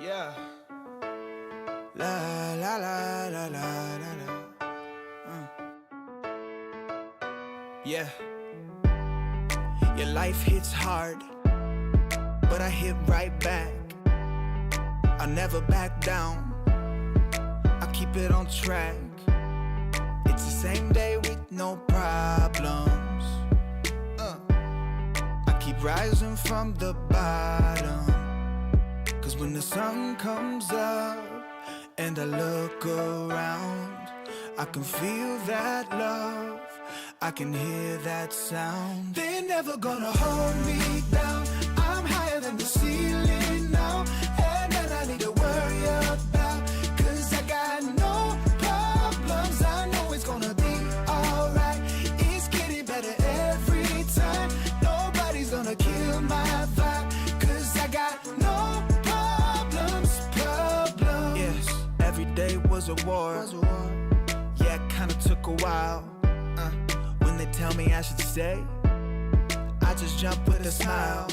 Yeah. La la la la la la la. Yeah. Your life hits hard, but I hit right back. I never back down, I keep it on track. It's the same day with no problems. I keep rising from the bottom. Cause when the sun comes up and I look around, I can feel that love, I can hear that sound. They're never gonna hold me down, I'm higher than the ceiling now. And then I need to worry about, cause I got no problems. I know it's gonna be alright, it's getting better every time. Nobody's gonna kill my vibe, cause I got no problems. Yes, every day was a war. Yeah, it kinda took a while. When they tell me I should stay, I just jump with a smile.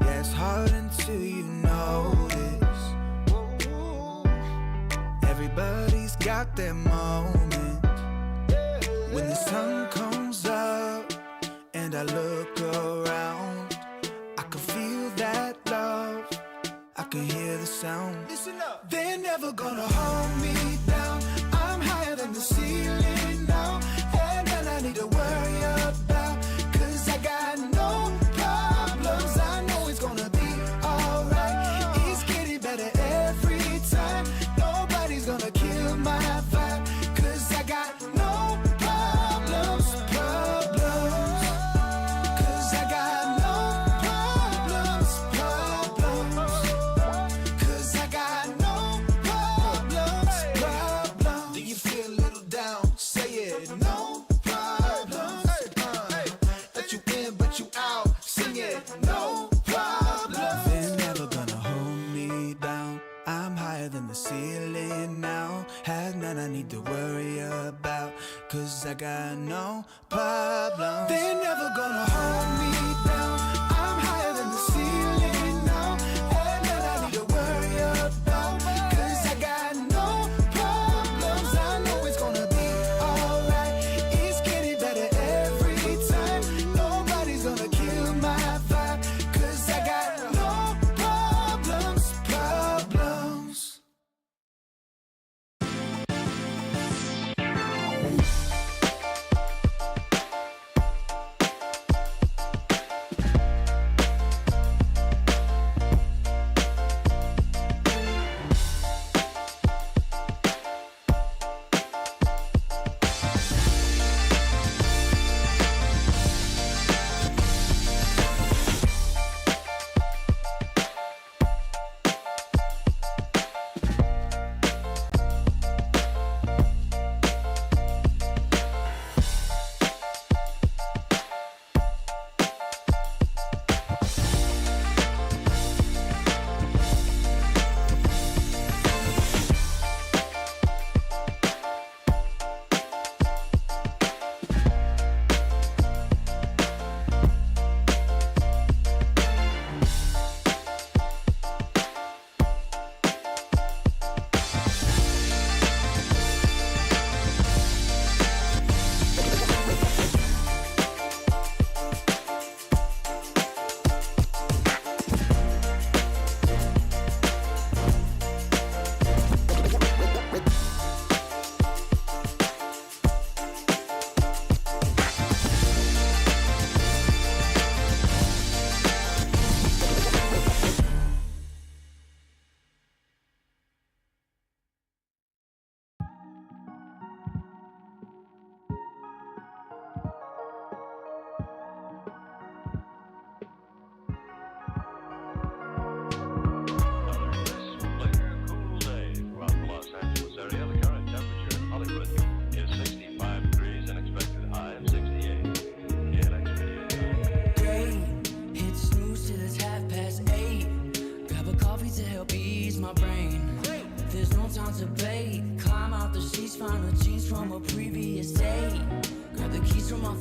Yeah, it's hard until you notice. Everybody's got their moment. When the sun comes up and I look around, I can feel that love, I can hear the sound. Listen up. They're never gonna hold me down, I'm higher than the ceiling now. And then I need to worry about, cause I got no problems. I know it's gonna be alright, it's getting better every time. Nobody's gonna kill my vibe, cause I got no problems. Cause I got no problems. Cause I got no problems. Do you feel a little down? Say it, no problems. Let you in but you out, sing it, no problems. They're never gonna hold me down, I'm higher than the ceiling now. Have none I need to worry about, cause I got no problems. They're never gonna hold me down, I'm higher than the ceiling now. Have none I need to worry about, cause I got no problems. I know it's gonna be alright, it's getting better every time. Nobody's gonna kill my vibe, cause I got no problems.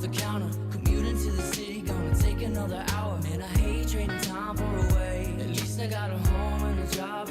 off the counter, commuting to the city, gonna take another hour. Man, I hate trading time for a way. At least I got a home and a job.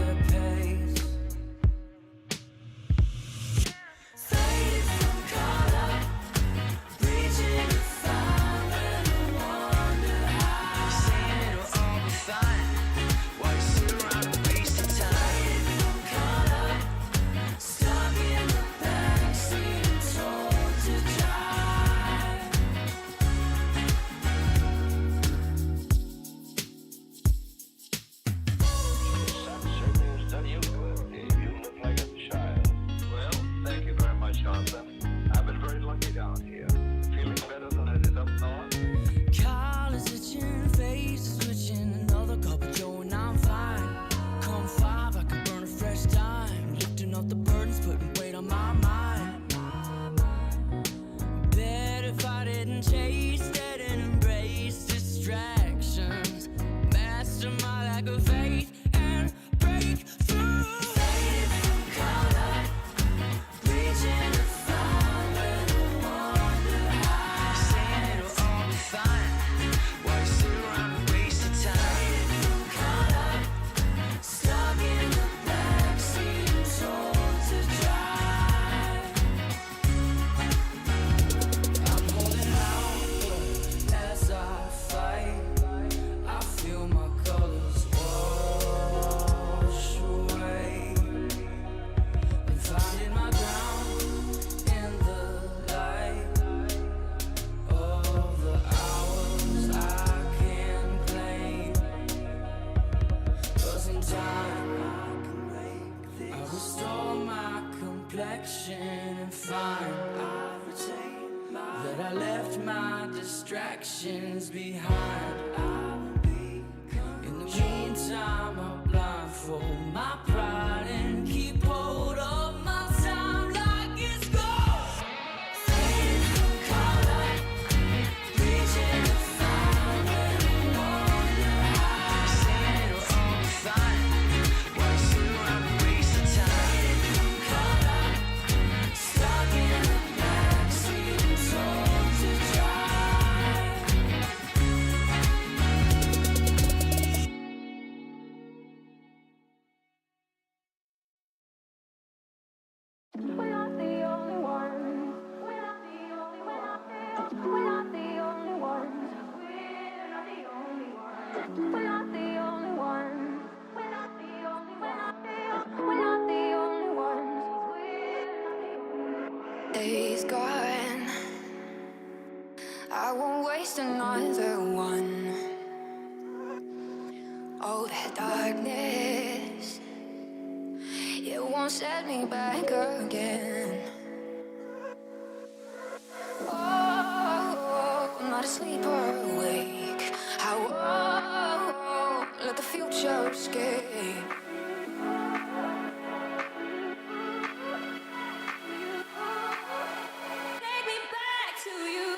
but I left my distractions behind. In the meantime, I'll blindfold my pride and keep hold of my time like it's gold. Fading from color, reaching to find where the wonder hides. Saying it'll all be fine, what a sin, what a waste of time. Fading from color, stuck in the backseat and told to drive. We're not the only ones. We're not the only ones. We're not the only ones. We're not the only ones. We're not the only ones. We're not the only ones. We're not the only ones. Days gone. I won't waste another one. Oh, that darkness, it won't set me back again. Oh, I'm not asleep or awake. I won't let the future escape. Take me back to you.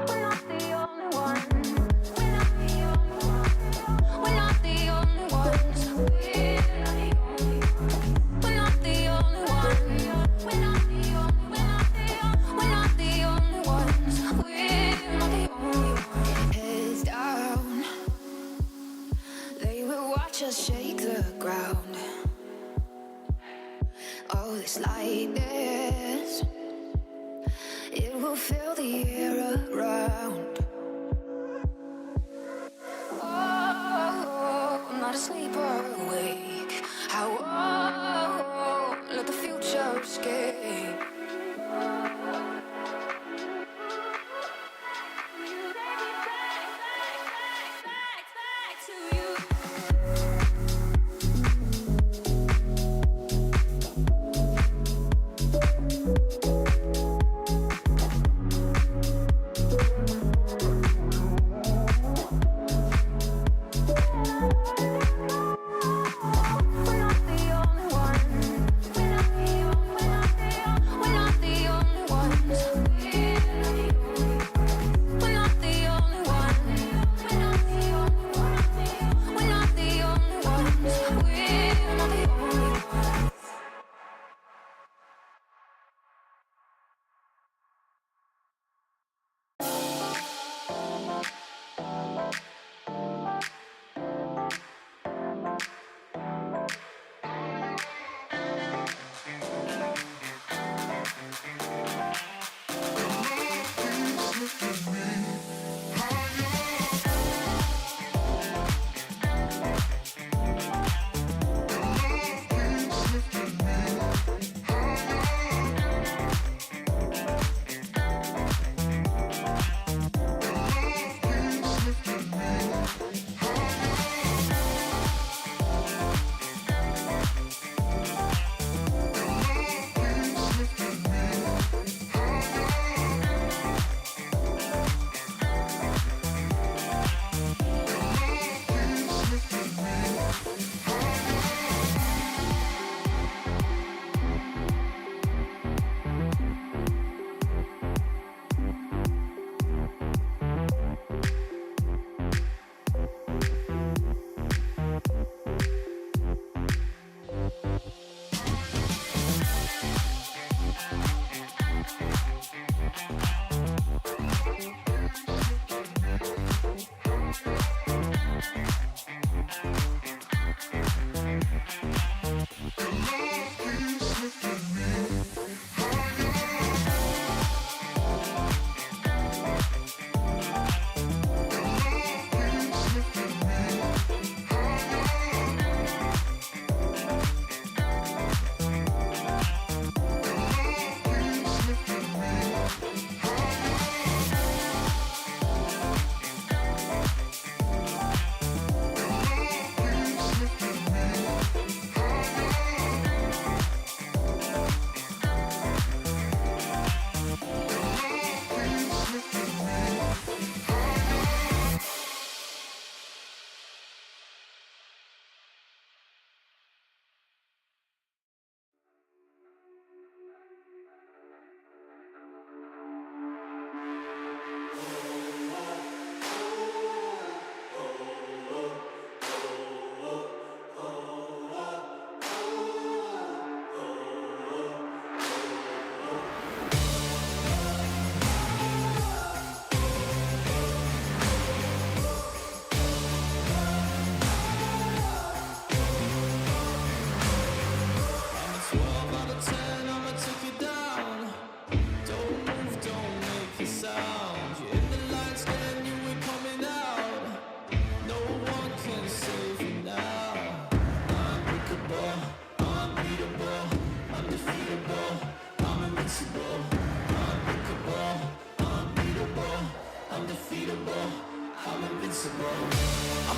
We're not the only ones. We're not the only ones.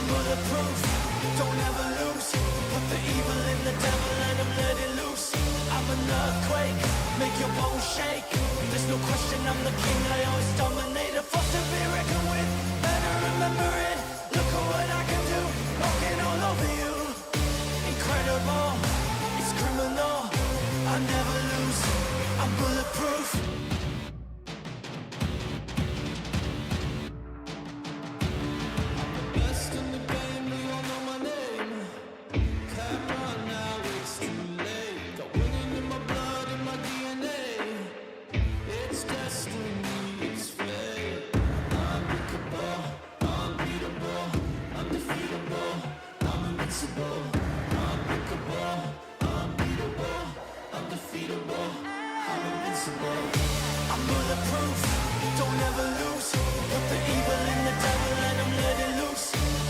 bulletproof, don't ever lose. Put the evil in the devil and I'm let it loose. I'm an earthquake, make your bones shake. There's no question I'm the king, I always dominate. A force to be reckoned with, better remember it. Look at what I can do, walking all over you. Incredible, it's criminal. I never lose, I'm bulletproof. Best in the game, they all know my name. Can't run now, it's too late. Got winning in my blood, in my DNA. It's destiny, it's fate. Unbreakable, unbeatable, undefeatable. I'm invincible. Unbreakable, unbeatable, undefeatable. I'm invincible. I'm bulletproof, don't ever lose. Put the evil in the devil and I'm let it loose.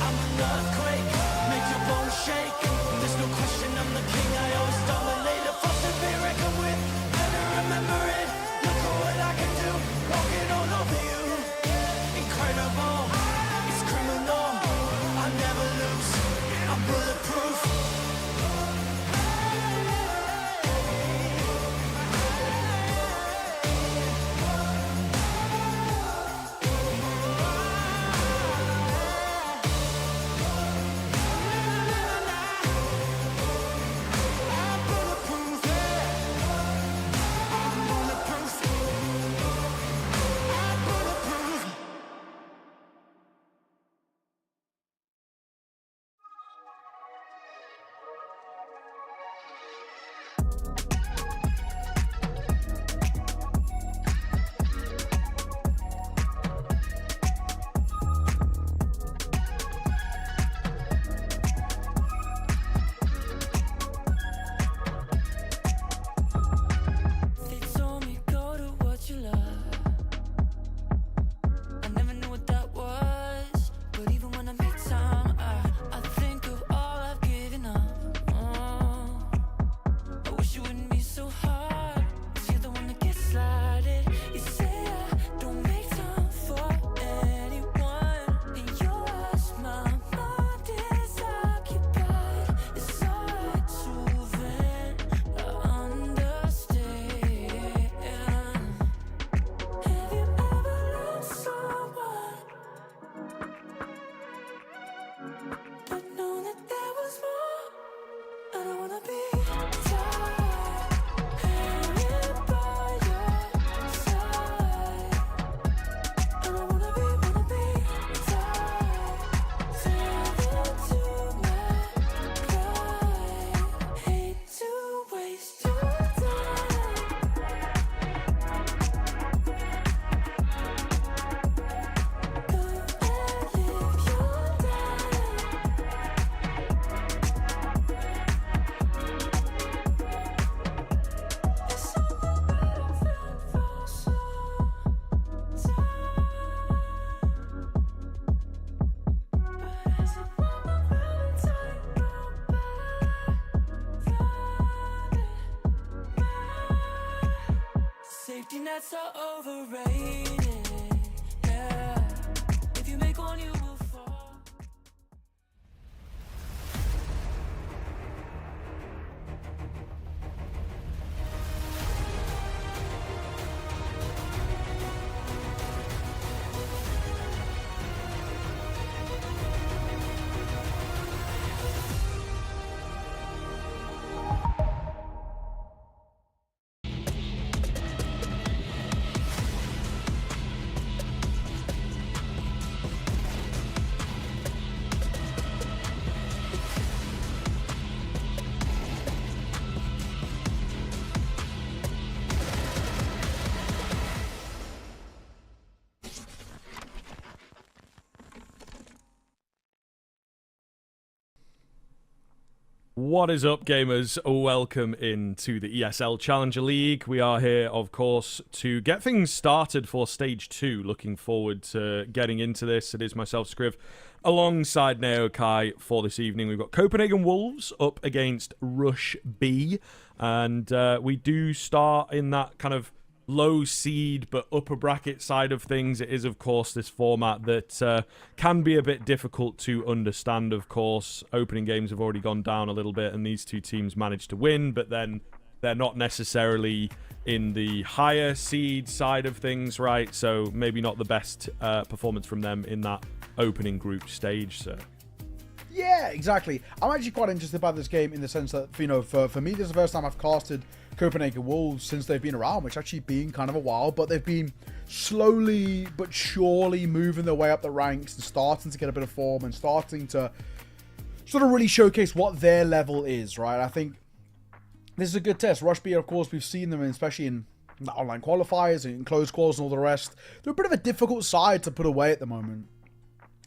I'm an earthquake, make your bones shake. There's no question I'm the king, I always dominate. A force to be reckoned with, better remember it. Look at what I can do, walking all over you. Incredible, it's criminal. I never lose, I'm bulletproof. They told me go to what you love. I never knew what that was, but even when I make time, I think of all I've given up. I wish it wouldn't be so hard, 'cause you're the one that gets slighted. You say I don't make time for anyone, and you ask my mind is occupied. It's alright to vent, I understand. Have you ever loved someone, but known that there was more? I don't wanna be tied, hanging by your side. I don't wanna be tied, tethered to my pride. Hate to waste your time. Go and live your life. It's something that I've felt for some time. But as a moment when time go by, safety nets are overrated. Yeah, if you make one, you will fall. What is up, gamers? Welcome into the ESL Challenger League. We are here, of course, to get things started for Stage 2. Looking forward to getting into this. It is myself, Scriv, alongside Naokai for this evening. We've got Copenhagen Wolves up against Rush B. And we do start in that kind of low seed but upper bracket side of things, it is of course this format that can be a bit difficult to understand. Of course, opening games have already gone down a little bit and these two teams managed to win, but then they're not necessarily in the higher seed side of things, right? So maybe not the best performance from them in that opening group stage, so. Yeah, exactly. I'm actually quite interested by this game in the sense that, you know, for me, this is the first time I've casted Copenhagen Wolves since they've been around, which actually been kind of a while, but they've been slowly but surely moving their way up the ranks and starting to get a bit of form and starting to sort of really showcase what their level is, right? I think this is a good test. Rush B, of course, we've seen them, especially in the online qualifiers and in closed calls and all the rest. They're a bit of a difficult side to put away at the moment.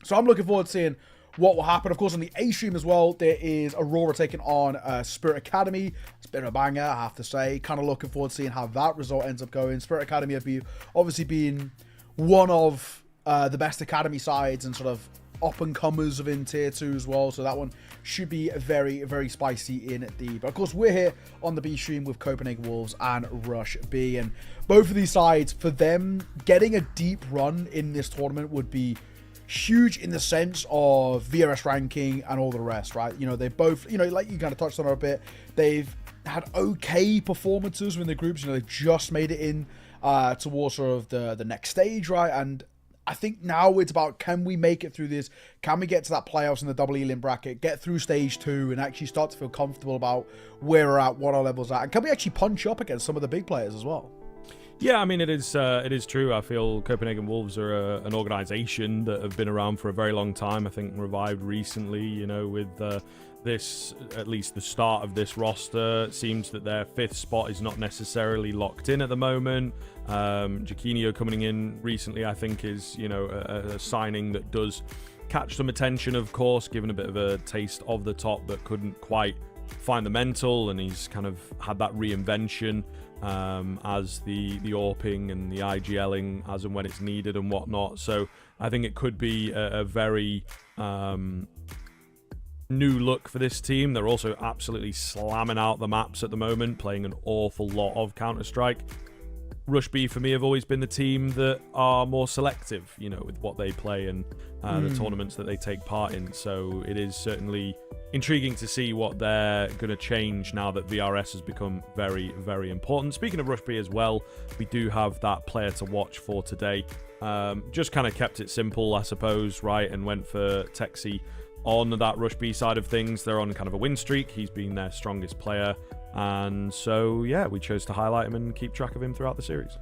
So I'm looking forward to seeing what will happen. Of course, on the A stream as well, there is Aurora taking on Spirit Academy. It's a bit of a banger, I have to say. Kind of looking forward to seeing how that result ends up going. Spirit Academy have obviously been one of the best academy sides and sort of up-and-comers within Tier 2 as well. So that one should be very, very spicy in D. But of course, we're here on the B stream with Copenhagen Wolves and Rush B. And both of these sides, for them, getting a deep run in this tournament would be huge in the sense of VRS ranking and all the rest, right? You know, they both, you know, like you kind of touched on it a bit, they've had okay performances in the groups. You know, they just made it in towards sort of the next stage, right? And I think now it's about, can we make it through this? Can we get to that playoffs in the double elim bracket, get through stage 2 and actually start to feel comfortable about where we're at, what our level's at? And can we actually punch up against some of the big players as well? Yeah, I mean, it is true. I feel Copenhagen Wolves are an organisation that have been around for a very long time. I think revived recently, you know, with this, at least the start of this roster. It seems that their 5th spot is not necessarily locked in at the moment. Jaquinho coming in recently, I think, is, you know, a signing that does catch some attention, of course, given a bit of a taste of the top but couldn't quite find the mental, and he's kind of had that reinvention as the AWPing and the IGLing as and when it's needed and whatnot. So I think it could be a very new look for this team. They're also absolutely slamming out the maps at the moment, playing an awful lot of Counter-Strike. Rush B, for me, have always been the team that are more selective, you know, with what they play and the tournaments that they take part in. So it is certainly intriguing to see what they're going to change now that VRS has become very, very important. Speaking of Rush B as well, we do have that player to watch for today. Just kind of kept it simple, I suppose, right, and went for Texi on that Rush B side of things. They're on kind of a win streak. He's been their strongest player. And so, yeah, we chose to highlight him and keep track of him throughout the series.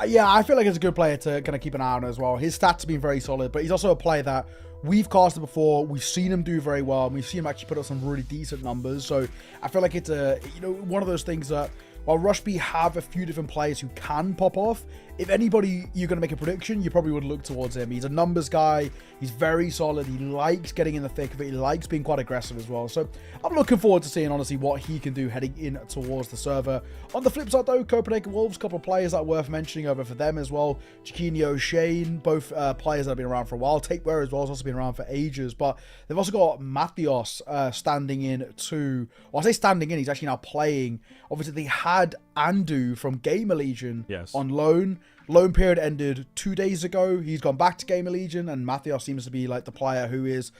Yeah, I feel like it's a good player to kind of keep an eye on as well. His stats have been very solid, but he's also a player that we've casted before. We've seen him do very well, and we've seen him actually put up some really decent numbers. So I feel like it's one of those things that while Rush B have a few different players who can pop off, if anybody you're going to make a prediction, you probably would look towards him. He's a numbers guy. He's very solid. He likes getting in the thick of it. He likes being quite aggressive as well. So I'm looking forward to seeing, honestly, what he can do heading in towards the server. On the flip side, though, Copenhagen Wolves, a couple of players that are worth mentioning over for them as well. Jaquinho, Shane, both players that have been around for a while. Tapeware as well has also been around for ages. But they've also got Matthias standing in too. Well, I say standing in, he's actually now playing. Obviously, they had Andu from Gamer Legion on loan. Loan period ended 2 days ago. He's gone back to Gamer Legion, and Matthias seems to be like the player who is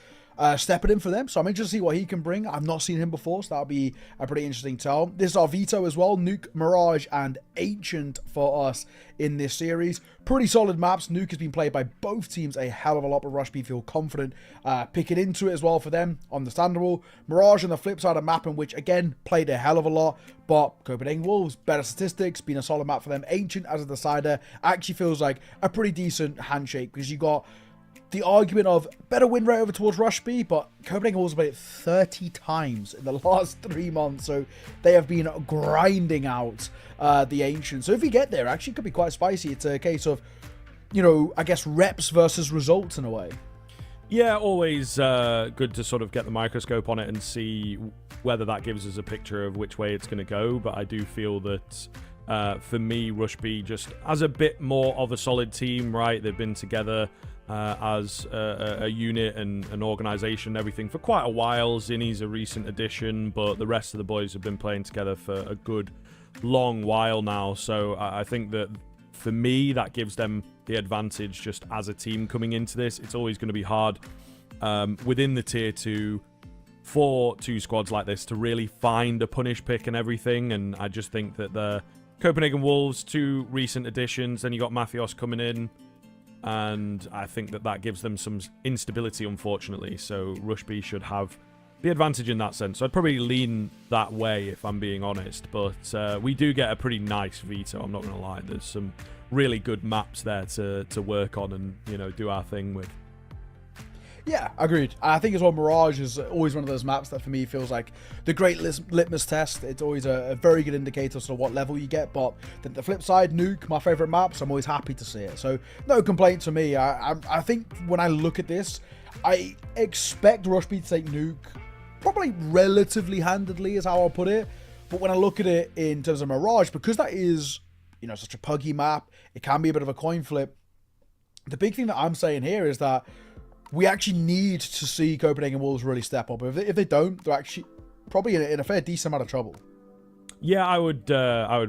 stepping in for them. So I'm interested to see what he can bring. I've not seen him before, so that'll be a pretty interesting tell. This is our veto as well. Nuke, Mirage, and Ancient for us in this series. Pretty solid maps. Nuke has been played by both teams a hell of a lot, but Rush B feel confident picking into it as well for them. Understandable. Mirage on the flip side of mapping, which again played a hell of a lot, but Copenhagen Wolves, better statistics, been a solid map for them. Ancient as a decider actually feels like a pretty decent handshake, because you got the argument of better win rate over towards Rush B, but Copenhagen Wolves have played it 30 times in the last 3 months, so they have been grinding out the Ancient. So if you get there, actually could be quite spicy. It's a case of, you know, I guess reps versus results in a way. Yeah, always good to sort of get the microscope on it and see whether that gives us a picture of which way it's going to go. But I do feel that for me, Rush B just as a bit more of a solid team, right? They've been together as a unit and an organisation and everything for quite a while. Zinni's a recent addition, but the rest of the boys have been playing together for a good long while now. So I think that for me, that gives them the advantage just as a team coming into this. It's always going to be hard within the tier 2 for 2 squads like this to really find a punish pick and everything. And I just think that the Copenhagen Wolves, 2 recent additions, then you got Mathios coming in, and I think that that gives them some instability, unfortunately. So Rush B should have the advantage in that sense. So I'd probably lean that way if I'm being honest. But we do get a pretty nice veto, I'm not going to lie. There's some really good maps there to work on and, you know, do our thing with. Yeah, agreed. I think as well, Mirage is always one of those maps that for me feels like the great litmus test. It's always a very good indicator of what level you get. But then the flip side, Nuke, my favorite map, so I'm always happy to see it. So no complaint to me. I think when I look at this, I expect Rush B to take Nuke probably relatively handedly is how I'll put it. But when I look at it in terms of Mirage, because that is, you know, such a puggy map, it can be a bit of a coin flip. The big thing that I'm saying here is that we actually need to see Copenhagen Wolves really step up. If they don't, they're actually probably in a fair decent amount of trouble. Yeah, I would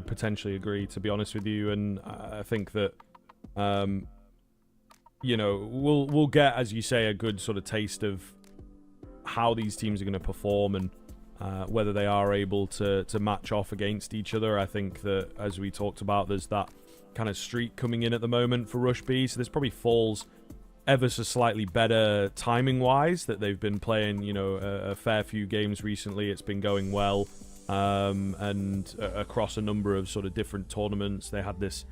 potentially agree, to be honest with you, and I think that you know, we'll get, as you say, a good sort of taste of how these teams are going to perform and whether they are able to match off against each other. I think that, as we talked about, there's that kind of streak coming in at the moment for Rush B, so this probably falls ever so slightly better timing wise, that they've been playing, you know, a fair few games recently. It's been going well, and across a number of sort of different tournaments. They had this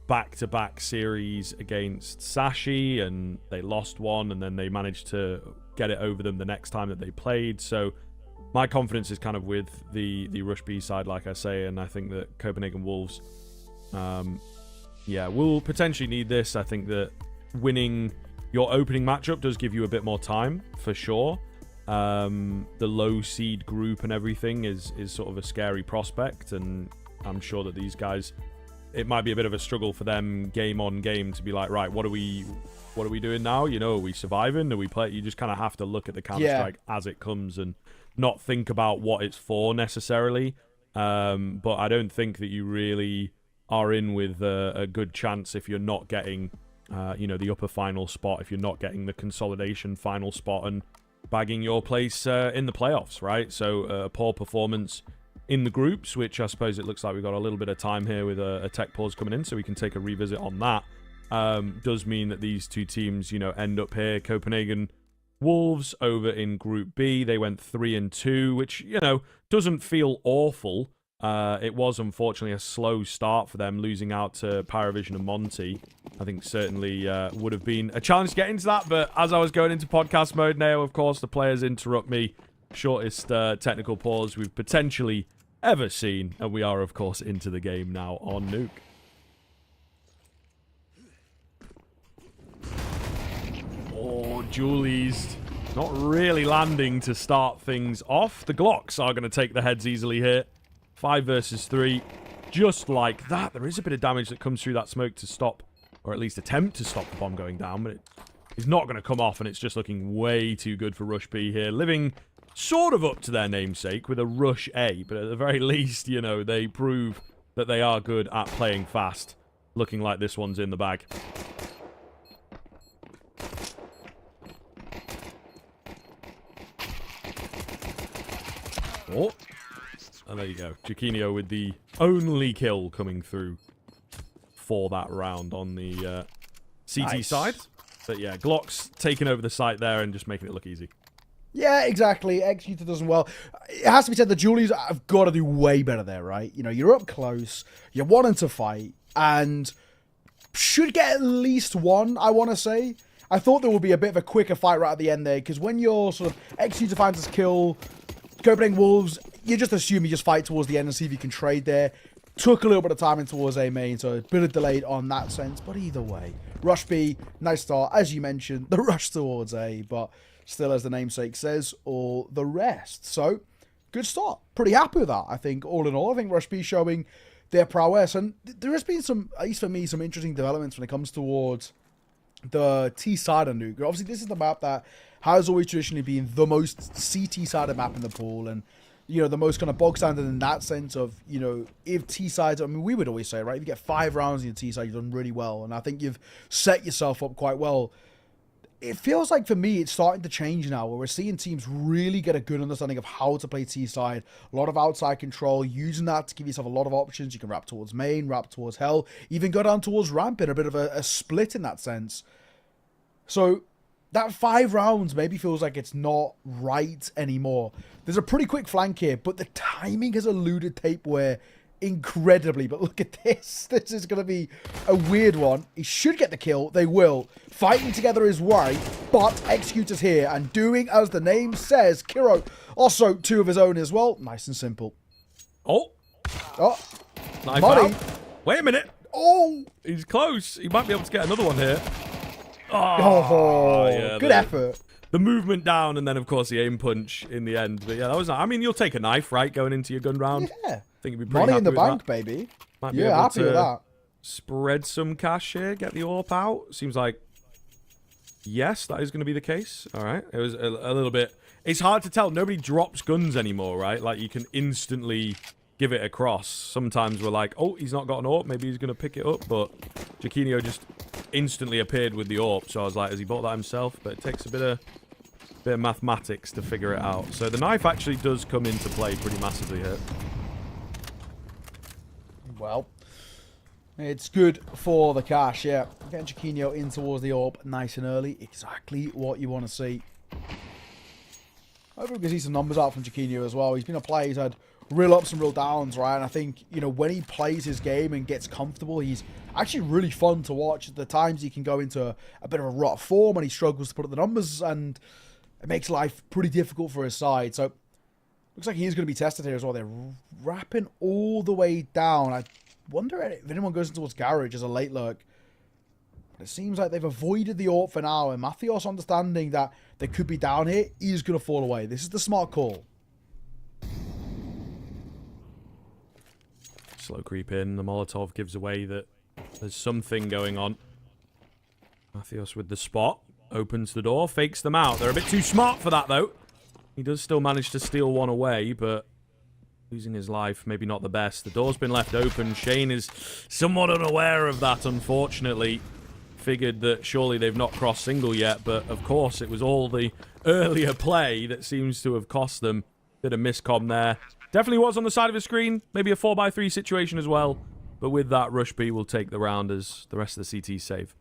back-to-back series against Sashi, and they lost one, and then they managed to get it over them the next time that they played. So my confidence is kind of with the Rush B side, like I say, and I think that Copenhagen Wolves, yeah, will potentially need this. I think that winning your opening matchup does give you a bit more time, for sure. The low seed group and everything is sort of a scary prospect, and I'm sure that these guys, it might be a bit of a struggle for them game on game to be like, right, what are we doing now? You know, are we surviving? Are we play? You just kind of have to look at the Counter-Strike as it comes and not think about what it's for necessarily. But I don't think that you really are in with a good chance if you're not getting you know, the upper final spot, if you're not getting the consolidation final spot and bagging your place in the playoffs, right? So a poor performance in the groups, which I suppose it looks like we've got a little bit of time here with a tech pause coming in, so we can take a revisit on that. Does mean that these two teams, you know, end up here. Copenhagen Wolves over in Group B, they went 3-2, which, you know, doesn't feel awful. It was unfortunately a slow start for them, losing out to Pyrovision and Monty. I think certainly would have been a challenge to get into that, but as I was going into podcast mode now, of course, the players interrupt me. Shortest technical pause we've potentially ever seen, and we are, of course, into the game now on Nuke. Oh, Julie's not really landing to start things off. The Glocks are going to take the heads easily here. 5 versus 3. Just like that. There is a bit of damage that comes through that smoke to stop, or at least attempt to stop the bomb going down, but it is not going to come off, and it's just looking way too good for Rush B here. Living sort of up to their namesake with a Rush A, but at the very least, you know, they prove that they are good at playing fast. Looking like this one's in the bag. Oh. And there you go. Chiquinho with the only kill coming through for that round on the CT side. But yeah, Glock's taking over the site there and just making it look easy. Yeah, exactly. Executor does well. It has to be said, the Julies have got to do way better there, right? You know, you're up close, you're wanting to fight, and should get at least one, I want to say. I thought there would be a bit of a quicker fight right at the end there, because when you're sort of Executor finds his kill, Copenhagen Wolves, you just assume you just fight towards the end and see if you can trade there. Took a little bit of time in towards A main, so a bit of delayed on that sense, but either way. Rush B, nice start. As you mentioned, the rush towards A, but still, as the namesake says, all the rest. So, good start. Pretty happy with that, I think, all in all. I think Rush B showing their prowess, and there has been some, at least for me, some interesting developments when it comes towards the T side of Nuke. Obviously, this is the map that has always traditionally been the most CT-sided map in the pool, and you know, the most kind of bog standard in that sense of, you know, if T-sides, I mean, we would always say, right, if you get 5 rounds in your T-side, you've done really well. And I think you've set yourself up quite well. It feels like, for me, it's starting to change now, where we're seeing teams really get a good understanding of how to play T-side. A lot of outside control, using that to give yourself a lot of options. You can wrap towards main, wrap towards hell, even go down towards ramp in a bit of a split in that sense. So that 5 rounds maybe feels like it's not right anymore. There's a pretty quick flank here, but the timing has eluded Tapeware incredibly. But look at this. This is going to be a weird one. He should get the kill. They will. Fighting together is right, but Executor's here and doing as the name says. Kiro also 2 of his own as well. Nice and simple. Oh. Knife money. out. Wait a minute. Oh. He's close. He might be able to get another one here. Oh, yeah, good effort. The movement down and then, of course, the aim punch in the end. But yeah, that was nice. I mean, you'll take a knife, right, going into your gun round. Yeah. I think you'd be pretty Money happy in the with bank, that. baby. Might be Yeah, able happy to with that. spread some cash here, get the AWP out. Seems like, yes, that is going to be the case. All right. It was a little bit... It's hard to tell. Nobody drops guns anymore, right? Like, you can instantly give it across. Sometimes we're like, oh, he's not got an AWP. Maybe he's going to pick it up. But Jaquinho just instantly appeared with the AWP. So I was like, has he bought that himself? But it takes a bit of mathematics to figure it out. So the knife actually does come into play pretty massively here. Well, it's good for the cash, yeah. Getting Jaquinho in towards the AWP nice and early. Exactly what you want to see. Hopefully we can see some numbers out from Jaquinho as well. He's been a player, he's had real ups and real downs, right? And I think, you know, when he plays his game and gets comfortable, he's actually really fun to watch. At the times he can go into a bit of a rot form and he struggles to put up the numbers, and it makes life pretty difficult for his side. So, looks like he's going to be tested here as well. They're wrapping all the way down. I wonder if anyone goes towards Garage as a late lurk. But it seems like they've avoided the AWP for now. And Mathios, understanding that they could be down here, is going to fall away. This is the smart call. Slow creep in. The Molotov gives away that there's something going on. Mathios with the spot. Opens the door. Fakes them out. They're a bit too smart for that, though. He does still manage to steal one away, but losing his life, maybe not the best. The door's been left open. Shane is somewhat unaware of that, unfortunately. Figured that surely they've not crossed single yet, but of course it was all the earlier play that seems to have cost them. Bit of miscomm there. Definitely was on the side of the screen. Maybe a 4x3 situation as well. But with that, Rush B will take the round as the rest of the CT save.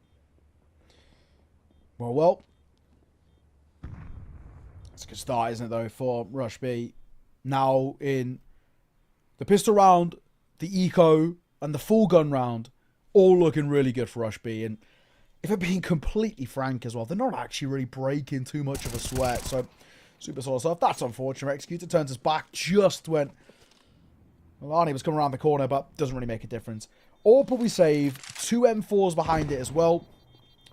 Well. It's a good start, isn't it, though, for Rush B. Now in the pistol round, the eco, and the full gun round, all looking really good for Rush B. And if I'm being completely frank as well, they're not actually really breaking too much of a sweat. So, super solid stuff. That's unfortunate. Executor turns his back just when Arnie was coming around the corner, but doesn't really make a difference. AWP we save. 2 M4s behind it as well.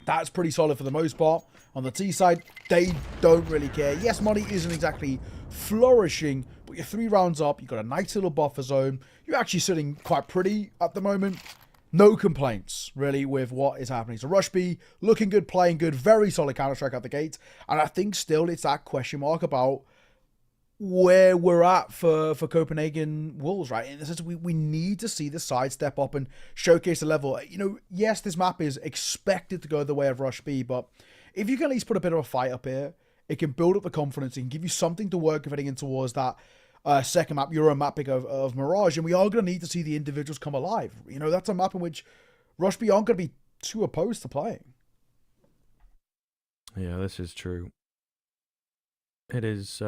That's pretty solid for the most part. On the T side, they don't really care. Yes, money isn't exactly flourishing, but you're 3 rounds up. You've got a nice little buffer zone. You're actually sitting quite pretty at the moment. No complaints, really, with what is happening. So Rush B, looking good, playing good, very solid Counter-Strike out the gate. And I think still it's that question mark about where we're at for Copenhagen Wolves, right? In the sense we need to see the side step up and showcase the level. You know, yes, this map is expected to go the way of Rush B, but if you can at least put a bit of a fight up here, it can build up the confidence. It can give you something to work with heading in towards that second map, Euro mapping of Mirage. And we are going to need to see the individuals come alive. You know, that's a map in which Rush B aren't going to be too opposed to playing. Yeah, this is true. It is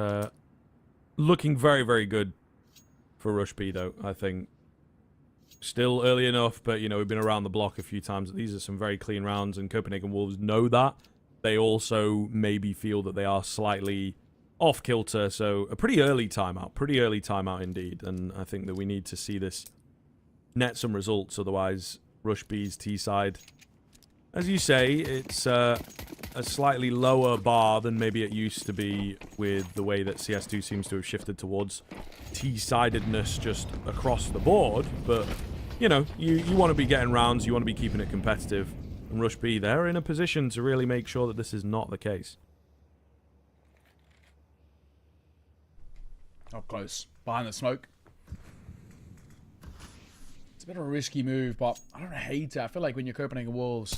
looking very, very good for Rush B, though, I think. Still early enough, but, you know, we've been around the block a few times. These are some very clean rounds, and Copenhagen Wolves know that. They also maybe feel that they are slightly off kilter, so a pretty early timeout indeed. And I think that we need to see this net some results, otherwise Rush B's T side, as you say, it's a slightly lower bar than maybe it used to be with the way that CS2 seems to have shifted towards T-sidedness just across the board. But, you know, you want to be getting rounds, you want to be keeping it competitive. And Rush B, they're in a position to really make sure that this is not the case. Up close. Behind the smoke. It's a bit of a risky move, but I don't hate it. I feel like when you're Copenhagen Wolves,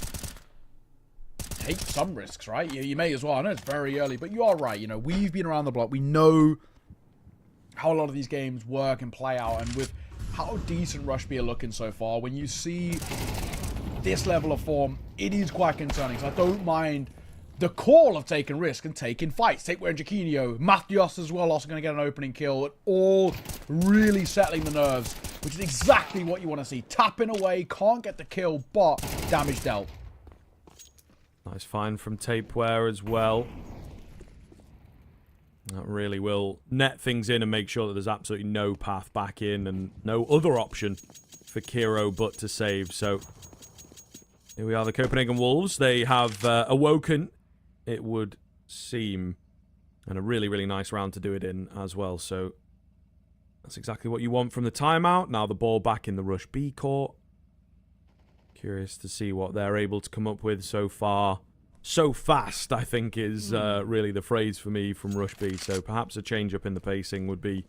take some risks, right? You may as well. I know it's very early, but you are right. You know, we've been around the block. We know how a lot of these games work and play out. And with how decent Rushby are looking so far, when you see this level of form, it is quite concerning. So I don't mind the call of taking risk and taking fights. Take where Jaquinho, Mathios as well, also going to get an opening kill. All really settling the nerves, which is exactly what you want to see. Tapping away, can't get the kill, but damage dealt. Nice find from Tapeware as well. That really will net things in and make sure that there's absolutely no path back in and no other option for Kiro but to save. So here we are, the Copenhagen Wolves. They have awoken, it would seem, and a really, really nice round to do it in as well. So that's exactly what you want from the timeout. Now the ball back in the Rush B court. Curious to see what they're able to come up with so far. So fast, I think, is really the phrase for me from Rush B. So perhaps a change up in the pacing would be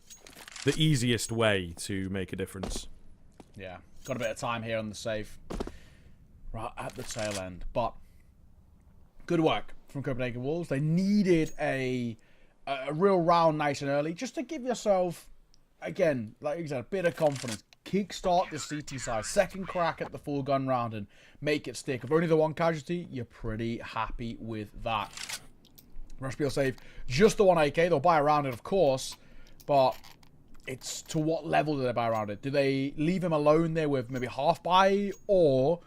the easiest way to make a difference. Yeah, got a bit of time here on the save. Right at the tail end. But good work from Copenhagen Wolves. They needed a real round nice and early just to give yourself, again, like you said, a bit of confidence. Kickstart the CT side. Second crack at the full gun round and make it stick. If only the one casualty, you're pretty happy with that. Rushby will save just the one AK. They'll buy around it, of course, but it's to what level do they buy around it? Do they leave him alone there with maybe half buy, or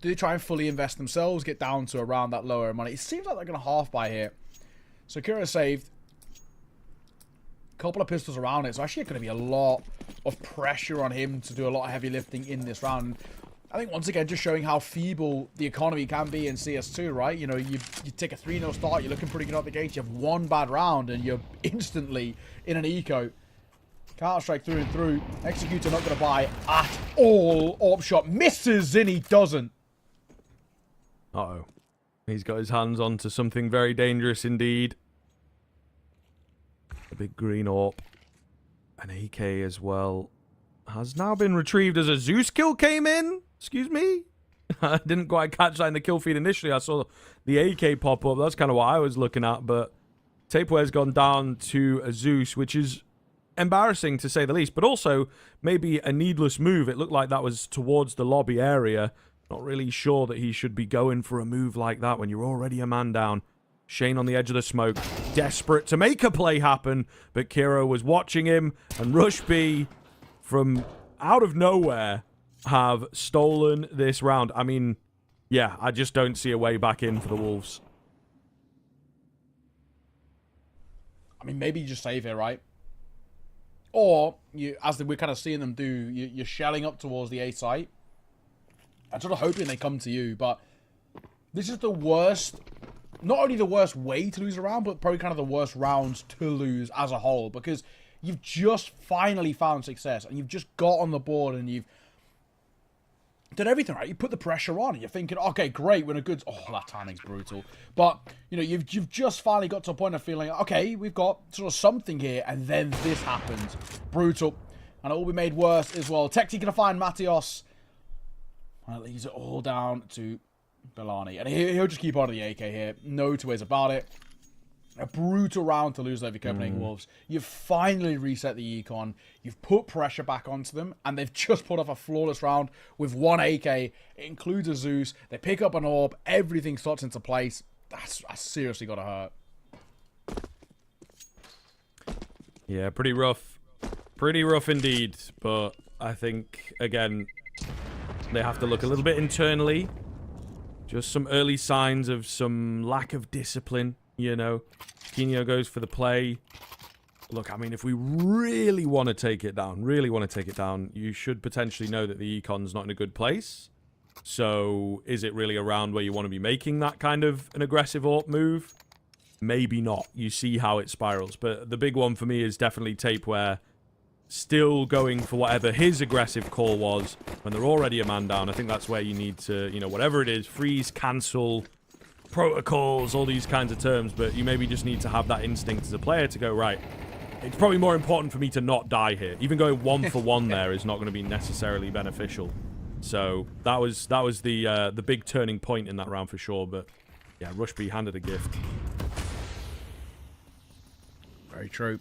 do they try and fully invest themselves, get down to around that lower money? It seems like they're going to half buy here. So Kira saved. Couple of pistols around it, so actually going to be a lot of pressure on him to do a lot of heavy lifting in this round. I think once again just showing how feeble the economy can be in CS2, right? You know, you take a 3-0 start, you're looking pretty good out the gate, you have one bad round and you're instantly in an eco. Counter-Strike through and through. Executor not going to buy at all. Orb shot misses and he doesn't. Uh-oh. He's got his hands onto something very dangerous indeed. A big green AWP. An AK as well. Has now been retrieved as a Zeus kill came in. Excuse me? I didn't quite catch that in the kill feed initially. I saw the AK pop up. That's kind of what I was looking at. But Tapeware's gone down to a Zeus, which is embarrassing to say the least. But also maybe a needless move. It looked like that was towards the lobby area. Not really sure that he should be going for a move like that when you're already a man down. Shane on the edge of the smoke, desperate to make a play happen, but Kiro was watching him, and Rush B, from out of nowhere, have stolen this round. I mean, yeah, I just don't see a way back in for the Wolves. I mean, maybe you just save here, right? Or, you, as we're kind of seeing them do, you're shelling up towards the A site. I'm sort of hoping they come to you, but this is the worst... Not only the worst way to lose a round, but probably kind of the worst rounds to lose as a whole. Because you've just finally found success. And you've just got on the board and you've done everything right. You put the pressure on and you're thinking, okay, great, we're in a good... Oh, that timing's brutal. But, you know, you've just finally got to a point of feeling, okay, we've got sort of something here. And then this happens. Brutal. And it will be made worse as well. Techie gonna find Mathios. And it leaves it all down to Belani. And he'll just keep on the AK here. No two ways about it. A brutal round to lose over Copenhagen Wolves. You've finally reset the econ. You've put pressure back onto them. And they've just put off a flawless round with one AK. It includes a Zeus. They pick up an AWP. Everything slots into place. That's seriously got to hurt. Yeah, pretty rough. Pretty rough indeed. But I think, again, they have to look a little bit internally. Just some early signs of some lack of discipline, you know. Kinyo goes for the play. Look, I mean, if we really want to take it down, you should potentially know that the econ's not in a good place. So, is it really a round where you want to be making that kind of an aggressive AWP move? Maybe not. You see how it spirals. But the big one for me is definitely Tapeware still going for whatever his aggressive call was when they're already a man down. I think that's where you need to, you know, whatever it is, freeze, cancel, protocols, all these kinds of terms, but you maybe just need to have that instinct as a player to go, right, it's probably more important for me to not die here. Even going 1 for 1 there is not going to be necessarily beneficial. So that was the big turning point in that round for sure. But yeah, Rush B handed a gift. Very true.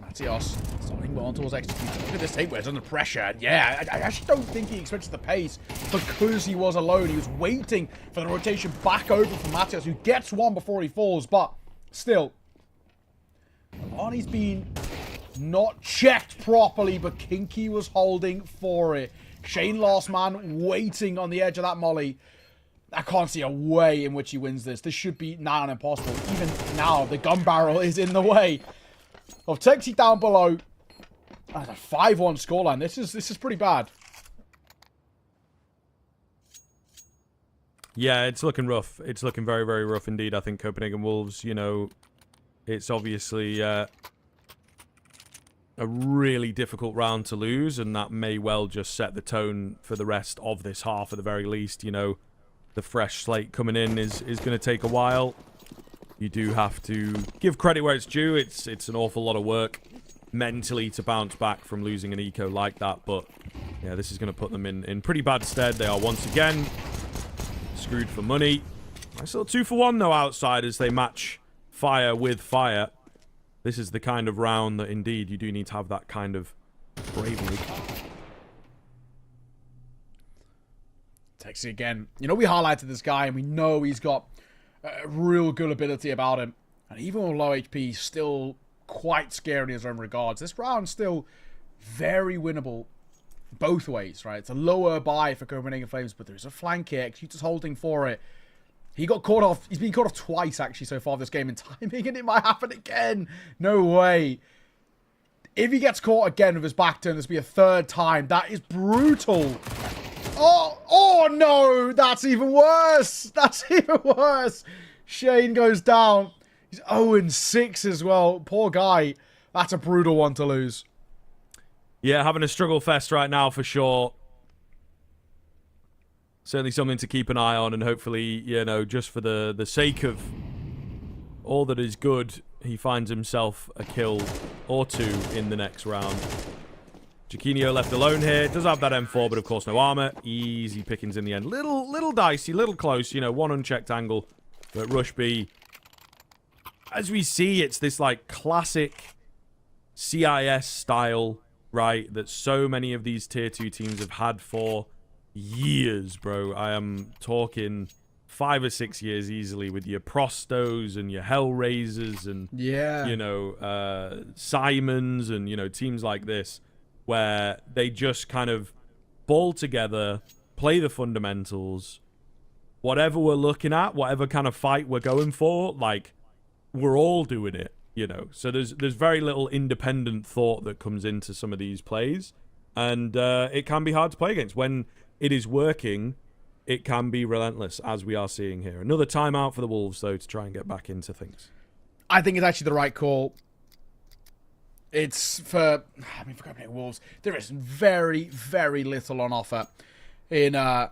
Matios starting well towards execution. Look at this tape where it's under pressure. And yeah, I actually don't think he expected the pace because he was alone. He was waiting for the rotation back over from Matios, who gets one before he falls. But still, Arnie's been not checked properly, but Kinky was holding for it. Shane, last man, waiting on the edge of that molly. I can't see a way in which he wins this. This should be nigh on impossible. Even now, the gun barrel is in the way of Texie down below. That's a 5-1 scoreline. This is pretty bad. Yeah, it's looking rough. It's looking very, very rough indeed. I think Copenhagen Wolves, you know, it's obviously a really difficult round to lose, and that may well just set the tone for the rest of this half at the very least. You know, the fresh slate coming in is going to take a while. You do have to give credit where it's due. It's an awful lot of work mentally to bounce back from losing an eco like that, but yeah, this is going to put them in pretty bad stead. They are once again screwed for money. Nice little 2 for 1 though outside as they match fire with fire. This is the kind of round that indeed you do need to have that kind of bravery. Texie again. You know, we highlighted this guy and we know he's got a real good ability about him. And even with low HP, he's still quite scary in his own regards. This round's still very winnable both ways, right? It's a lower buy for Copenhagen Flames, but there's a flank here. Executor's holding for it. He got caught off. He's been caught off twice, actually, so far this game in timing, and it might happen again. No way. If he gets caught again with his back turn, this will be a 3rd time. That is brutal. Oh, no. That's even worse. That's even worse. Shane goes down. He's 0-6 as well. Poor guy. That's a brutal one to lose. Yeah, having a struggle fest right now for sure. Certainly something to keep an eye on, and hopefully, you know, just for the sake of all that is good, he finds himself a kill or 2 in the next round. Jaquinho left alone here. Does have that M4, but of course no armor. Easy pickings in the end. Little dicey, little close, you know, one unchecked angle. But Rush B, as we see, it's this like classic CIS style, right, that so many of these tier 2 teams have had for years, bro. I am talking 5 or 6 years easily with your Prostos and your Hellraisers and, you know, Simons and, you know, teams like this where they just kind of ball together, play the fundamentals, whatever we're looking at, whatever kind of fight we're going for, like, we're all doing it, you know. So there's very little independent thought that comes into some of these plays, and it can be hard to play against. When it is working, it can be relentless, as we are seeing here. Another timeout for the Wolves, though, to try and get back into things. I think it's actually the right call. It's for Copenhagen Wolves, there is very, very little on offer in the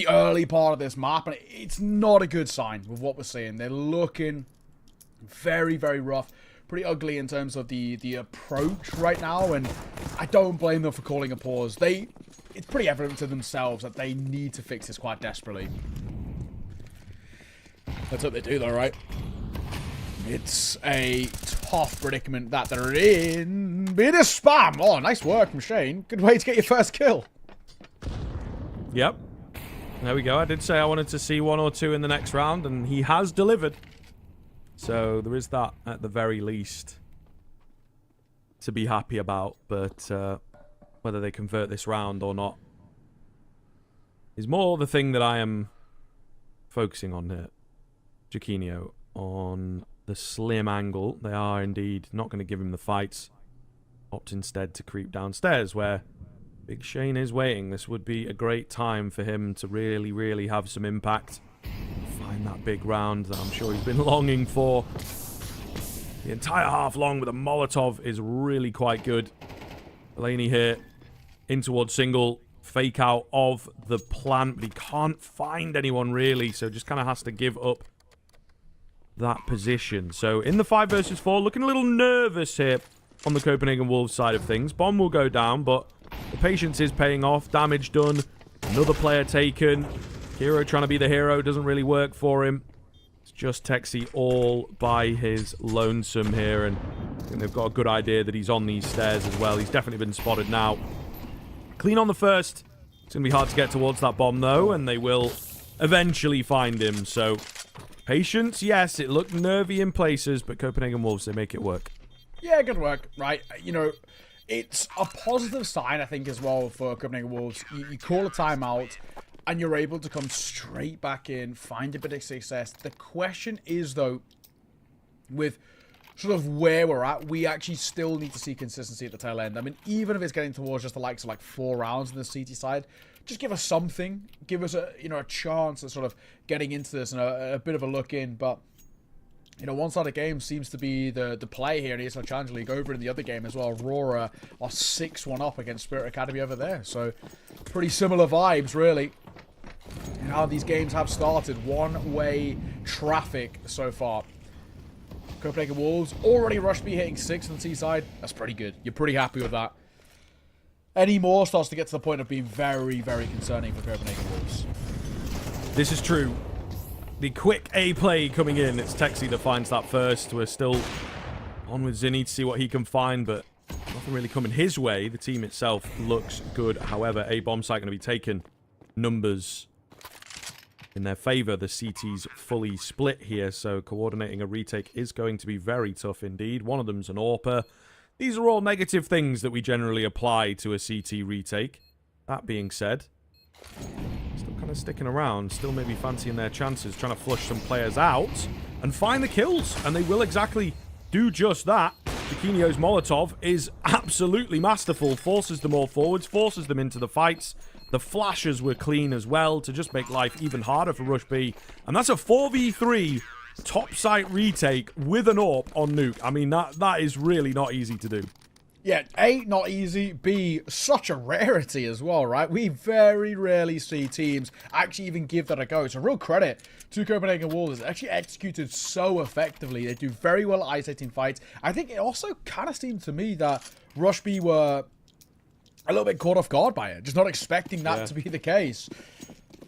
early part of this map, and it's not a good sign with what we're seeing. They're looking very, very rough, pretty ugly in terms of the approach right now, and I don't blame them for calling a pause. It's pretty evident to themselves that they need to fix this quite desperately. Let's hope they do, though, right? It's a tough predicament that they're in. Bit of spam. Oh, nice work from Shane. Good way to get your first kill. Yep. There we go. I did say I wanted to see 1 or 2 in the next round, and he has delivered. So there is that at the very least to be happy about. But whether they convert this round or not is more the thing that I am focusing on here. Jaquinho on the slim angle. They are indeed not going to give him the fights. Opt instead to creep downstairs where Big Shane is waiting. This would be a great time for him to really, really have some impact. Find that big round that I'm sure he's been longing for. The entire half long with a Molotov is really quite good. Delaney here in towards single. fake out of the plant, but he can't find anyone really, so just kind of has to give up that position. So in the 5 versus 4, looking a little nervous here on the Copenhagen Wolves side of things. Bomb will go down, but the patience is paying off. Damage done. Another player taken. Hero trying to be the hero doesn't really work for him. It's just Texi all by his lonesome here, and I think they've got a good idea that he's on these stairs as well. He's definitely been spotted now. Clean on the first. It's going to be hard to get towards that bomb, though, and they will eventually find him. So, patience, yes, it looked nervy in places, but Copenhagen Wolves, they make it work. Yeah, good work, right? You know, it's a positive sign, I think, as well for Copenhagen Wolves. You call a timeout, and you're able to come straight back in, find a bit of success. The question is, though, with sort of where we're at, we actually still need to see consistency at the tail end. I mean, even if it's getting towards just the likes of like 4 rounds in the CT side, just give us something. Give us a, you know, a chance at sort of getting into this and a bit of a look in. But, you know, one side of the game seems to be the play here in ESL Challenger League. Over in the other game as well, Aurora are 6-1 up against Spirit Academy over there. So, pretty similar vibes, really. And how these games have started. One-way traffic so far. Copenhagen Wolves already Rush B hitting 6 on the T side. That's pretty good. You're pretty happy with that. Any more starts to get to the point of being very, very concerning for Copenhagen Wolves. This is true. The quick A play coming in. It's Texi that finds that first. We're still on with Zinni to see what he can find, but nothing really coming his way. The team itself looks good. However, A bomb site going to be taken. Numbers in their favor. The CT's fully split here, so coordinating a retake is going to be very tough indeed. One of them's an AWPer. These are all negative things that we generally apply to a CT retake. That being said, still kind of sticking around, still maybe fancying their chances, trying to flush some players out and find the kills, and they will exactly do just that. Chiquinho's Molotov is absolutely masterful, forces them all forwards, forces them into the fights. The flashes were clean as well to just make life even harder for Rush B. And that's a 4v3 top site retake with an AWP on Nuke. I mean, that is really not easy to do. Yeah, A, not easy. B, such a rarity as well, right? We very rarely see teams actually even give that a go. So real credit to Copenhagen Wolves. It's actually executed so effectively. They do very well at isolating fights. I think it also kind of seemed to me that Rush B were a little bit caught off guard by it. Just not expecting that to be the case.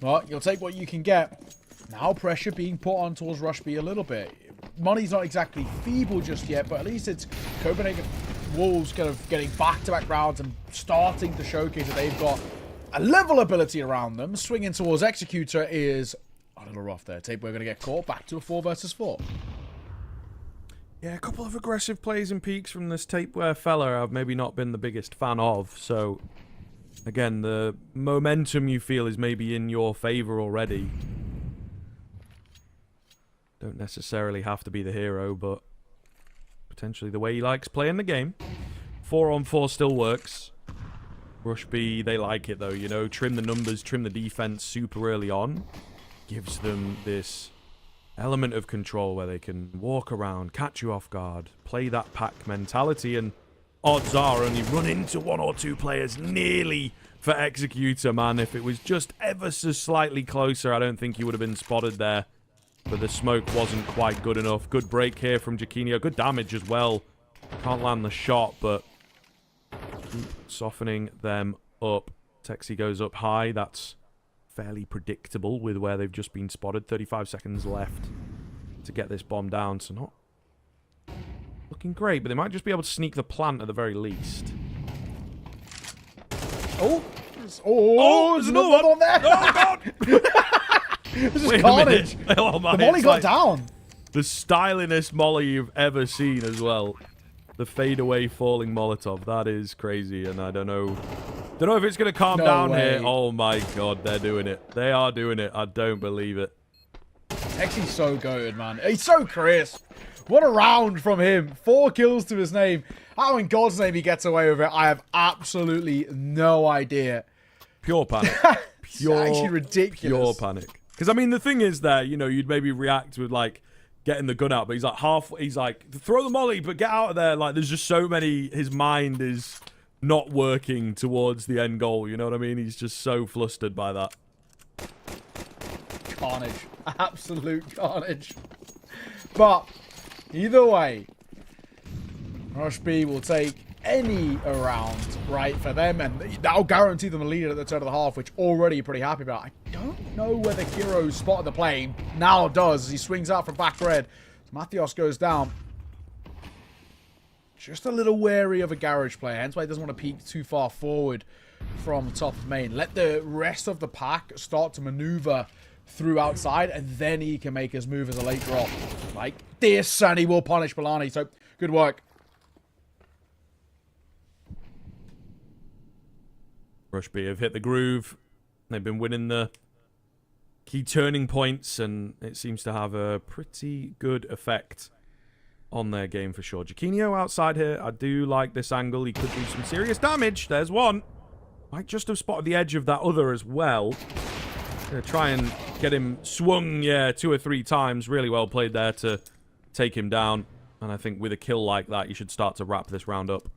But you'll take what you can get. Now pressure being put on towards Rush B a little bit. Money's not exactly feeble just yet, but at least it's Copenhagen Wolves kind of getting back-to-back rounds and starting to showcase that they've got a level ability around them. Swinging towards Executor is a little rough there. Tape, we're going to get caught back to a 4 versus 4. Yeah, a couple of aggressive plays and peaks from this tapeware fella I've maybe not been the biggest fan of. So, again, the momentum you feel is maybe in your favor already. Don't necessarily have to be the hero, but potentially the way he likes playing the game. 4-on-4 still works. Rush B, they like it though, you know. Trim the numbers, trim the defense super early on. Gives them this element of control where they can walk around, catch you off guard, play that pack mentality, and odds are only run into 1 or 2 players nearly for Executor, man. If it was just ever so slightly closer, I don't think he would have been spotted there. But the smoke wasn't quite good enough. Good break here from Chiquinho. Good damage as well. Can't land the shot, but keep softening them up. Texi goes up high. That's fairly predictable with where they've just been spotted. 35 seconds left to get this bomb down. So not looking great, but they might just be able to sneak the plant at the very least. Oh, there's another one there. Oh, God! This is Wait carnage. a minute. Oh, my, the molly got down. The styliest molly you've ever seen as well. The fadeaway falling Molotov. That is crazy, and I don't know if it's going to calm down here. Oh my God, they're doing it. They are doing it. I don't believe it. Texi's so good, man. He's so crisp. What a round from him. 4 kills to his name. How in God's name he gets away with it, I have absolutely no idea. Pure panic. Pure, actually ridiculous. Pure panic. Because, I mean, the thing is there, you know, you'd maybe react with, like, getting the gun out, but he's like, throw the molly, but get out of there. Like, there's just so many, his mind is not working towards the end goal. You know what I mean? He's just so flustered by that. Carnage. Absolute carnage. But either way, Rush B will take any around, right, for them, and that'll guarantee them a lead at the turn of the half, which already you're pretty happy about. I don't know whether Kiro spotted the play. Now does, as he swings out from back red. Mathios goes down. Just a little wary of a garage player, hence why he doesn't want to peek too far forward from top of main. Let the rest of the pack start to maneuver through outside, and then he can make his move as a late drop. Like this, and he will punish Balani, so good work. Rush B have hit the groove. They've been winning the key turning points, and it seems to have a pretty good effect on their game for sure. Jaquinho outside here. I do like this angle. He could do some serious damage. There's one. Might just have spotted the edge of that other as well. Gonna try and get him swung, yeah, 2 or 3 times. Really well played there to take him down. And I think with a kill like that, you should start to wrap this round up.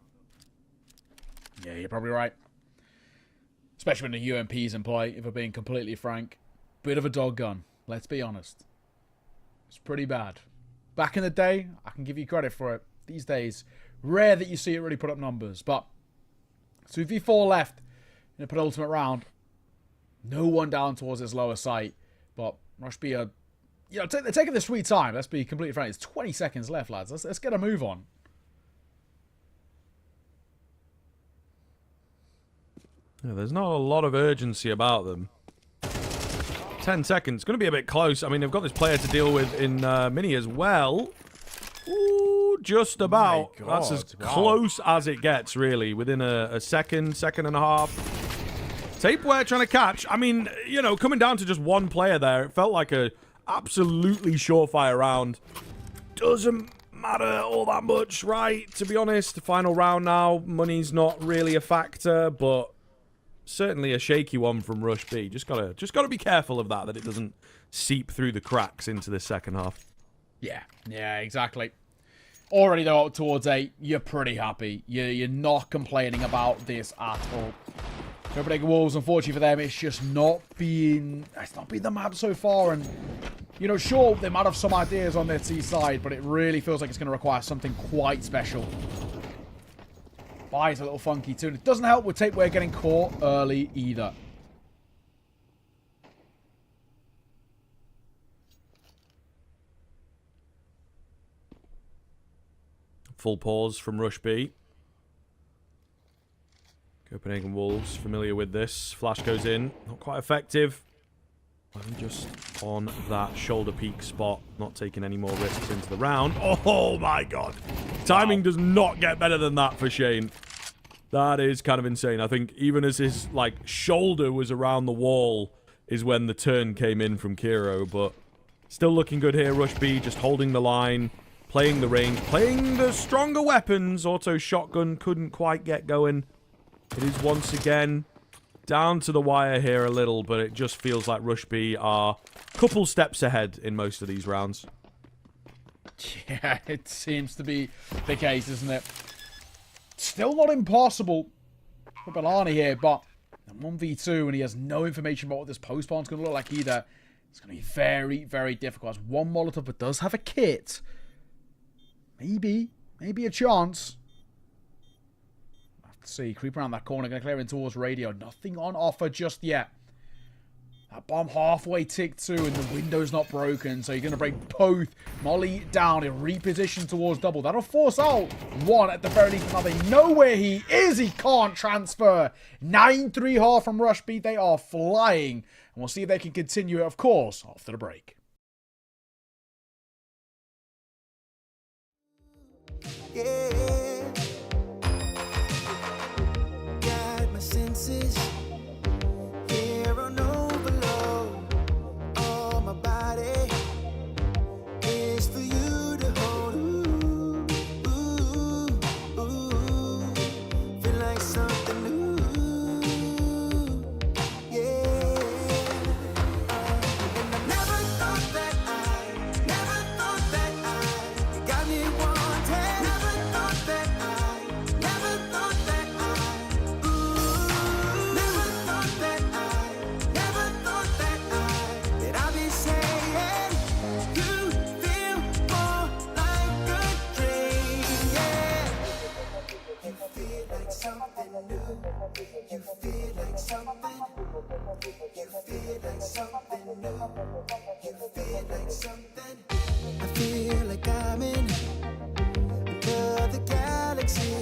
Yeah, you're probably right. Especially when the UMP's in play, if we're being completely frank. Bit of a dog gun, let's be honest. It's pretty bad. Back in the day, I can give you credit for it. These days, rare that you see it really put up numbers. But 2v4 left in a penultimate round. No one down towards his lower sight. But Rush B are, you know, they're taking their sweet time. Let's be completely frank. It's 20 seconds left, lads. Let's get a move on. Yeah, there's not a lot of urgency about them. 10 seconds. Going to be a bit close. I mean, they've got this player to deal with in Mini as well. Ooh, just about. Oh my God, that's as wow. close as it gets, really. Within a second and a half. Tapeware trying to catch. I mean, you know, coming down to just one player there, it felt like a absolutely surefire round. Doesn't matter all that much, right? To be honest, the final round now, money's not really a factor, but certainly a shaky one from Rush B. Just gotta be careful of that it doesn't seep through the cracks into the second half. Yeah, exactly. Already though, up towards 8, you're pretty happy. You're not complaining about this at all. Copenhagen Wolves, unfortunately for them, it's just not been the map so far. And you know, sure, they might have some ideas on their T side, but it really feels like it's going to require something quite special. Buys a little funky too. And it doesn't help with Tapeware getting caught early either. Full pause from Rush B. Copenhagen Wolves, familiar with this. Flash goes in. Not quite effective. And just on that shoulder peak spot. Not taking any more risks into the round. Oh my god. Timing does not get better than that for Shane. That is kind of insane. I think even as his shoulder was around the wall is when the turn came in from Kiro. But still looking good here. Rush B just holding the line. Playing the range. Playing the stronger weapons. Auto shotgun couldn't quite get going. It is once again down to the wire here a little, but it just feels like Rush B are a couple steps ahead in most of these rounds. Yeah, it seems to be the case, isn't it? Still not impossible for Balani here, but 1v2 and he has no information about what this post-spawn's going to look like either. It's going to be very, very difficult. Has one Molotov, but does have a kit. Maybe a chance. See, creep around that corner, going to clear in towards radio. Nothing on offer just yet. That bomb halfway ticked too, and the window's not broken, so you're going to break both. Molly down, and reposition towards double. That'll force out one at the very least. Now they know where he is. He can't transfer. 9-3 half from Rush B. They are flying, and we'll see if they can continue it, of course, after the break. Yeah. Got my senses here on overload. All my body is for you to hold. Ooh, ooh, ooh. Feel like something new. Yeah. And I never thought that you got me wanted. Never thought that You feel like something. You feel like something new. You feel like something. I feel like I'm in another galaxy.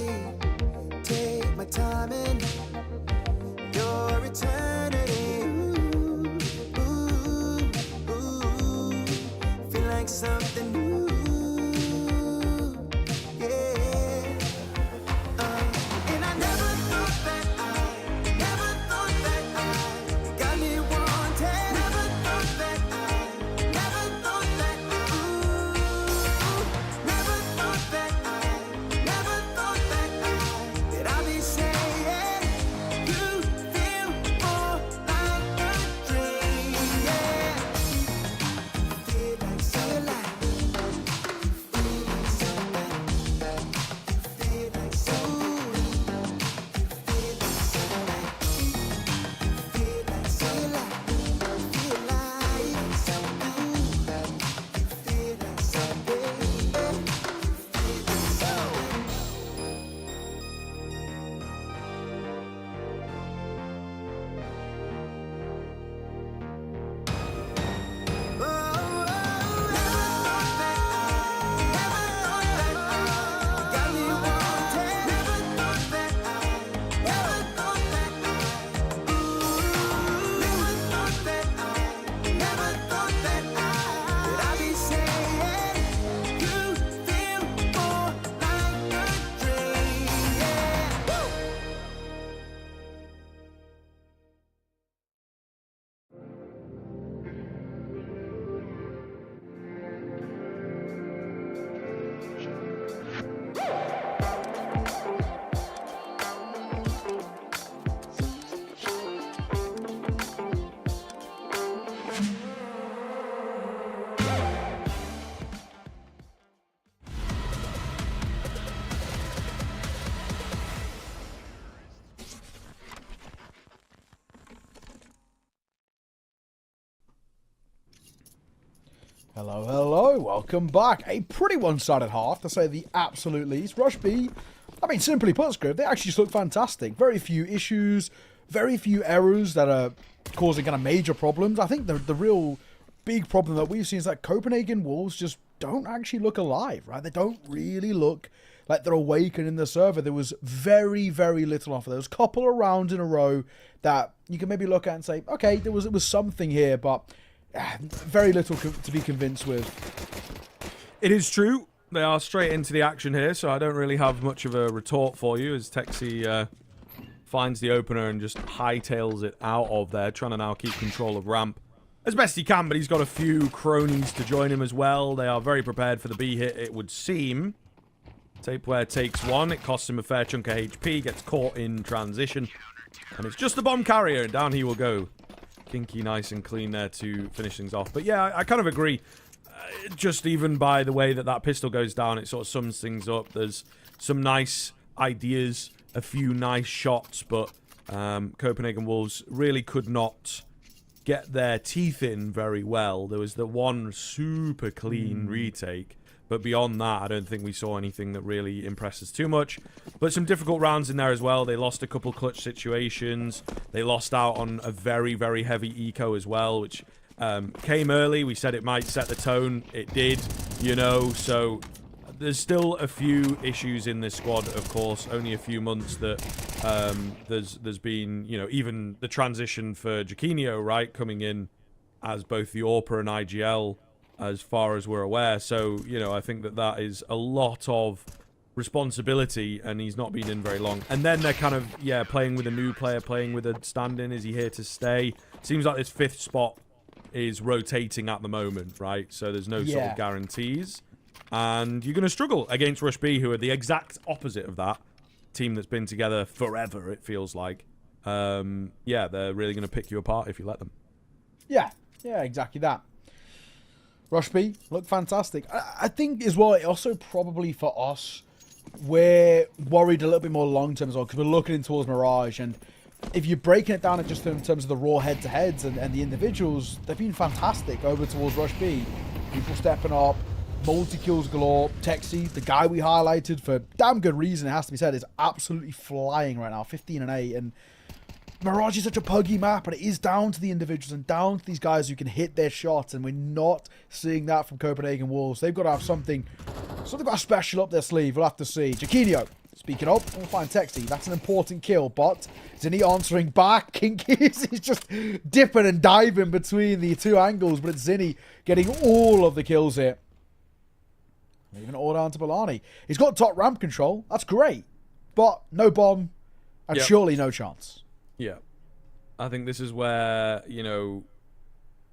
Take my time in your eternity. Ooh, ooh, ooh. Feel like something new. Hello, hello, welcome back. A pretty one-sided half, to say the absolute least. Rush B, I mean, simply put, Script, they actually just look fantastic. Very few issues, very few errors that are causing kind of major problems. I think the real big problem that we've seen is that Copenhagen Wolves just don't actually look alive, right? They don't really look like they're awakened in the server. There was very, very little off of those couple of rounds in a row that you can maybe look at and say, okay, it was something here, but very little to be convinced with. It is true. They are straight into the action here, so I don't really have much of a retort for you as Texi finds the opener and just hightails it out of there, trying to now keep control of ramp as best he can, but he's got a few cronies to join him as well. They are very prepared for the B hit, it would seem. Tapeware takes one. It costs him a fair chunk of HP, gets caught in transition, and it's just the bomb carrier, and down he will go. Kinky, nice and clean there to finish things off. But yeah, I kind of agree. Just even by the way that that pistol goes down, it sort of sums things up. There's some nice ideas, a few nice shots, but Copenhagen Wolves really could not get their teeth in very well. There was the one super clean retake, but beyond that, I don't think we saw anything that really impressed us too much. But some difficult rounds in there as well. They lost a couple clutch situations. They lost out on a very, very heavy eco as well, which came early. We said it might set the tone. It did, you know. So there's still a few issues in this squad, of course. Only a few months that there's been, you know, even the transition for Jaquinho, right, coming in as both the AWPer and IGL, as far as we're aware. So, you know, I think that is a lot of responsibility, and he's not been in very long. And then they're kind of, yeah, playing with a new player, playing with a stand-in. Is he here to stay? Seems like this fifth spot is rotating at the moment, right? So there's no sort of guarantees. And you're going to struggle against Rush B, who are the exact opposite of that. Team that's been together forever, it feels like. Yeah, they're really going to pick you apart if you let them. Yeah, exactly that. Rush B look fantastic. I think as well, also probably for us, we're worried a little bit more long-term as well, because we're looking in towards Mirage, and if you're breaking it down just in terms of the raw head-to-heads and the individuals, they've been fantastic over towards Rush B. People stepping up, multi-kills galore. Texi, the guy we highlighted for damn good reason, it has to be said, is absolutely flying right now, 15 and 8. And Mirage is such a puggy map, and it is down to the individuals and down to these guys who can hit their shots, and we're not seeing that from Copenhagen Wolves. They've got to have something got special up their sleeve. We'll have to see. Jaquinho, speaking of, we'll find Texi. That's an important kill, but Zinni answering back. Kinky is just dipping and diving between the two angles, but it's Zinni getting all of the kills here. Even all down to Balani. He's got top ramp control. That's great, but no bomb, and surely no chance. Yeah. I think this is where, you know,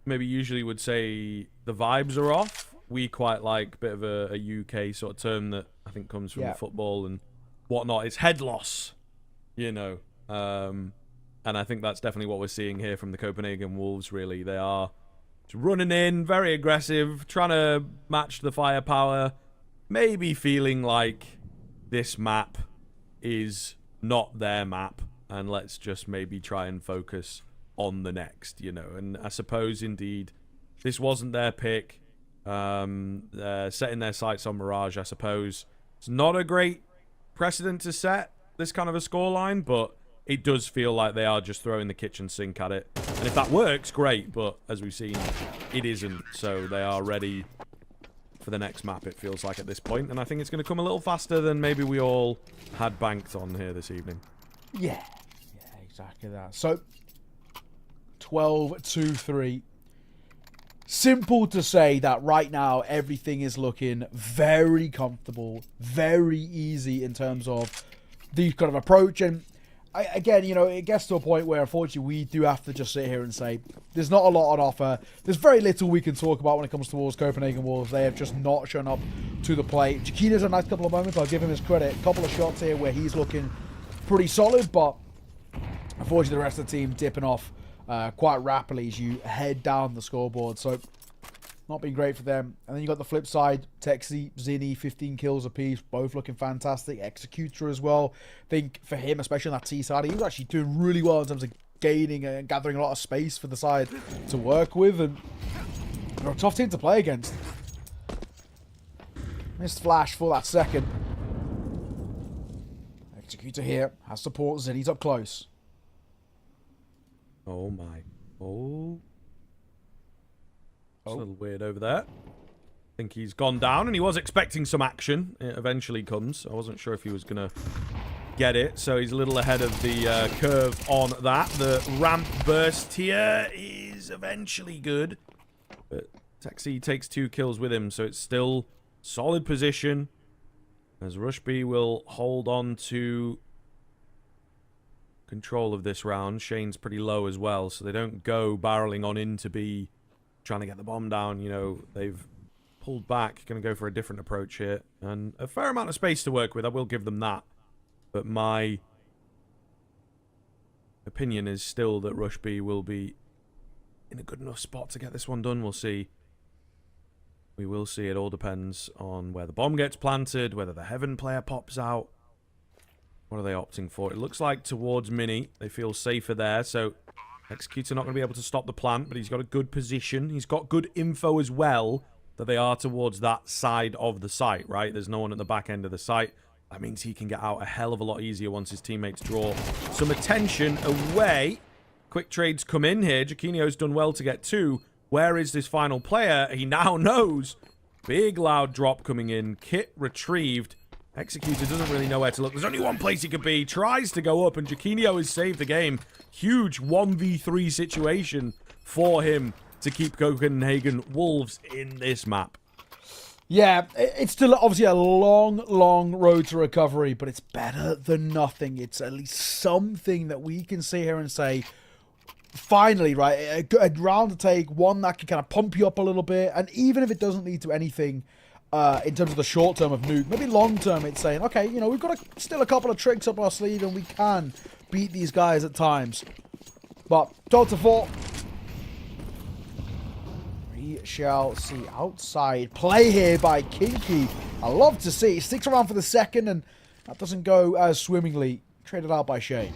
maybe usually would say the vibes are off. We quite like a bit of a UK sort of term that I think comes from football and whatnot. It's head loss, you know. And I think that's definitely what we're seeing here from the Copenhagen Wolves, really. They are running in, very aggressive, trying to match the firepower, maybe feeling like this map is not their map. And let's just maybe try and focus on the next, you know. And I suppose, indeed, this wasn't their pick. They're setting their sights on Mirage, I suppose. It's not a great precedent to set, this kind of a scoreline, but it does feel like they are just throwing the kitchen sink at it. And if that works, great. But as we've seen, it isn't. So they are ready for the next map, it feels like, at this point. And I think it's going to come a little faster than maybe we all had banked on here this evening. Yeah, exactly that. So, 12-2-3. Simple to say that right now everything is looking very comfortable, very easy in terms of the kind of approach. And again, you know, it gets to a point where unfortunately we do have to just sit here and say there's not a lot on offer. There's very little we can talk about when it comes towards Copenhagen Wolves. They have just not shown up to the plate. Jaquinho's a nice couple of moments. I'll give him his credit. A couple of shots here where he's looking pretty solid, but unfortunately the rest of the team dipping off quite rapidly as you head down the scoreboard. So not been great for them. And then you got the flip side, Texi, Zinni, 15 kills apiece, both looking fantastic. Executor as well. I think for him, especially on that T side, he was actually doing really well in terms of gaining and gathering a lot of space for the side to work with. And they're a tough team to play against. Missed flash for that second. Executor here has support. Zinni's up close. Oh my. Oh. It's a little weird over there. I think he's gone down, and he was expecting some action. It eventually comes. I wasn't sure if he was going to get it, so he's a little ahead of the curve on that. The ramp burst here is eventually good, but Texi takes 2 kills with him, so it's still solid position as Rushby will hold on to control of this round. Shane's pretty low as well, so they don't go barreling on into B trying to get the bomb down. You know, they've pulled back, going to go for a different approach here, and a fair amount of space to work with. I will give them that, but my opinion is still that Rushby will be in a good enough spot to get this one done. We'll see. We will see. It all depends on where the bomb gets planted, whether the Heaven player pops out. What are they opting for? It looks like towards Mini. They feel safer there, so Executor not going to be able to stop the plant, but he's got a good position. He's got good info as well that they are towards that side of the site, right? There's no one at the back end of the site. That means he can get out a hell of a lot easier once his teammates draw some attention away. Quick trades come in here. Jaquinho's done well to get 2. Where is this final player? He now knows. Big loud drop coming in. Kit retrieved. Executor doesn't really know where to look. There's only one place he could be. Tries to go up, and Jaquinho has saved the game. Huge 1v3 situation for him to keep Copenhagen Wolves in this map. Yeah, it's still obviously a long, long road to recovery, but it's better than nothing. It's at least something that we can sit here and say, finally, right, a round to take, one that can kind of pump you up a little bit, and even if it doesn't lead to anything in terms of the short term of Nuke, maybe long term it's saying, okay, you know, we've got still a couple of tricks up our sleeve and we can beat these guys at times. But 12-4. We shall see. Outside play here by Kinky. I love to see. He sticks around for the second, and that doesn't go as swimmingly. Traded out by Shane.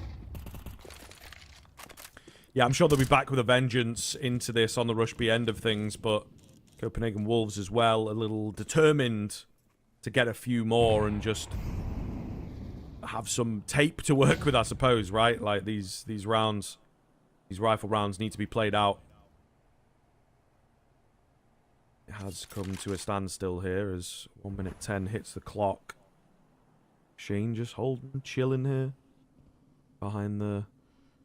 Yeah, I'm sure they'll be back with a vengeance into this on the Rushby end of things, but Copenhagen Wolves as well, a little determined to get a few more and just have some tape to work with, I suppose, right? Like these rounds, these rifle rounds need to be played out. It has come to a standstill here as 1 minute 10 hits the clock. Shane just holding, chilling here behind the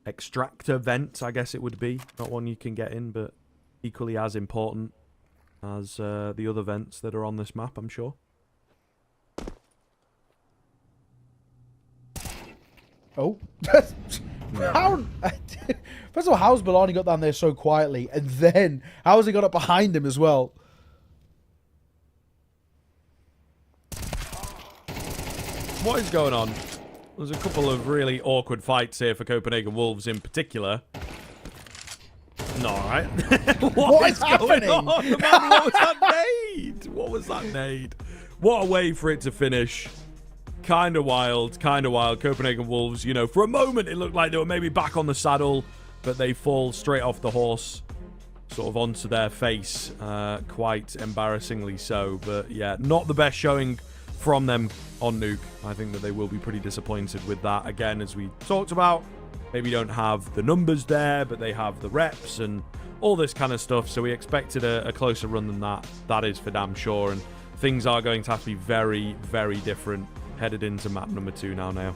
extractor vent, I guess it would be. Not one you can get in, but equally as important as the other vents that are on this map, I'm sure. Oh. How? First of all, how's Balani got down there so quietly? And then, how has he got up behind him as well? What is going on? There's a couple of really awkward fights here for Copenhagen Wolves in particular. No, alright. what is happening? Going on? Man, what was that nade? What was that nade? What a way for it to finish. Kind of wild, kind of wild. Copenhagen Wolves, you know, for a moment it looked like they were maybe back on the saddle, but they fall straight off the horse, sort of onto their face, quite embarrassingly so. But yeah, not the best showing from them on Nuke. I think that they will be pretty disappointed with that. Again, as we talked about, maybe don't have the numbers there, but they have the reps and all this kind of stuff. So we expected a closer run than that. That is for damn sure. And things are going to have to be very, very different headed into map number 2 now.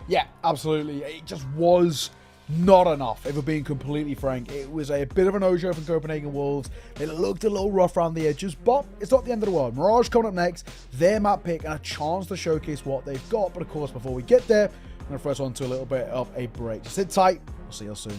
Yeah, absolutely. It just was not enough, if we're being completely frank. It was a bit of an no-show from Copenhagen Wolves. It looked a little rough around the edges, but it's not the end of the world. Mirage coming up next, their map pick, and a chance to showcase what they've got. But of course, before we get there, I'm going to throw us on to a little bit of a break. So sit tight. We'll see you soon.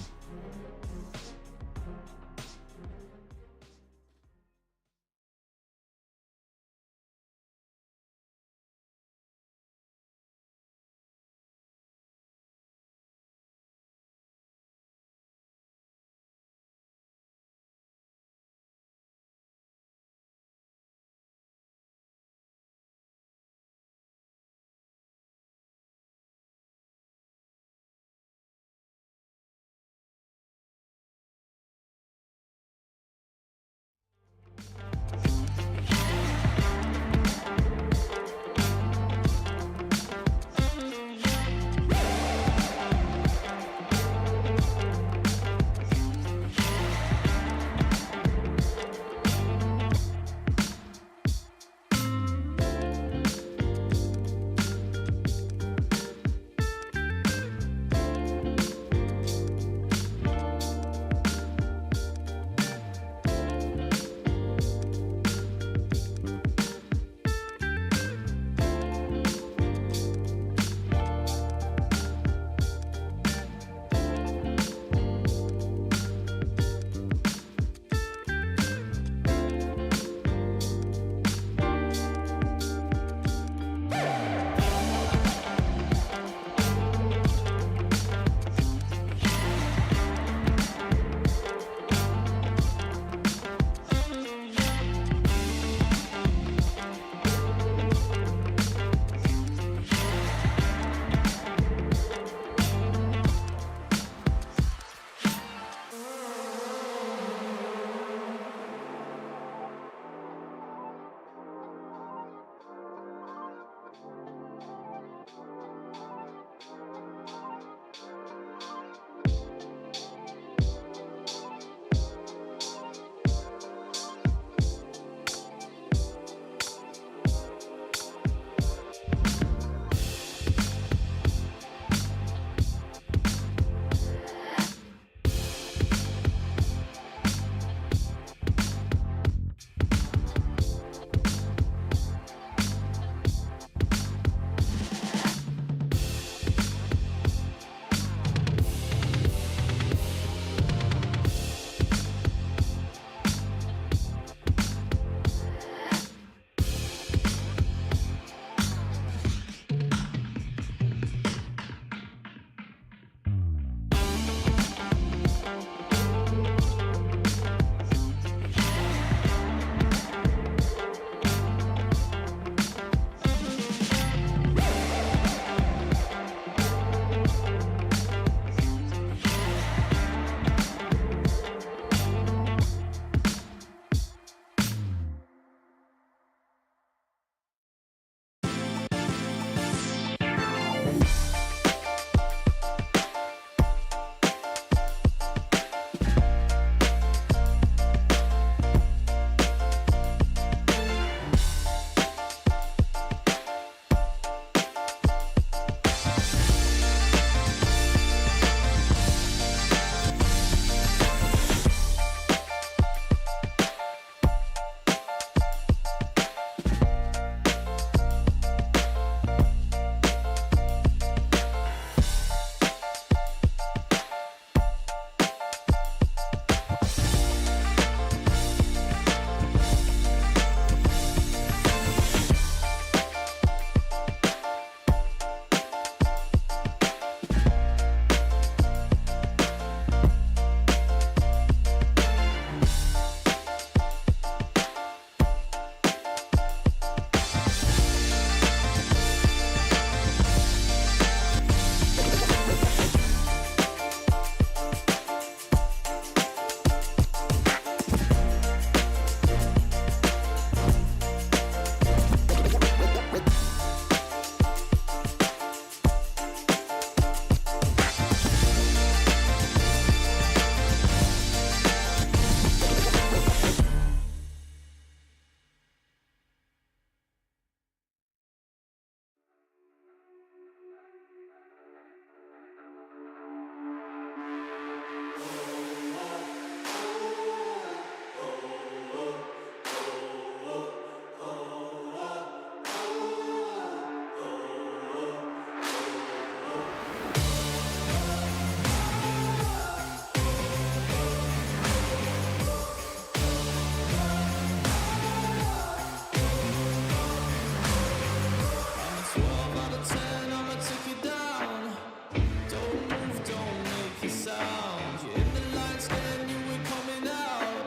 sound. In the lights, then you were coming out.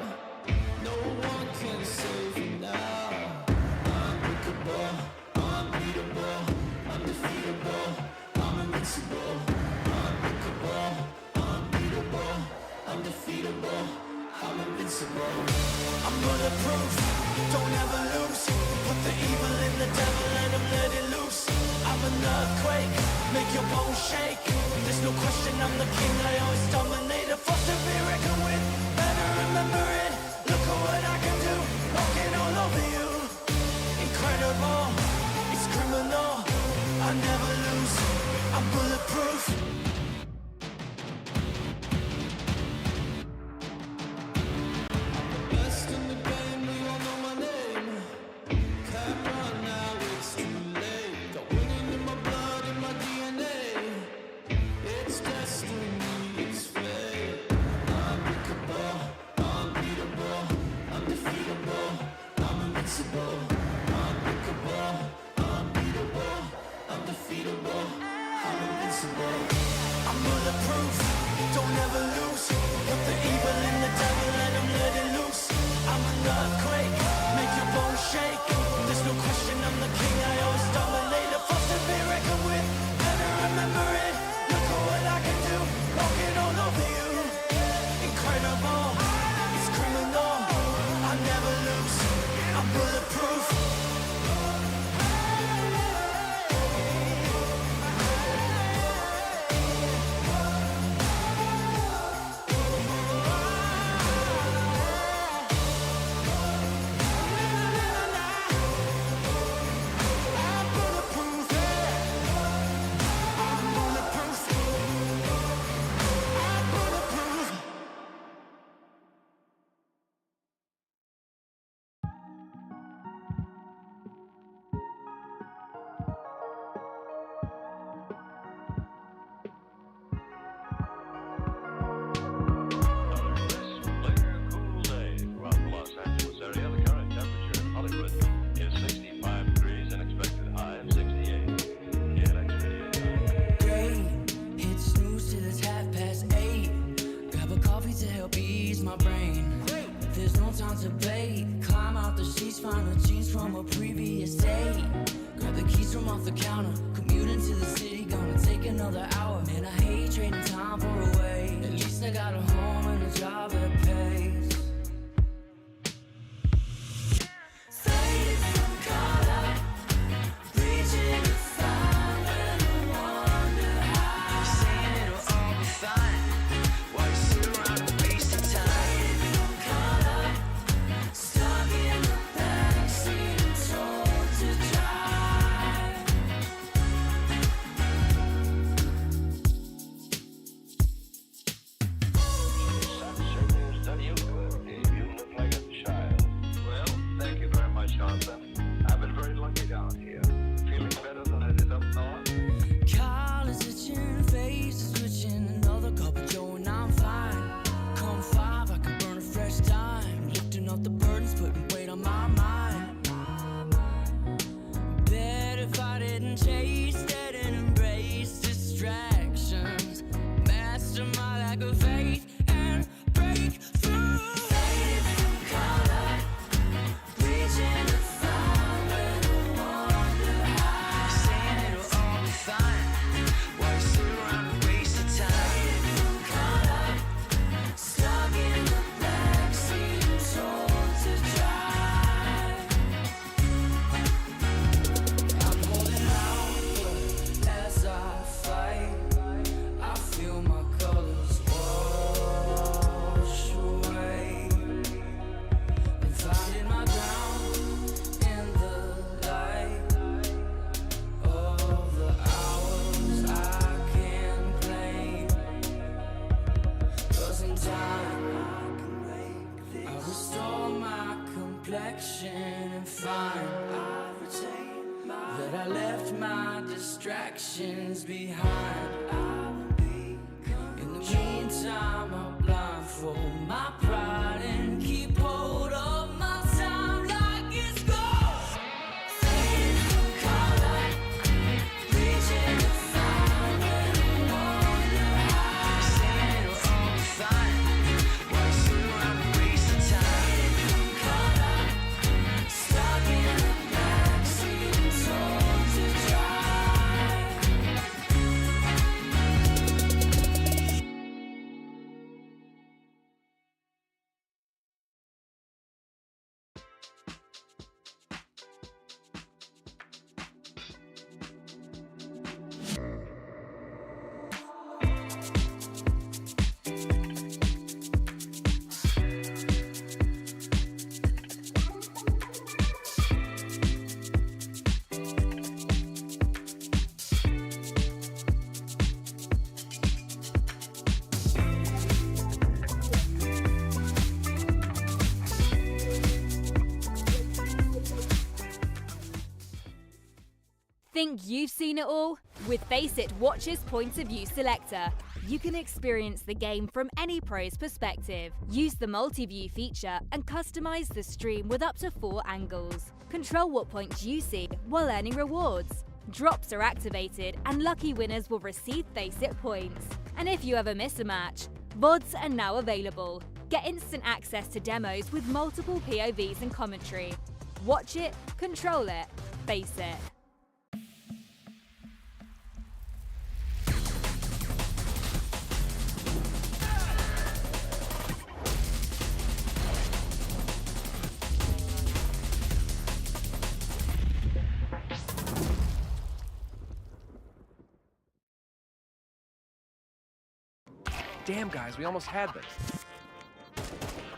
No one can save you now. Unbreakable, unbeatable, undefeatable. I'm invincible. Unbreakable, unbeatable, undefeatable. I'm invincible. I'm bulletproof, don't ever lose. Put the evil in the devil and I'm let it loose. I'm an earthquake, make your bones shake. There's no question I'm the king, I always dominate. A force to be reckoned with, better remember it. Look at what I can do, walking all over you. Incredible, it's criminal. I never lose, I'm bulletproof. Best in the game, we all know my name. Can't run now, it's too late. Got winning in my blood, in my DNA. It's destiny, it's fate. Unbreakable, unbeatable, undefeatable. I'm invincible. Unbreakable, unbeatable, undefeatable. I'm invincible. I'm bulletproof, don't ever lose. Put the evil in the devil and I'm let it loose. I'm an earthquake, make your bones shake. There's no question I'm the king, I always dominate. A force to be reckoned with, better remember it. Look at what I can do, walking all over you. Incredible, it's criminal. I never lose, I'm bulletproof. That I left my distractions behind. I will be in the meantime, I'll blindfold my pride and keep hold of my time like it's gold. Fading from color, reaching to find when I wonder how. Saying Think you've seen it all? With Faceit Watch's Point of View Selector, you can experience the game from any pro's perspective. Use the multi-view feature and customize the stream with up to 4 angles. Control what points you see while earning rewards. Drops are activated and lucky winners will receive Faceit points. And if you ever miss a match, VODs are now available. Get instant access to demos with multiple POVs and commentary. Watch it, control it, Faceit. Damn, guys, we almost had this.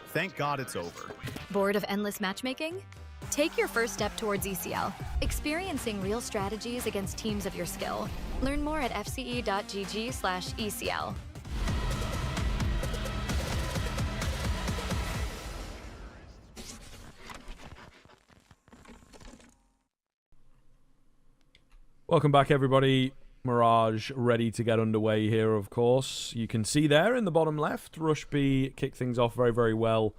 Thank God it's over. Bored of endless matchmaking? Take your first step towards ECL, experiencing real strategies against teams of your skill. Learn more at fce.gg/ECL. Welcome back, everybody. Mirage ready to get underway here, of course. You can see there in the bottom left, Rush B kicked things off very, very well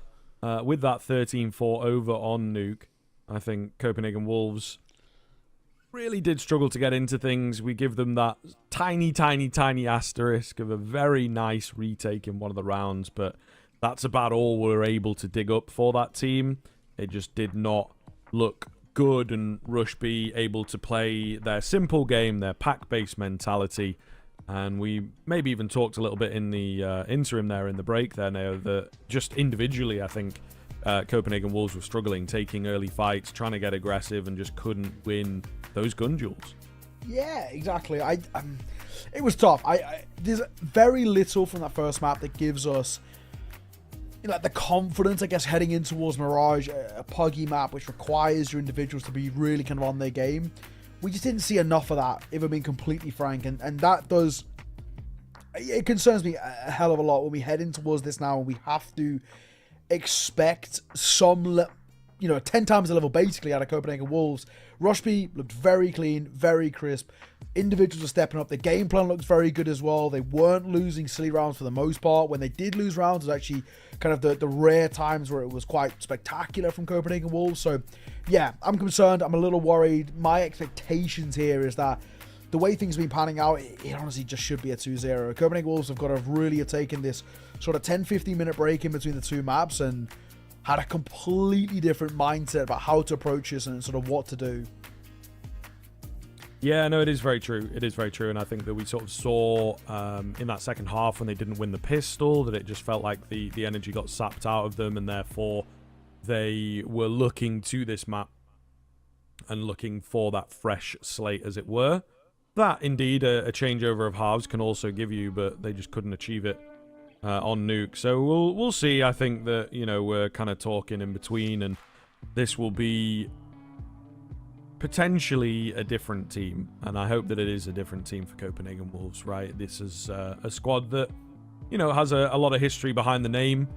with that 13-4 over on Nuke. I think Copenhagen Wolves really did struggle to get into things. We give them that tiny, tiny, tiny asterisk of a very nice retake in one of the rounds, but that's about all we're able to dig up for that team. It just did not look good, and Rush B able to play their simple game, their pack-based mentality. And we maybe even talked a little bit in the interim there, in the break there, now that just individually, I think Copenhagen Wolves were struggling, taking early fights, trying to get aggressive, and just couldn't win those gun duels. Yeah, exactly. It was tough. There's very little from that first map that gives us like the confidence, I guess, heading in towards Mirage, a puggy map which requires your individuals to be really kind of on their game. We just didn't see enough of that, if I'm being completely frank, and that does, it concerns me a hell of a lot when we head in towards this now, and we have to expect some 10 times the level basically out of Copenhagen Wolves. Rush B looked very clean, very crisp. Individuals are stepping up. The game plan looks very good as well. They weren't losing silly rounds for the most part. When they did lose rounds, it was actually kind of the rare times where it was quite spectacular from Copenhagen Wolves. So, yeah, I'm concerned. I'm a little worried. My expectations here is that the way things have been panning out, it honestly just should be a 2-0. Copenhagen Wolves have got to really have taken this sort of 10-15 minute break in between the two maps and had a completely different mindset about how to approach this and sort of what to do. Yeah, no, it is very true. It is very true, and I think that we sort of saw in that second half when they didn't win the pistol that it just felt like the energy got sapped out of them, and therefore they were looking to this map and looking for that fresh slate, as it were. That, indeed, a changeover of halves can also give you, but they just couldn't achieve it on Nuke. So we'll see. I think that, we're kind of talking in between, and this will be potentially a different team, and I hope that it is a different team for Copenhagen Wolves, right? This is a squad that, has a lot of history behind the name.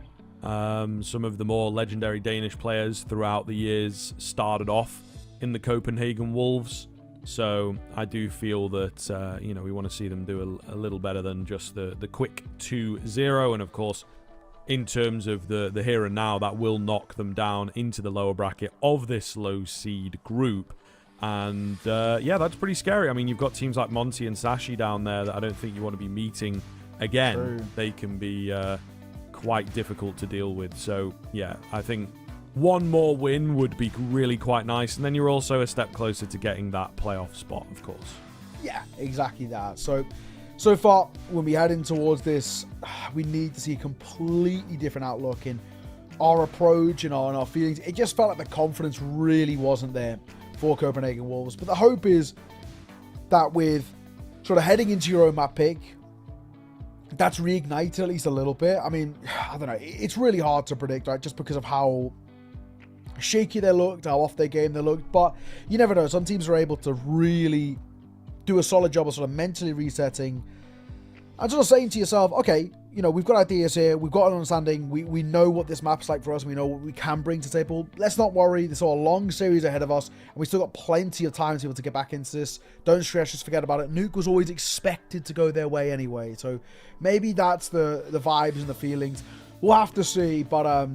Some of the more legendary Danish players throughout the years started off in the Copenhagen Wolves. So I do feel that, we want to see them do a little better than just the quick 2-0. And of course, in terms of the here and now, that will knock them down into the lower bracket of this low seed group. And that's pretty scary. I mean, you've got teams like Monty and Sashi down there that I don't think you want to be meeting again. True. They can be quite difficult to deal with. So, yeah, I think one more win would be really quite nice. And then you're also a step closer to getting that playoff spot, of course. Yeah, exactly that. So far, when we head in towards this, we need to see a completely different outlook in our approach and our feelings. It just felt like the confidence really wasn't there for Copenhagen Wolves. But the hope is that with sort of heading into your own map pick, that's reignited at least a little bit. I mean, I don't know. It's really hard to predict, right? Just because of how shaky they looked, how off their game they looked. But you never know. Some teams are able to really do a solid job of sort of mentally resetting and sort of saying to yourself, okay, you know, we've got ideas here. We've got an understanding. We know what this map's like for us. We know what we can bring to the table. Let's not worry. There's still a long series ahead of us, and we still got plenty of time to be able to get back into this. Don't stress. Just forget about it. Nuke was always expected to go their way anyway, so maybe that's the vibes and the feelings. We'll have to see, but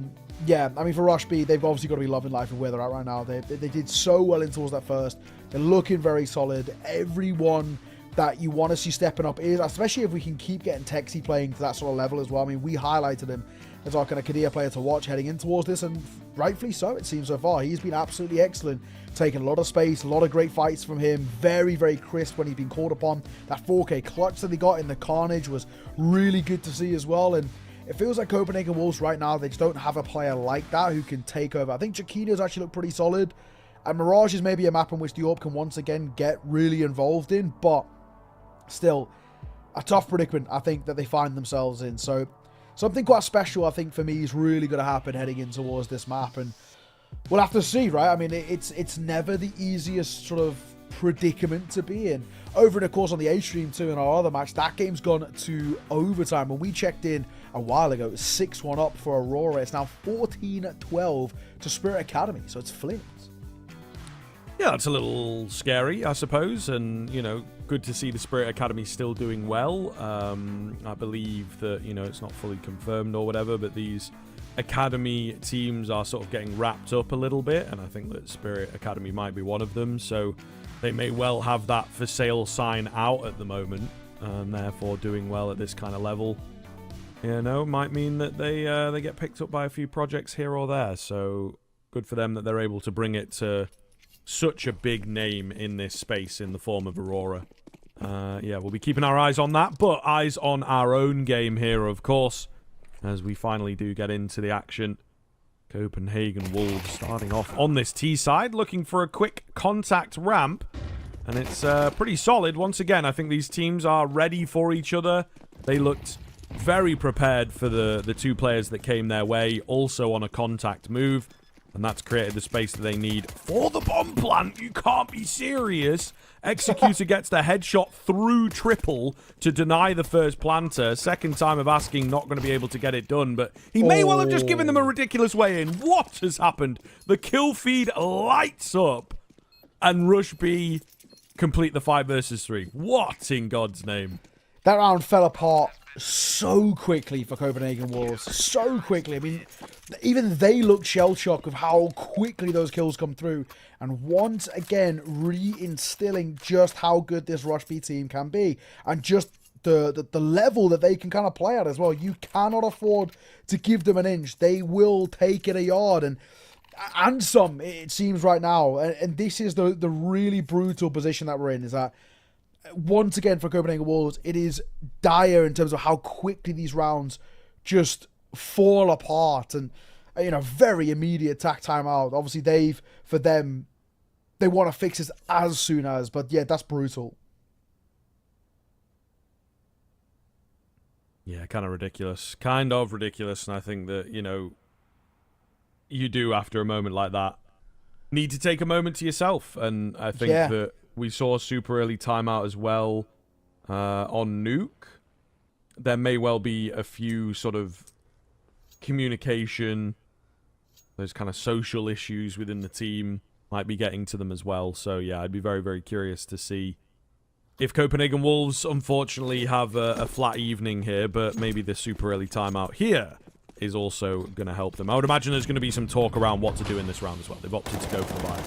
yeah, I mean, for Rush B, they've obviously got to be loving life and where they're at right now. They did so well in towards that first. They're looking very solid. Everyone that you want to see stepping up is, especially if we can keep getting Texi playing to that sort of level as well. I mean, we highlighted him as our kind of Kadir player to watch heading in towards this, and rightfully so, it seems so far. He's been absolutely excellent, taking a lot of space, a lot of great fights from him, very, very crisp when he's been called upon. That 4K clutch that he got in the Carnage was really good to see as well, and it feels like Copenhagen Wolves right now, they just don't have a player like that who can take over. I think Chiquito's actually looked pretty solid, and Mirage is maybe a map in which the Orb can once again get really involved in, but still a tough predicament, I think, that they find themselves in. So something quite special, I think, for me is really going to happen heading in towards this map, and we'll have to see, right? I mean, it's never the easiest sort of predicament to be in. Over in, of course, on the A stream too, in our other match, that game's gone to overtime. When we checked in a while ago, it was 6-1 up for Aurora. It's now 14-12 to Spirit Academy, so it's flipped. Yeah, that's a little scary, I suppose, and, you know, good to see the Spirit Academy still doing well. I believe that, you know, it's not fully confirmed or whatever, but these Academy teams are sort of getting wrapped up a little bit, and I think that Spirit Academy might be one of them, so they may well have that for sale sign out at the moment, and therefore doing well at this kind of level, you know, might mean that they get picked up by a few projects here or there, so good for them that they're able to bring it to such a big name in this space in the form of Aurora. Yeah, we'll be keeping our eyes on that, but eyes on our own game here, of course, as we finally do get into the action. Copenhagen Wolves starting off on this T side, looking for a quick contact ramp, and it's pretty solid. Once again, I think these teams are ready for each other. They looked very prepared for the two players that came their way, also on a contact move. And that's created the space that they need for the bomb plant. You can't be serious. Executor gets the headshot through triple to deny the first planter. Second time of asking, not going to be able to get it done. But he may well have just given them a ridiculous way in. What has happened? The kill feed lights up. And Rush B complete the 5 versus 3. What in God's name? That round fell apart so quickly for Copenhagen Wolves. So quickly. I mean, even they looked shell-shocked with how quickly those kills come through. And once again, reinstilling just how good this Rush B team can be. And just the level that they can kind of play at as well. You cannot afford to give them an inch. They will take it a yard. And some, it seems right now. And this is the really brutal position that we're in, is that once again, for Copenhagen Wolves, it is dire in terms of how quickly these rounds just fall apart, and, you know, very immediate attack timeout. Obviously, for them, they want to fix this as soon as, but yeah, that's brutal. Yeah, kind of ridiculous. Kind of ridiculous, and I think that, you know, you do, after a moment like that, need to take a moment to yourself, and I think that we saw a super early timeout as well on Nuke. There may well be a few sort of communication, those kind of social issues within the team might be getting to them as well. So yeah, I'd be very, very curious to see if Copenhagen Wolves unfortunately have a flat evening here, but maybe the super early timeout here is also going to help them. I would imagine there's going to be some talk around what to do in this round as well. They've opted to go for the buy.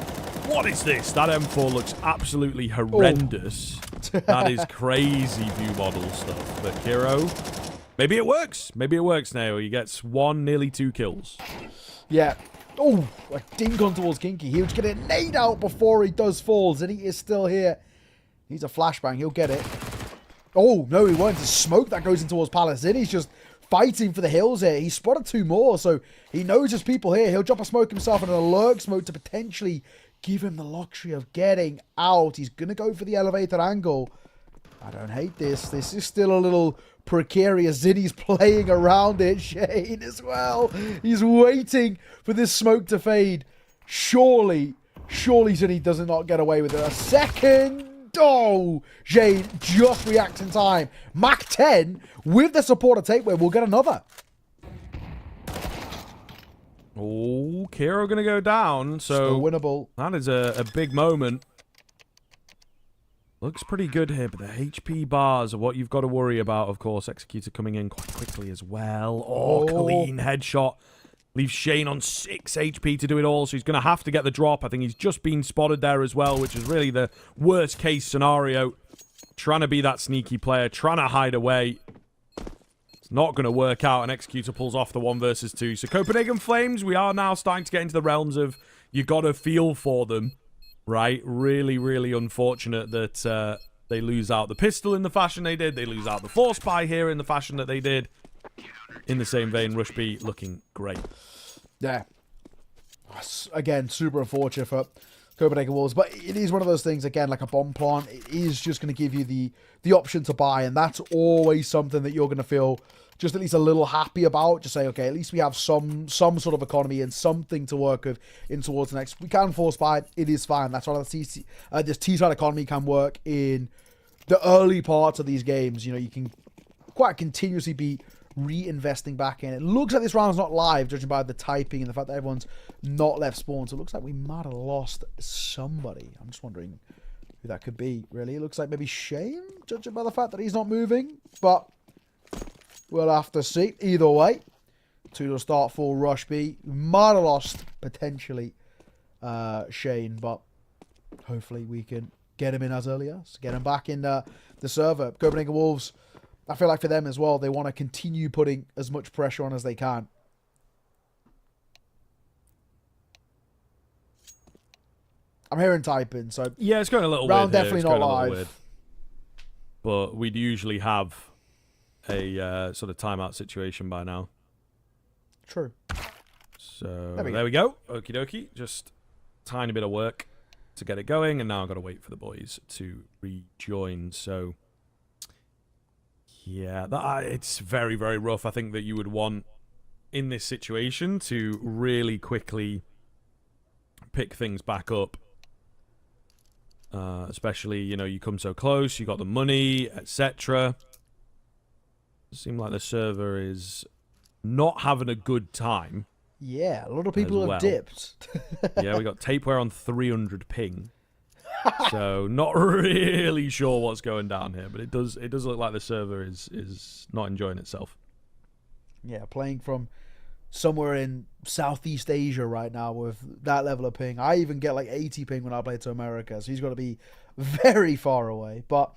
What is this? That M4 looks absolutely horrendous. That is crazy view model stuff. But Kiro, maybe it works. Maybe it works now. He gets 1, nearly 2 kills. Yeah. Oh, a dink on towards Kinky. He was going to nade out before he does falls, and he is still here. He's a flashbang. He'll get it. Oh, no, he won't. The smoke that goes in towards Palace. And he's just fighting for the hills here. He spotted 2 more, so he knows there's people here. He'll drop a smoke himself and an alert smoke to potentially give him the luxury of getting out. He's going to go for the elevated angle. I don't hate this. This is still a little precarious. Zinni's playing around it. Shane as well. He's waiting for this smoke to fade. Surely Zinni does not get away with it. A second Oh, Jade just reacts in time. Mac 10 with the support of Tapeway. We'll get another. Oh, Kiro going to go down. So Still winnable. That is a big moment. Looks pretty good here, but the HP bars are what you've got to worry about, of course. Executor coming in quite quickly as well. Oh, clean headshot. Leaves Shane on 6 HP to do it all, so he's going to have to get the drop. I think he's just been spotted there as well, which is really the worst case scenario. Trying to be that sneaky player, trying to hide away. It's not going to work out, and Executor pulls off the 1 versus 2. So Copenhagen Flames, we are now starting to get into the realms of you got to feel for them, right? Really, really unfortunate that they lose out the pistol in the fashion they did. They lose out the Force Spy here in the fashion that they did. In the same vein, Rush B looking great. Yeah. Again, super unfortunate for Copenhagen Wolves. But it is one of those things, again, like a bomb plant. It is just going to give you the option to buy. And that's always something that you're going to feel just at least a little happy about. Just say, okay, at least we have some sort of economy and something to work with in towards the next. We can force buy. It is fine. That's why this T-side economy can work in the early parts of these games. You know, you can quite continuously be reinvesting back in. It looks like this round's not live, judging by the typing and the fact that everyone's not left spawn. So it looks like we might have lost somebody. I'm just wondering who that could be, really. It looks like maybe Shane, judging by the fact that he's not moving. But we'll have to see. Either way, 2 to start for Rush B. Might have lost, potentially, Shane. But hopefully we can get him in as early as. Get him back in the server. Copenhagen Wolves, I feel like for them as well, they want to continue putting as much pressure on as they can. I'm hearing typing, so yeah, it's going a little round weird. Definitely not live. Weird. But we'd usually have a sort of timeout situation by now. True. So there we go. Okie dokie. Just tiny bit of work to get it going, and now I've got to wait for the boys to rejoin. So yeah, it's very, very rough. I think that you would want, in this situation, to really quickly pick things back up. Especially, you know, you come so close, you got the money, etc. Seems like the server is not having a good time. Yeah, a lot of people have dipped. Yeah, we got Tapeware on 300 ping. So not really sure what's going down here, but it does look like the server is not enjoying itself. Yeah, playing from somewhere in Southeast Asia right now with that level of ping. I even get like 80 ping when I play to America, so he's got to be very far away. But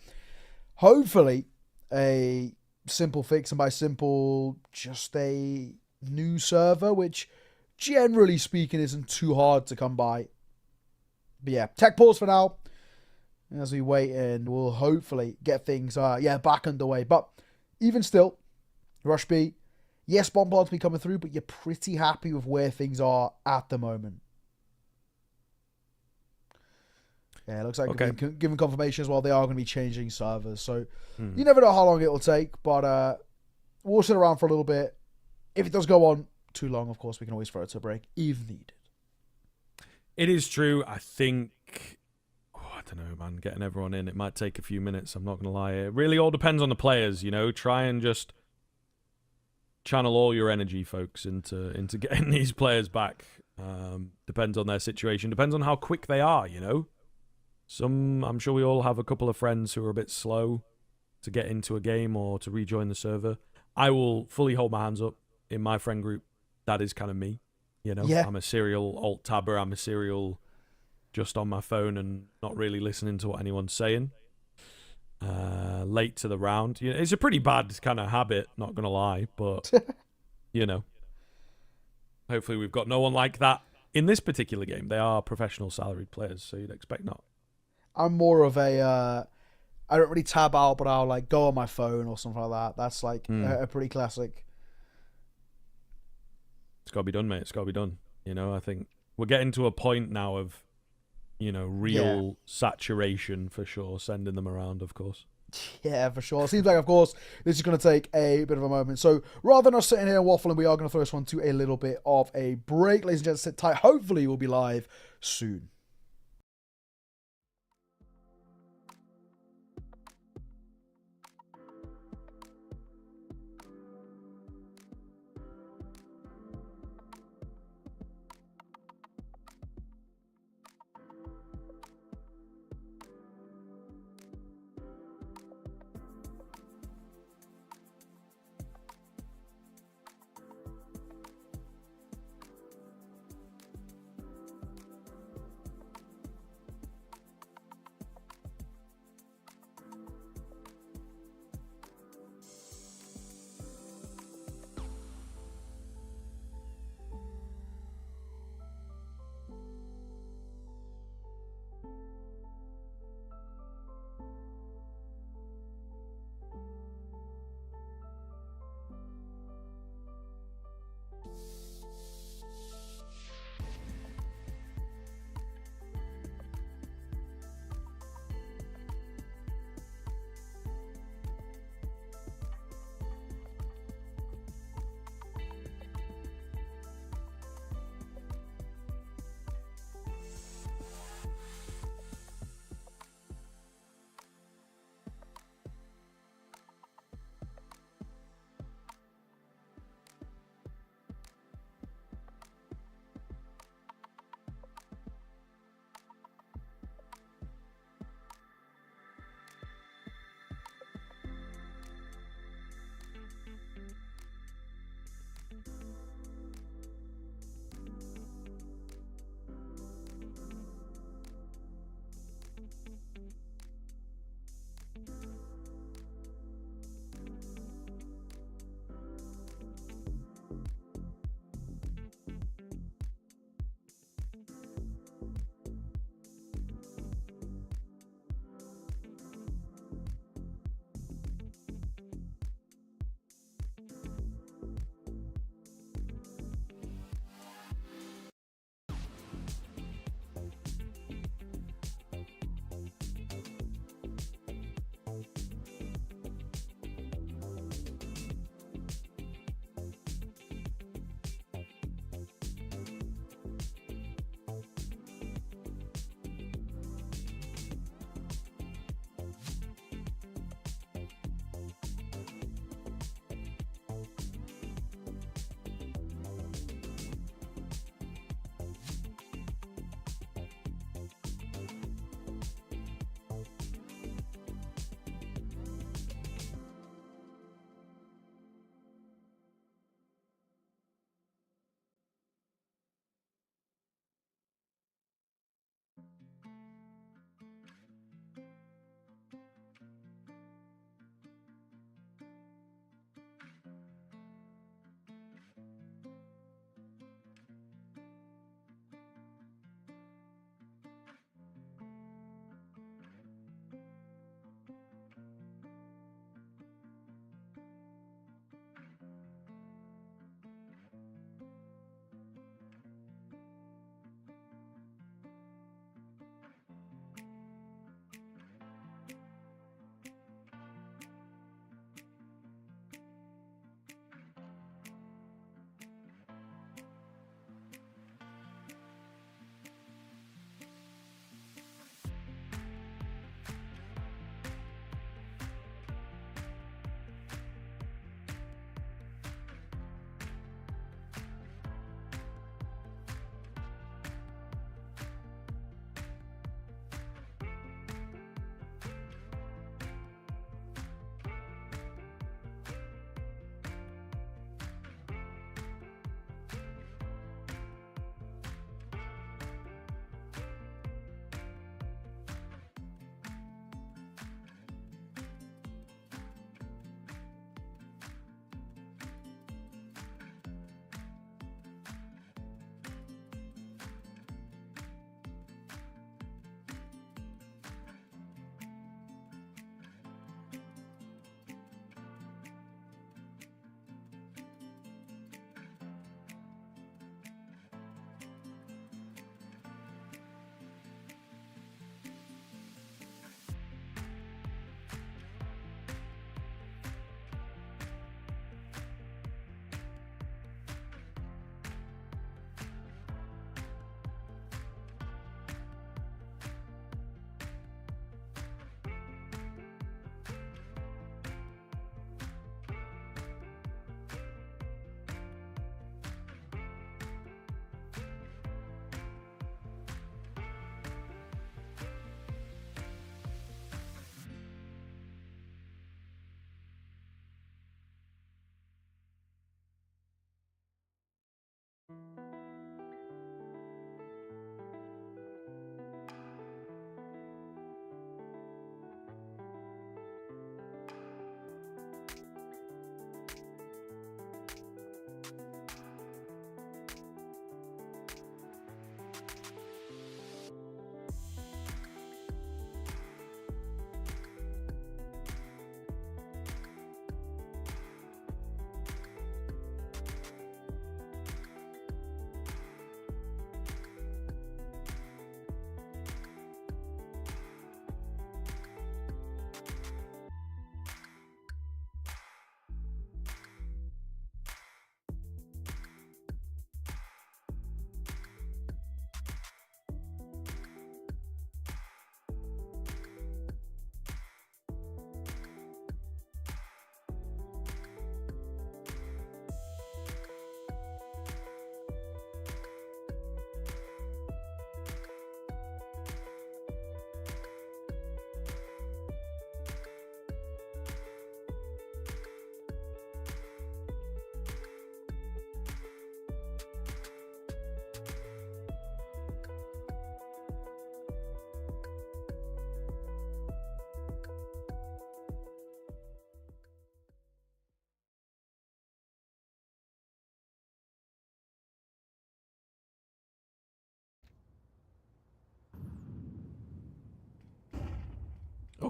hopefully a simple fix, and by simple, just a new server, which generally speaking isn't too hard to come by. But yeah, tech pause for now as we wait, and we'll hopefully get things back underway. But even still, Rush B, yes, bomb plants be coming through, but you're pretty happy with where things are at the moment. Yeah, it looks like given confirmation as well, they are going to be changing servers. So you never know how long it will take, but we'll sit around for a little bit. If it does go on too long, of course, we can always throw it to a break if needed. It is true. I think, I don't know, man, getting everyone in, it might take a few minutes. I'm not going to lie. It really all depends on the players, you know. Try and just channel all your energy, folks, into getting these players back. Depends on their situation. Depends on how quick they are, you know. I'm sure we all have a couple of friends who are a bit slow to get into a game or to rejoin the server. I will fully hold my hands up in my friend group. That is kind of me. You know, yeah. I'm a serial alt-tabber. I'm a serial just on my phone and not really listening to what anyone's saying. Late to the round. You know, it's a pretty bad kind of habit, not going to lie. But, you know, hopefully we've got no one like that in this particular game. They are professional salaried players, so you'd expect not. I'm more of I don't really tab out, but I'll like go on my phone or something like that. That's like a pretty classic. It's got to be done, mate. It's got to be done. You know, I think we're getting to a point now of, you know, real saturation for sure. Sending them around, of course. Yeah, for sure. Seems like, of course, this is going to take a bit of a moment. So rather than us sitting here waffling, we are going to throw this one to a little bit of a break. Ladies and gents, sit tight. Hopefully we'll be live soon.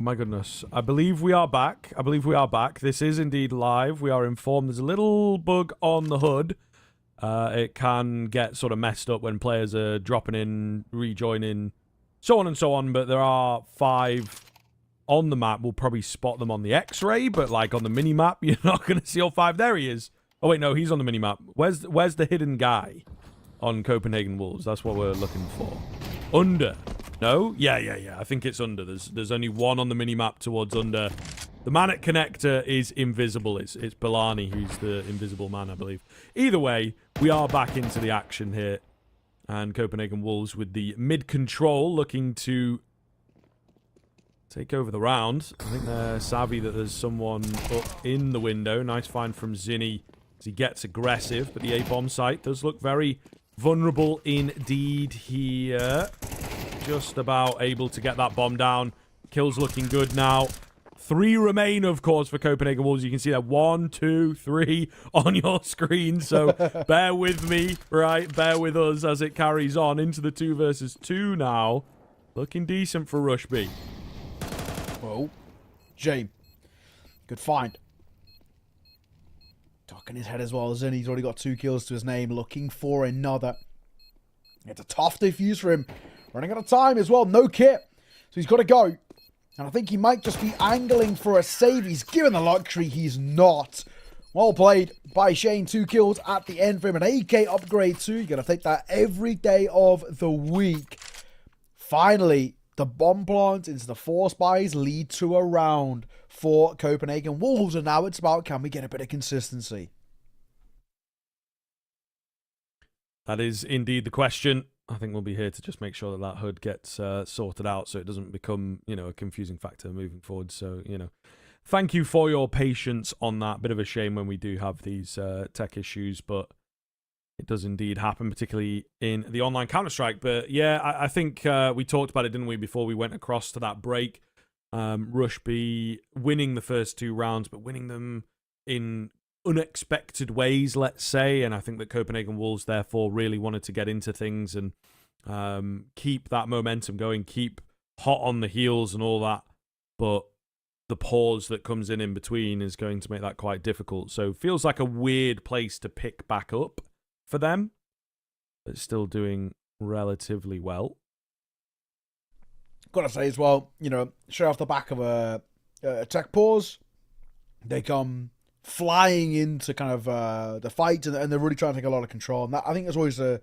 my goodness. I believe we are back. This is indeed live. We are informed there's a little bug on the HUD. It can get sort of messed up when players are dropping in, rejoining, so on and so on. But there are 5 on the map. We'll probably spot them on the X-ray, but like on the mini-map, you're not going to see all 5. There he is. Oh, wait, no, he's on the mini-map. Where's the hidden guy on Copenhagen Wolves? That's what we're looking for. Under. No? Yeah. I think it's under. There's only one on the mini-map towards under. The man at connector is invisible. It's Balani who's the invisible man, I believe. Either way, we are back into the action here. And Copenhagen Wolves with the mid-control looking to take over the round. I think they're savvy that there's someone up in the window. Nice find from Zinni as he gets aggressive. But the A-bomb site does look very vulnerable indeed here. Just about able to get that bomb down. Kill's looking good now. 3 remain, of course, for Copenhagen Wolves. You can see that 1, 2, 3 on your screen. So bear with me, right? Bear with us as it carries on into the 2 versus 2 now. Looking decent for Rush B. Oh, Jay. Good find. Ducking his head as well. Zinni's already got 2 kills to his name. Looking for another. It's a tough defuse for him. Running out of time as well. No kit. So he's got to go. And I think he might just be angling for a save. He's given the luxury. He's not. Well played by Shane. 2 kills at the end for him. An AK upgrade too. You're going to take that every day of the week. Finally, the bomb plant into the 4 spies lead to a round for Copenhagen Wolves. And now it's about, can we get a bit of consistency? That is indeed the question. I think we'll be here to just make sure that HUD gets sorted out so it doesn't become, a confusing factor moving forward. So, thank you for your patience on that. Bit of a shame when we do have these tech issues, but it does indeed happen, particularly in the online Counter-Strike. But yeah, I think we talked about it, didn't we, before we went across to that break. Rush B winning the first 2 rounds, but winning them in unexpected ways, let's say, and I think that Copenhagen Wolves therefore really wanted to get into things and keep that momentum going, keep hot on the heels and all that, but the pause that comes in between is going to make that quite difficult. So feels like a weird place to pick back up for them, but still doing relatively well. Gotta say as well, straight off the back of a tech pause, they come flying into kind of the fight, and they're really trying to take a lot of control. And that, I think, is always sort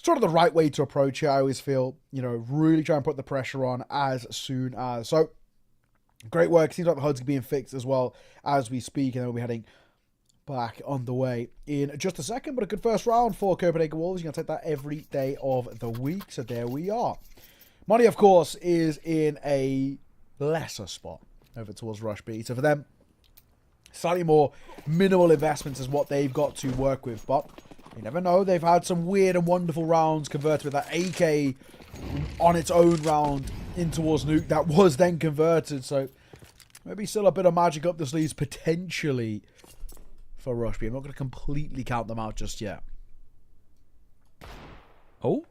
of the right way to approach it. I always feel, really try and put the pressure on as soon as. So, great work. Seems like the HUD's being fixed as well as we speak, and then we'll be heading back on the way in just a second. But a good first round for Copenhagen Wolves. You're going to take that every day of the week. So there we are. Money, of course, is in a lesser spot over towards Rush B. So for them, slightly more minimal investments is what they've got to work with. But you never know. They've had some weird and wonderful rounds converted with that AK on its own round in towards Nuke that was then converted. So maybe still a bit of magic up the sleeves potentially for Rush B. I'm not going to completely count them out just yet. Oh?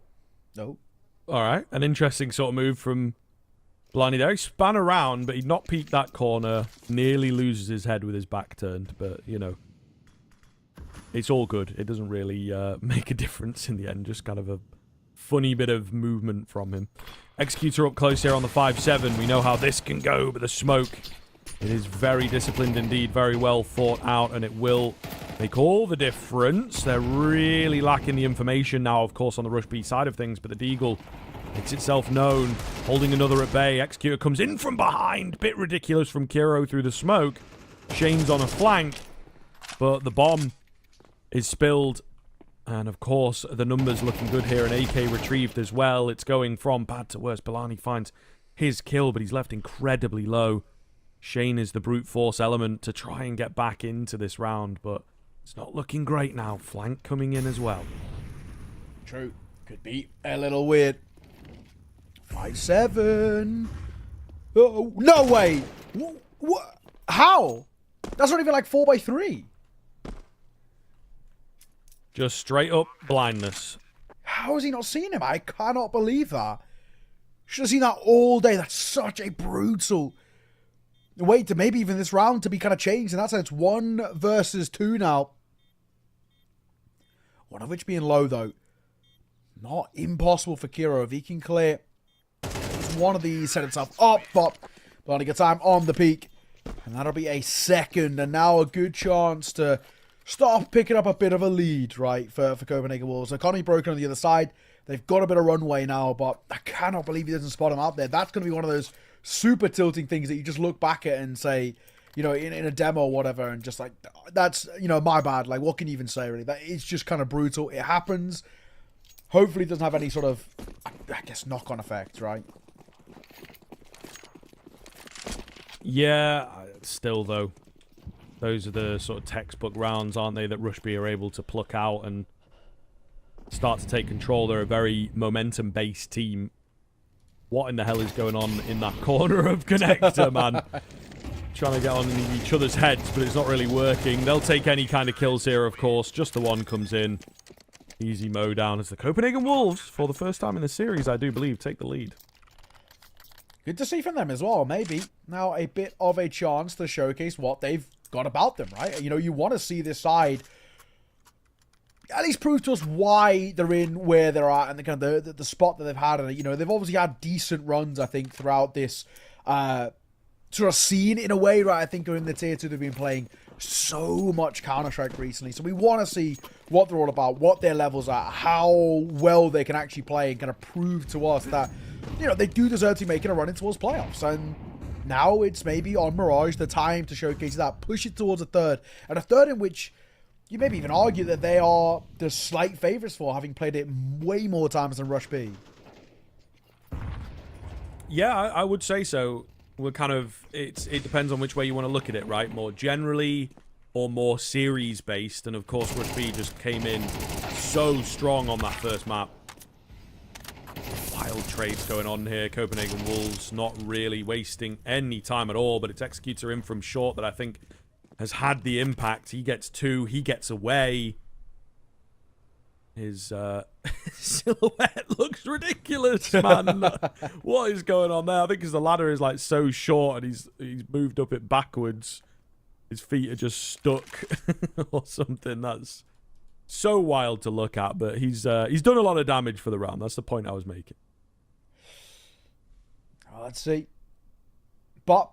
No. All right. An interesting sort of move from Blarney there. He span around, but he'd not peeked that corner. Nearly loses his head with his back turned, but, it's all good. It doesn't really make a difference in the end. Just kind of a funny bit of movement from him. Executor up close here on the 5-7. We know how this can go, but the smoke, it is very disciplined indeed, very well thought out, and it will make all the difference. They're really lacking the information now, of course, on the Rush B side of things, but the Deagle makes itself known, holding another at bay. Executor comes in from behind. Bit ridiculous from Kiro through the smoke. Shane's on a flank, but the bomb is spilled. And, of course, the numbers looking good here. An AK retrieved as well. It's going from bad to worse. Balani finds his kill, but he's left incredibly low. Shane is the brute force element to try and get back into this round, but it's not looking great now. Flank coming in as well. True. Could be a little weird. 5-7. Oh, no way. What? How? That's not even like 4x3. Just straight up blindness. How has he not seen him? I cannot believe that. Should have seen that all day. That's such a brutal way to maybe even this round to be kind of changed. In that sense, 1 versus 2 now. One of which being low, though. Not impossible for Kiro. If he can clear one of these, set himself up, but only get time on the peak. And that'll be a second. And now a good chance to start picking up a bit of a lead, right, for Copenhagen Wolves. Economy broken on the other side. They've got a bit of runway now, but I cannot believe he doesn't spot him out there. That's going to be one of those super tilting things that you just look back at and say, you know, in a demo or whatever, and just like, that's, you know, my bad. Like, what can you even say, really? That it's just kind of brutal. It happens. Hopefully it doesn't have any sort of, I guess, knock-on effect, right? Yeah, still, though. Those are the sort of textbook rounds, aren't they, that Rushby are able to pluck out and start to take control. They're a very momentum-based team. What in the hell is going on in that corner of connector, man? Trying to get on each other's heads, but it's not really working. They'll take any kind of kills here, of course. Just the one comes in. Easy mow down as the Copenhagen Wolves, for the first time in the series, I do believe, take the lead. Good to see from them as well. Maybe now a bit of a chance to showcase what they've got about them, right? You know, you want to see this side at least prove to us why they're in where they're at and the kind of the spot that they've had. And, you know, they've obviously had decent runs, I think, throughout this sort of scene in a way, right? I think in the tier 2 they've been playing so much Counter-Strike recently. So we want to see what they're all about, what their levels are, how well they can actually play and kind of prove to us that, you know, they do deserve to be making a run in towards playoffs. And now it's maybe on Mirage the time to showcase that, push it towards a third. And a third in which you maybe even argue that they are the slight favorites for, having played it way more times than Rush B. Yeah, I would say so. We're kind of, it depends on which way you want to look at it, right? More generally or more series based. And of course, Rush B just came in so strong on that first map. Wild trades going on here. Copenhagen Wolves not really wasting any time at all, but it's Executor in from short that I think has had the impact. He gets 2, he gets away. His silhouette looks ridiculous, man. What is going on there? I think because the ladder is like so short and he's moved up it backwards. His feet are just stuck or something. That's so wild to look at, but he's done a lot of damage for the round. That's the point I was making. Let's see. But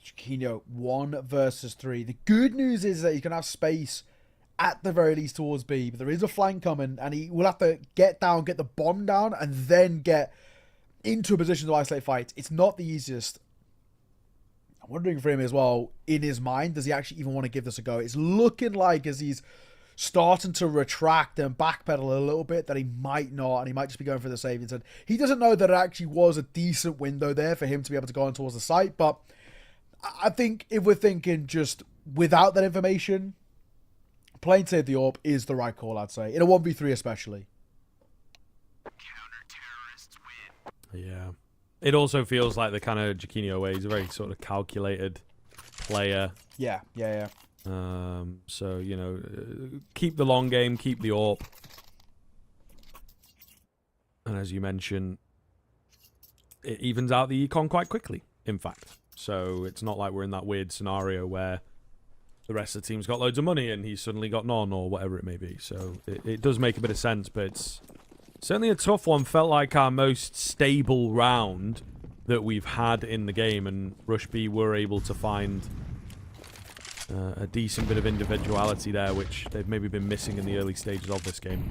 Chiquinho, 1 versus 3. The good news is that he's going to have space at the very least towards B, but there is a flank coming, and he will have to get down, get the bomb down, and then get into a position to isolate fights. It's not the easiest. I'm wondering for him as well, in his mind, does he actually even want to give this a go? It's looking like as he's starting to retract and backpedal a little bit that he might not, and he might just be going for the savings. And he doesn't know that it actually was a decent window there for him to be able to go on towards the site, but I think if we're thinking just without that information, playing save the AWP is the right call, I'd say. In a 1v3 especially. Counter-terrorists win. Yeah. It also feels like the kind of Chiquinho way. He's a very sort of calculated player. Yeah. So, you know, keep the long game, keep the AWP. And as you mentioned, it evens out the econ quite quickly, in fact. So it's not like we're in that weird scenario where the rest of the team's got loads of money and he's suddenly got none or whatever it may be. So it does make a bit of sense, but it's certainly a tough one. Felt like our most stable round that we've had in the game, and Rush B were able to find a decent bit of individuality there, which they've maybe been missing in the early stages of this game.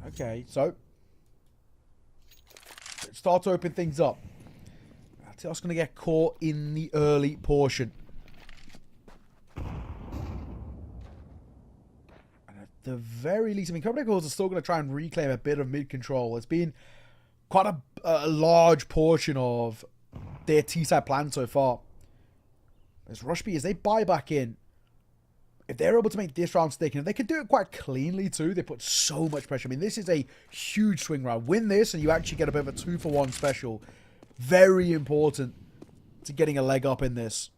Okay, so let's start to open things up. I think I was going to get caught in the early portion. The very least, I mean, Copenhagen are still going to try and reclaim a bit of mid-control. It's been quite a large portion of their T-side plan so far. As Rush B, as they buy back in, if they're able to make this round stick, and they can do it quite cleanly too, they put so much pressure. I mean, this is a huge swing round. Win this, and you actually get a bit of a 2-for-1 special. Very important to getting a leg up in this.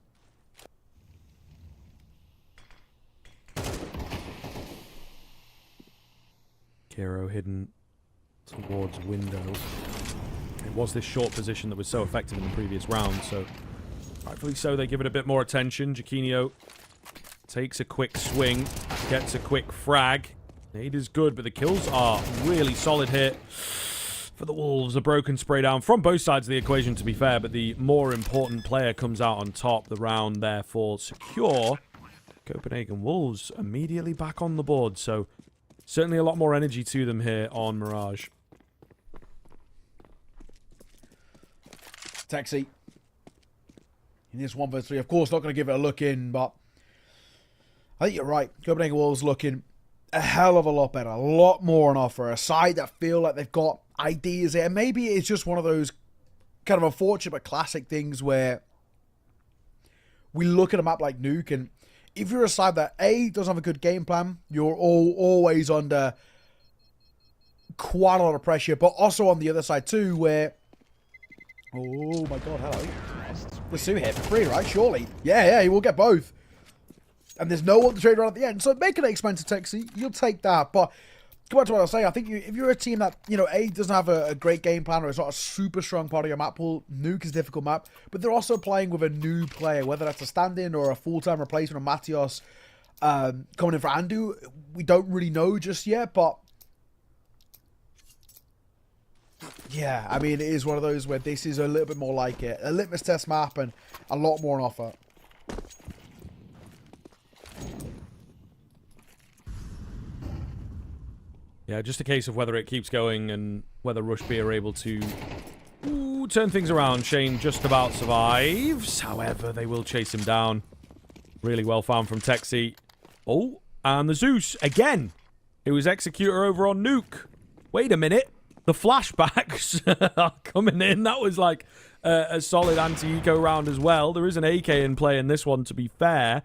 Kiro hidden towards window. It was this short position that was so effective in the previous round, so rightfully so, they give it a bit more attention. Jaquinho takes a quick swing, gets a quick frag. Nade is good, but the kills are really solid here for the Wolves. A broken spray down from both sides of the equation, to be fair, but the more important player comes out on top. The round, therefore, secure. Copenhagen Wolves immediately back on the board, so certainly a lot more energy to them here on Mirage. Taxi. In this 1 vs 3, of course, not going to give it a look in, but I think you're right. Copenhagen Wolves looking a hell of a lot better, a lot more on offer. A side that feel like they've got ideas there. Maybe it's just one of those kind of unfortunate but classic things where we look at a map like Nuke, and if you're a side that A, doesn't have a good game plan, you're always under quite a lot of pressure, but also on the other side too, where... Oh my god, hello. The Sue here for free, right? Surely. Yeah, he will get both. And there's no one to trade around at the end. So making it expensive, Texie, you'll take that. But come on to what I was saying. I think if you're a team that, you know, A, doesn't have a great game plan, or it's not a super strong part of your map pool, Nuke is a difficult map. But they're also playing with a new player, whether that's a stand-in or a full-time replacement of Matthias coming in for Andu. We don't really know just yet, but yeah, I mean, it is one of those where this is a little bit more like it. A litmus test map and a lot more on offer. Yeah, just a case of whether it keeps going and whether Rush B are able to turn things around. Shane just about survives. However, they will chase him down. Really well found from Texie. Oh, and the Zeus again. It was Executor over on Nuke. Wait a minute. The flashbacks are coming in. That was like a solid anti-eco round as well. There is an AK in play in this one, to be fair.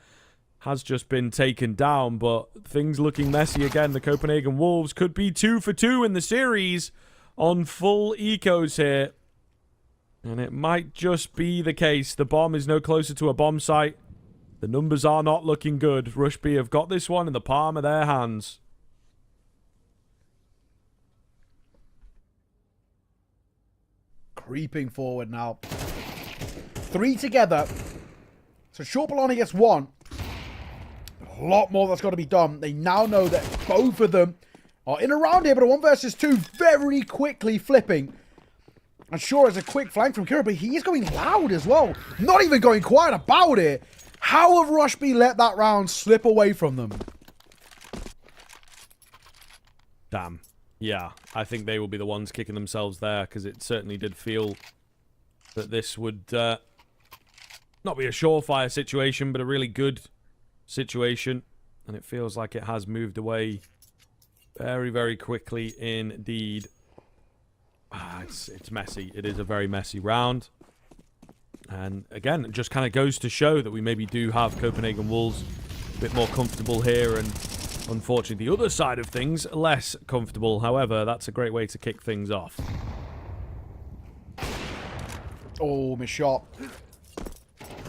Has just been taken down, but things looking messy again. The Copenhagen Wolves could be 2 for 2 in the series on full ecos here. And it might just be the case. The bomb is no closer to a bomb site. The numbers are not looking good. Rush B have got this one in the palm of their hands. Creeping forward now. 3 together. So Short Baloney gets 1. A lot more that's got to be done. They now know that both of them are in a round here, but a 1 versus 2 very quickly flipping. And sure, as a quick flank from Kira, but he is going loud as well. Not even going quiet about it. How have Rush B let that round slip away from them? Damn. Yeah, I think they will be the ones kicking themselves there, because it certainly did feel that this would not be a surefire situation, but a really good situation. And it feels like it has moved away very, very quickly indeed. It's messy. It is a very messy round. And again, it just kind of goes to show that we maybe do have Copenhagen Wolves a bit more comfortable here, and unfortunately the other side of things less comfortable. However, that's a great way to kick things off. Oh, missed shot.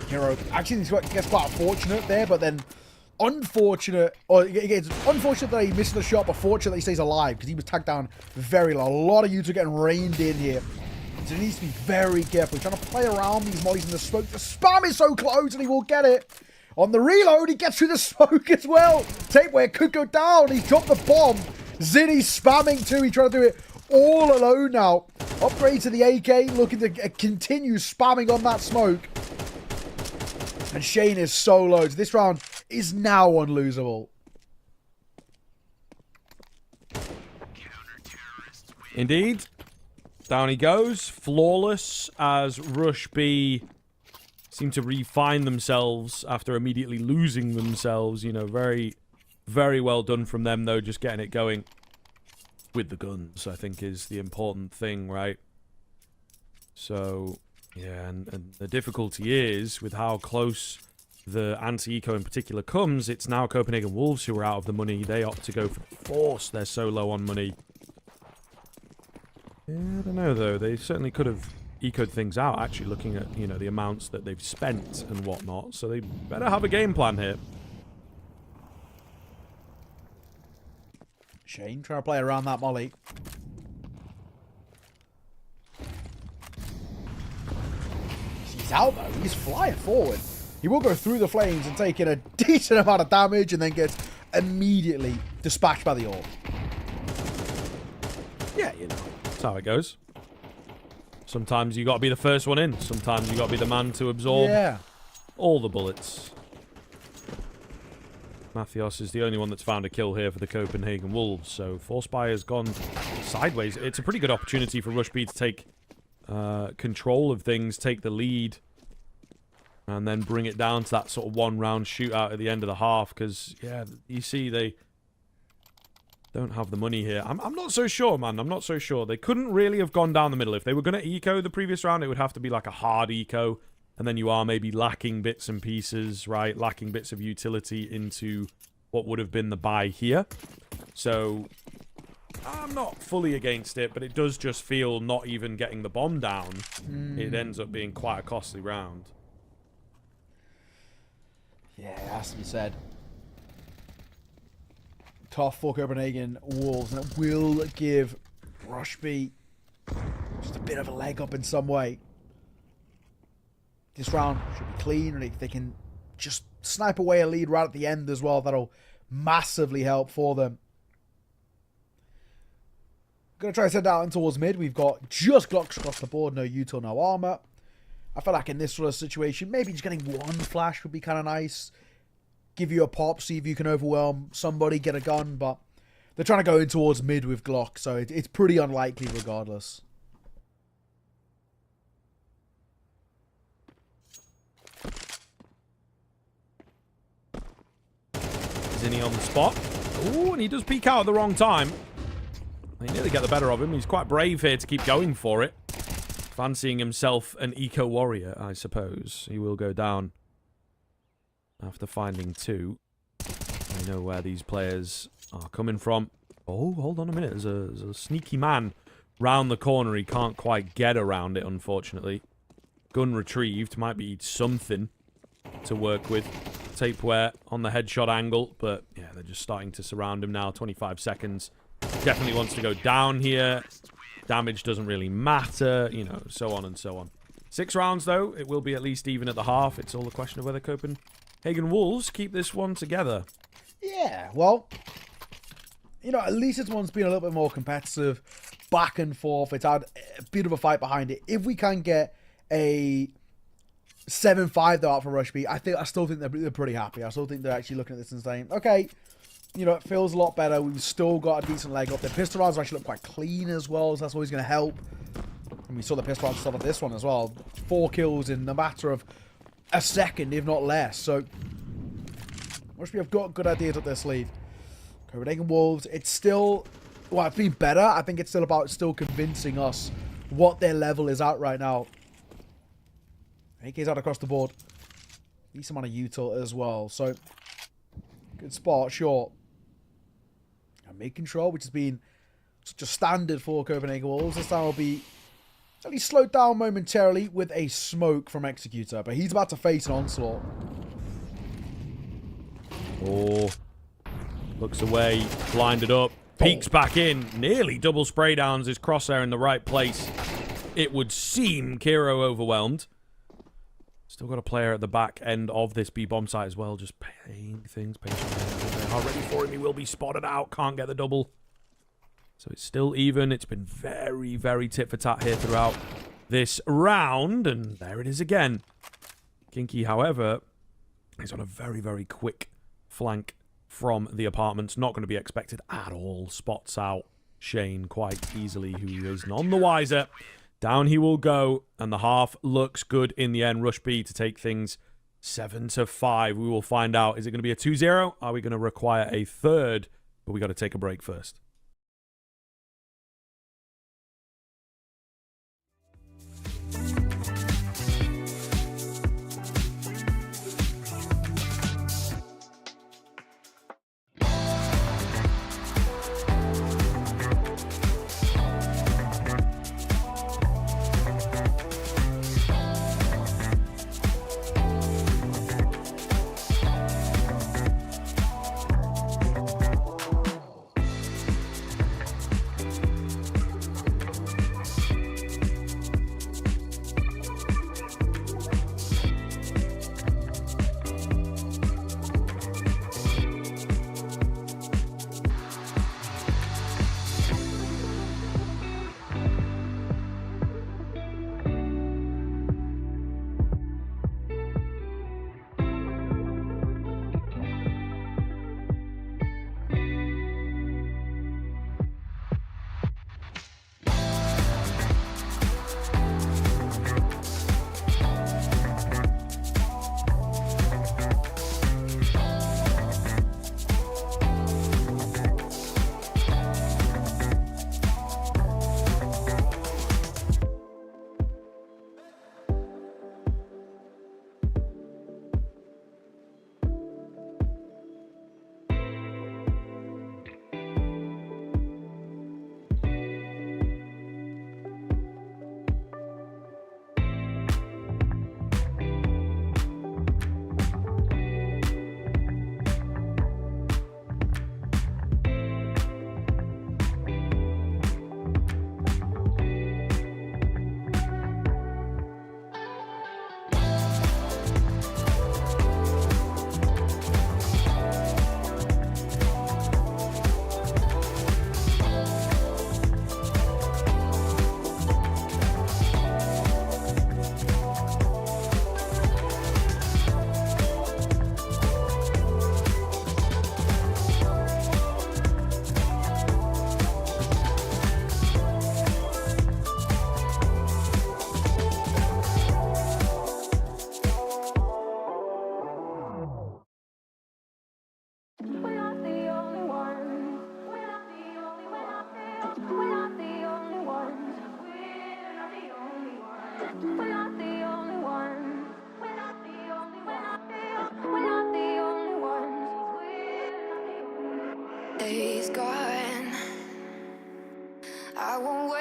Hero actually gets quite fortunate there, but then unfortunate, or it's unfortunate that he missed the shot, but fortunate that he stays alive, because he was tagged down very low. A lot of youths are getting reined in here, so he needs to be very careful. He's trying to play around these mollies in the smoke. The spam is so close, and he will get it. On the reload, he gets through the smoke as well. Tape where it could go down. He's dropped the bomb. Zinni's spamming too. He's trying to do it all alone now. Upgrade to the AK, looking to continue spamming on that smoke. And Shane is so low. This round is now unlosable. Indeed. Down he goes. Flawless as Rush B seem to refine themselves after immediately losing themselves. You know, very, very well done from them, though, just getting it going with the guns, I think, is the important thing, right? So, yeah, and the difficulty is, with how close the anti-eco in particular comes, it's now Copenhagen Wolves who are out of the money. They opt to go for the Force. They're so low on money. Yeah, I don't know, though. They certainly could have ecoed things out, actually, looking at, you know, the amounts that they've spent and whatnot. So they better have a game plan here. Shane trying to play around that molly. He's out though. He's flying forward. He will go through the flames and take in a decent amount of damage and then gets immediately dispatched by the orb. Yeah, you know, that's how it goes. Sometimes you got to be the first one in. Sometimes you got to be the man to absorb all the bullets. Mathios is the only one that's found a kill here for the Copenhagen Wolves. So Forspire has gone sideways. It's a pretty good opportunity for Rush B to take control of things, take the lead, and then bring it down to that sort of one-round shootout at the end of the half. Because, yeah, you see they don't have the money here. I'm not so sure, man. I'm not so sure. They couldn't really have gone down the middle. If they were going to eco the previous round, it would have to be like a hard eco. And then you are maybe lacking bits and pieces, right? Lacking bits of utility into what would have been the buy here. So I'm not fully against it, but it does just feel not even getting the bomb down. It ends up being quite a costly round. Yeah, it has to be said. Tough for Copenhagen Wolves, and it will give Rushby just a bit of a leg up in some way. This round should be clean, and if they can just snipe away a lead right at the end as well, that'll massively help for them. Going to try to send out towards mid. We've got just Glocks across the board, no util, no armor. I feel like in this sort of situation, maybe just getting one flash would be kind of nice. Give you a pop, see if you can overwhelm somebody, get a gun, but they're trying to go in towards mid with Glock, so it's pretty unlikely regardless. Zinni on the spot. Ooh, and he does peek out at the wrong time. They nearly get the better of him. He's quite brave here to keep going for it. Fancying himself an eco-warrior, I suppose. He will go down after finding two. I know where these players are coming from. Oh, hold on a minute. There's a sneaky man round the corner. He can't quite get around it, unfortunately. Gun retrieved. Might be something to work with. Tapeware on the headshot angle, but yeah, they're just starting to surround him now. 25 seconds. Definitely wants to go down here. Damage doesn't really matter, you know, so on and so on. 6 rounds, though. It will be at least even at the half. It's all a question of whether Copenhagen Wolves keep this one together. Yeah, well, you know, at least this one's been a little bit more competitive, back and forth. It's had a bit of a fight behind it. If we can get a 7-5 though out for Rush B, I still think they're pretty happy. I still think they're actually looking at this and saying, okay, you know, it feels a lot better. We've still got a decent leg up. The pistol rounds actually look quite clean as well, so that's always going to help. And we saw the pistol rounds stuff at this one as well. 4 kills in a matter of a second, if not less. So, Rush B have got good ideas up their sleeve. Copenhagen Wolves, it's still, well, it's been better. I think it's still about convincing us what their level is at right now. AK's out across the board. Decent amount of util as well. So, good spot, sure. And mid control, which has been such a standard for Copenhagen Wolves. This time will be at least slowed down momentarily with a smoke from Executor. But he's about to face an onslaught. Oh. Looks away. Blinded up. Peeks back in. Nearly double spray downs his crosshair in the right place. It would seem Kiro overwhelmed. Still got a player at the back end of this B-bomb site as well. Just paying things. They are ready for him. He will be spotted out. Can't get the double. So it's still even. It's been very, very tit for tat here throughout this round. And there it is again. Kinky, however, is on a very, very quick flank from the apartments. Not going to be expected at all. Spots out Shane quite easily, who is none the wiser. Down he will go, and the half looks good in the end. Rush B to take things 7-5. We will find out. Is it going to be a 2-0? Are we going to require a third? But we got to take a break first.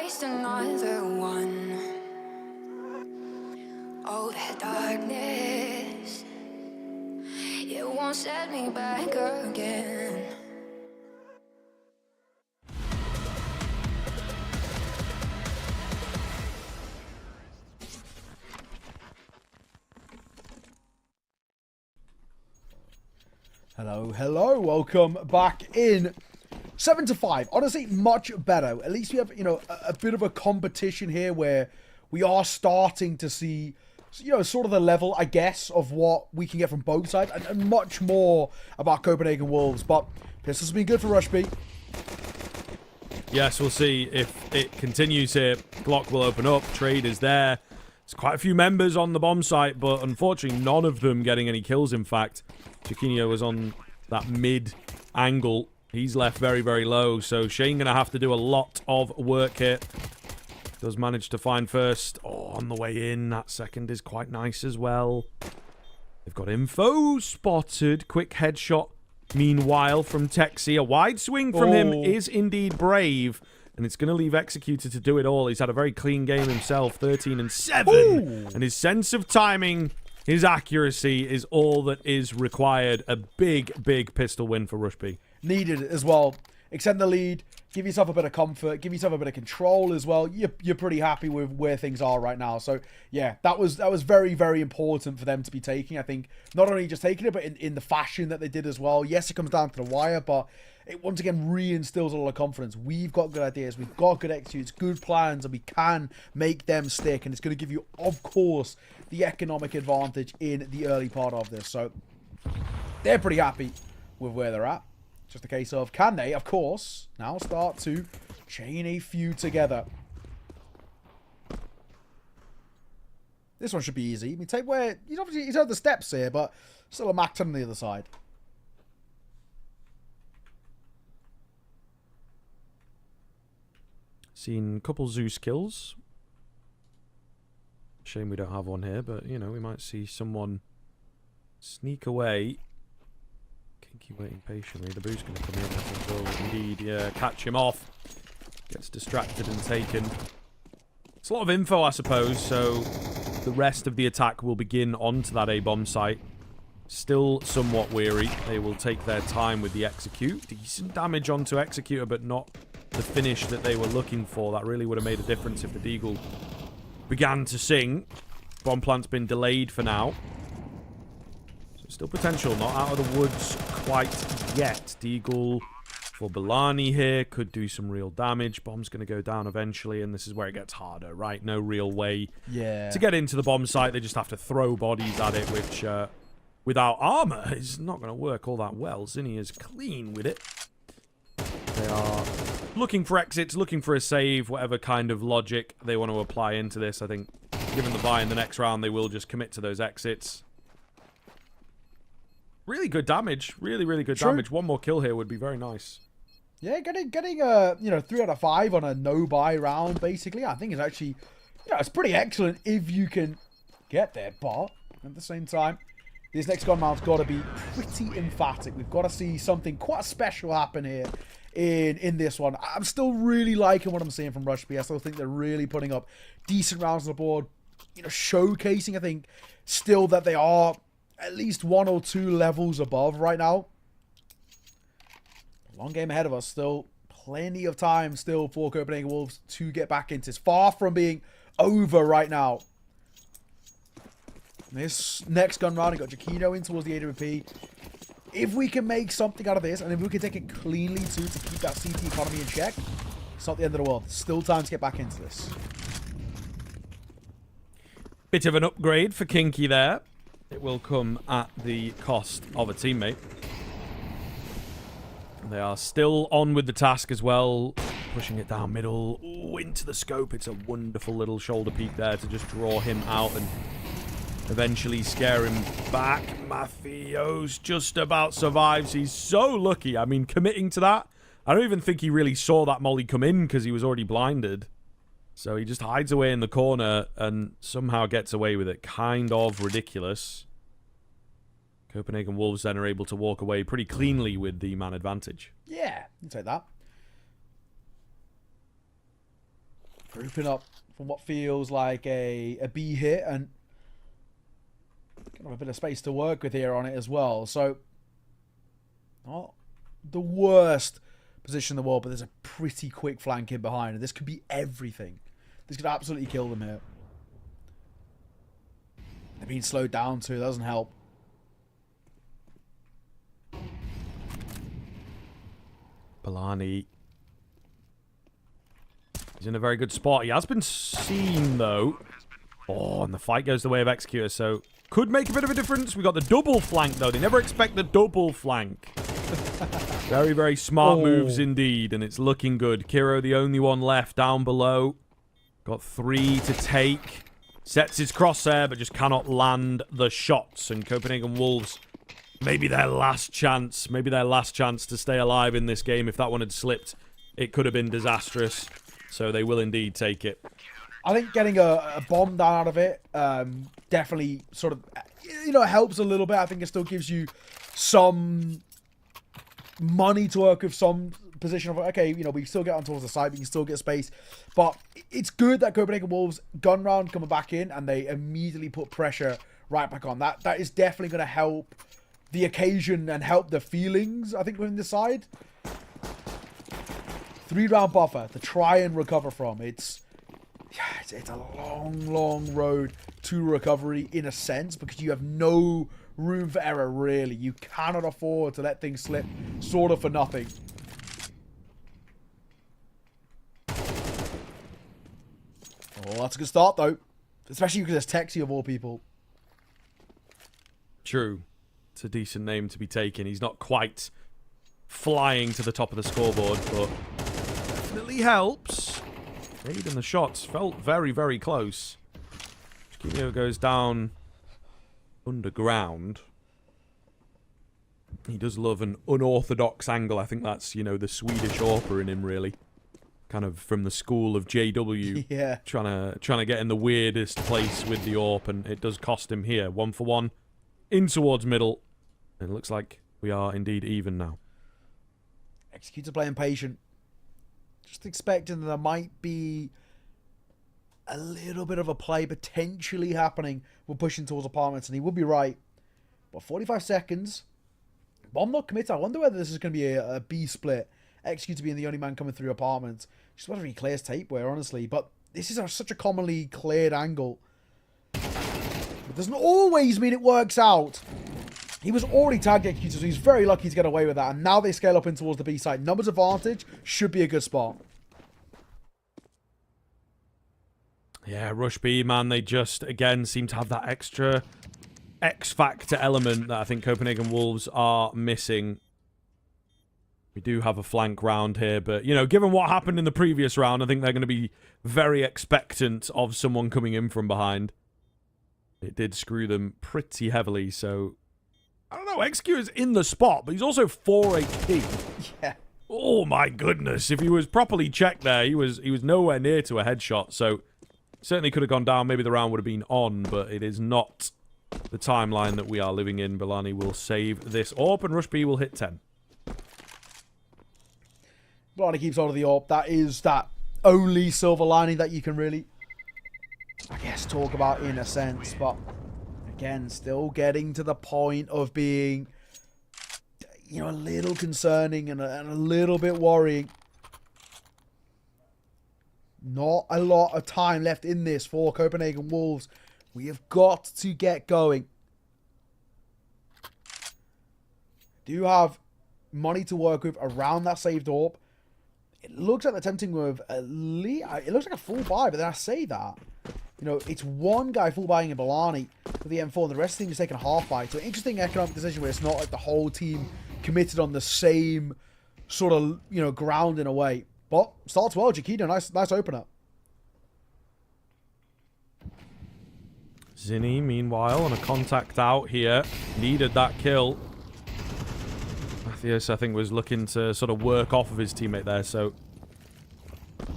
waste another one. Oh, that darkness, it won't set me back again. Hello, hello, welcome back in. 7-5, honestly, much better. At least we have, a bit of a competition here where we are starting to see, sort of the level, I guess, of what we can get from both sides, and much more about Copenhagen Wolves. But this has been good for Rushby. Yes, we'll see if it continues here. Glock will open up. Trade is there. There's quite a few members on the bomb site, but unfortunately, none of them getting any kills, in fact. Chiquinho was on that mid angle. He's left very, very low, so Shane going to have to do a lot of work here. Does manage to find first. Oh, on the way in. That second is quite nice as well. They've got info spotted. Quick headshot. Meanwhile, from Texi, a wide swing from him is indeed brave. And it's going to leave Executor to do it all. He's had a very clean game himself. 13 and 7. Ooh. And his sense of timing, his accuracy is all that is required. A big, big pistol win for Rushby. Needed as well. Extend the lead. Give yourself a bit of comfort. Give yourself a bit of control as well. You're pretty happy with where things are right now. So, yeah, that was very, very important for them to be taking. I think not only just taking it, but in the fashion that they did as well. Yes, it comes down to the wire, but it once again reinstills a lot of confidence. We've got good ideas. We've got good executes, good plans, and we can make them stick. And it's going to give you, of course, the economic advantage in the early part of this. So, they're pretty happy with where they're at. Just a case of, can they, of course, now start to chain a few together. This one should be easy. I mean, take where, he's heard the steps here, but still a Mac 10 on the other side. Seen a couple Zeus kills. Shame we don't have one here, but, we might see someone sneak away. Kinky waiting patiently. The boost going to come in, I think, will indeed catch him off. Gets distracted and taken. It's a lot of info, I suppose, so the rest of the attack will begin onto that A-bomb site. Still somewhat weary. They will take their time with the execute. Decent damage onto Executor, but not the finish that they were looking for. That really would have made a difference if the Deagle began to sing. Bomb plant's been delayed for now. Still potential, not out of the woods quite yet. Deagle for Balani here could do some real damage. Bomb's going to go down eventually, and this is where it gets harder, right? No real way to get into the bomb site. They just have to throw bodies at it, which without armor is not going to work all that well. Zinni is clean with it. They are looking for exits, looking for a save, whatever kind of logic they want to apply into this. I think given the buy in the next round, they will just commit to those exits. Really good damage. Really, really good damage. One more kill here would be very nice. Yeah, getting 3 out of 5 on a no-buy round, basically, I think is actually, it's pretty excellent if you can get there. But at the same time, this next gun round's got to be pretty emphatic. We've got to see something quite special happen here in this one. I'm still really liking what I'm seeing from Rushby. I still think they're really putting up decent rounds on the board. Showcasing, I think, still that they are at least 1 or 2 levels above right now. Long game ahead of us. Still plenty of time still for Copenhagen Wolves to get back into. It's far from being over right now. This next gun round, we got Chiquinho in towards the AWP. If we can make something out of this, and if we can take it cleanly too to keep that CT economy in check, it's not the end of the world. Still time to get back into this. Bit of an upgrade for Kinky there. It will come at the cost of a teammate. They are still on with the task as well. Pushing it down middle. Ooh, into the scope. It's a wonderful little shoulder peek there to just draw him out and eventually scare him back. Mathios just about survives. He's so lucky. I mean, committing to that. I don't even think he really saw that molly come in because he was already blinded. So he just hides away in the corner and somehow gets away with it. Kind of ridiculous. Copenhagen Wolves then are able to walk away pretty cleanly with the man advantage. Yeah, you can take that. Grouping up from what feels like a B hit and kind of a bit of space to work with here on it as well. So, not the worst position in the world, but there's a pretty quick flank in behind. And this could be everything. This could absolutely kill them here. They're being slowed down too. That doesn't help. Bellani. He's in a very good spot. He has been seen, though. Oh, and the fight goes the way of Executor, so could make a bit of a difference. We got the double flank, though. They never expect the double flank. Very, very smart moves indeed, and it's looking good. Kiro, the only one left down below. Got 3 to take. Sets his crosshair, but just cannot land the shots. And Copenhagen Wolves, maybe their last chance. Maybe their last chance to stay alive in this game. If that one had slipped, it could have been disastrous. So they will indeed take it. I think getting a bomb down out of it definitely sort of, helps a little bit. I think it still gives you some money to work with, some position of, okay, we still get on towards the side, we can still get space. But it's good that Copenhagen Wolves gun round coming back in and they immediately put pressure right back on. That is definitely going to help the occasion and help the feelings, I think, within the side. 3-round buffer to try and recover from. It's a long, long road to recovery in a sense, because you have no room for error, really. You cannot afford to let things slip sort of for nothing. Oh, that's a good start, though. Especially because it's Texi of all people. True. It's a decent name to be taken. He's not quite flying to the top of the scoreboard, but definitely helps. Fade in the shots felt very, very close. Chiquinho goes down underground. He does love an unorthodox angle. I think that's, the Swedish AWPer in him, really. Kind of from the school of JW. Yeah. Trying to get in the weirdest place with the AWP, and it does cost him here. 1 for 1. In towards middle. And it looks like we are indeed even now. Executor playing patient. Just expecting that there might be a little bit of a play potentially happening. We're pushing towards apartments, and he would be right. But 45 seconds. Bomb not committed. I wonder whether this is going to be a B split. Executor being the only man coming through apartments. Just whether he clears tapeware, honestly. But this is such a commonly cleared angle. It doesn't always mean it works out. He was already tagged Executor, so he's very lucky to get away with that. And now they scale up in towards the B side. Numbers advantage should be a good spot. Yeah, Rush B, man, they just, again, seem to have that extra X-factor element that I think Copenhagen Wolves are missing. We do have a flank round here, but, given what happened in the previous round, I think they're going to be very expectant of someone coming in from behind. It did screw them pretty heavily, so I don't know, Executor's in the spot, but he's also 4 HP. Yeah. Oh my goodness, if he was properly checked there, he was nowhere near to a headshot, so certainly could have gone down. Maybe the round would have been on, but it is not the timeline that we are living in. Bellani will save this AWP, and Rush B will hit 10. Bellani keeps hold of the AWP. That is that only silver lining that you can really, I guess, talk about in a sense. But again, still getting to the point of being, a little concerning and a little bit worrying. Not a lot of time left in this for Copenhagen Wolves. We have got to get going. Do have money to work with around that saved AWP. It looks like they're attempting with at least, it looks like a full buy, but then I say that, it's one guy full buying in Bellani for the M4, and the rest of the team is taking a half buy. So an interesting economic decision where it's not like the whole team committed on the same sort of, ground in a way. But starts well, Chiquinho, nice opener. Zinni, meanwhile, on a contact out here, needed that kill. Matthias, I think, was looking to sort of work off of his teammate there, so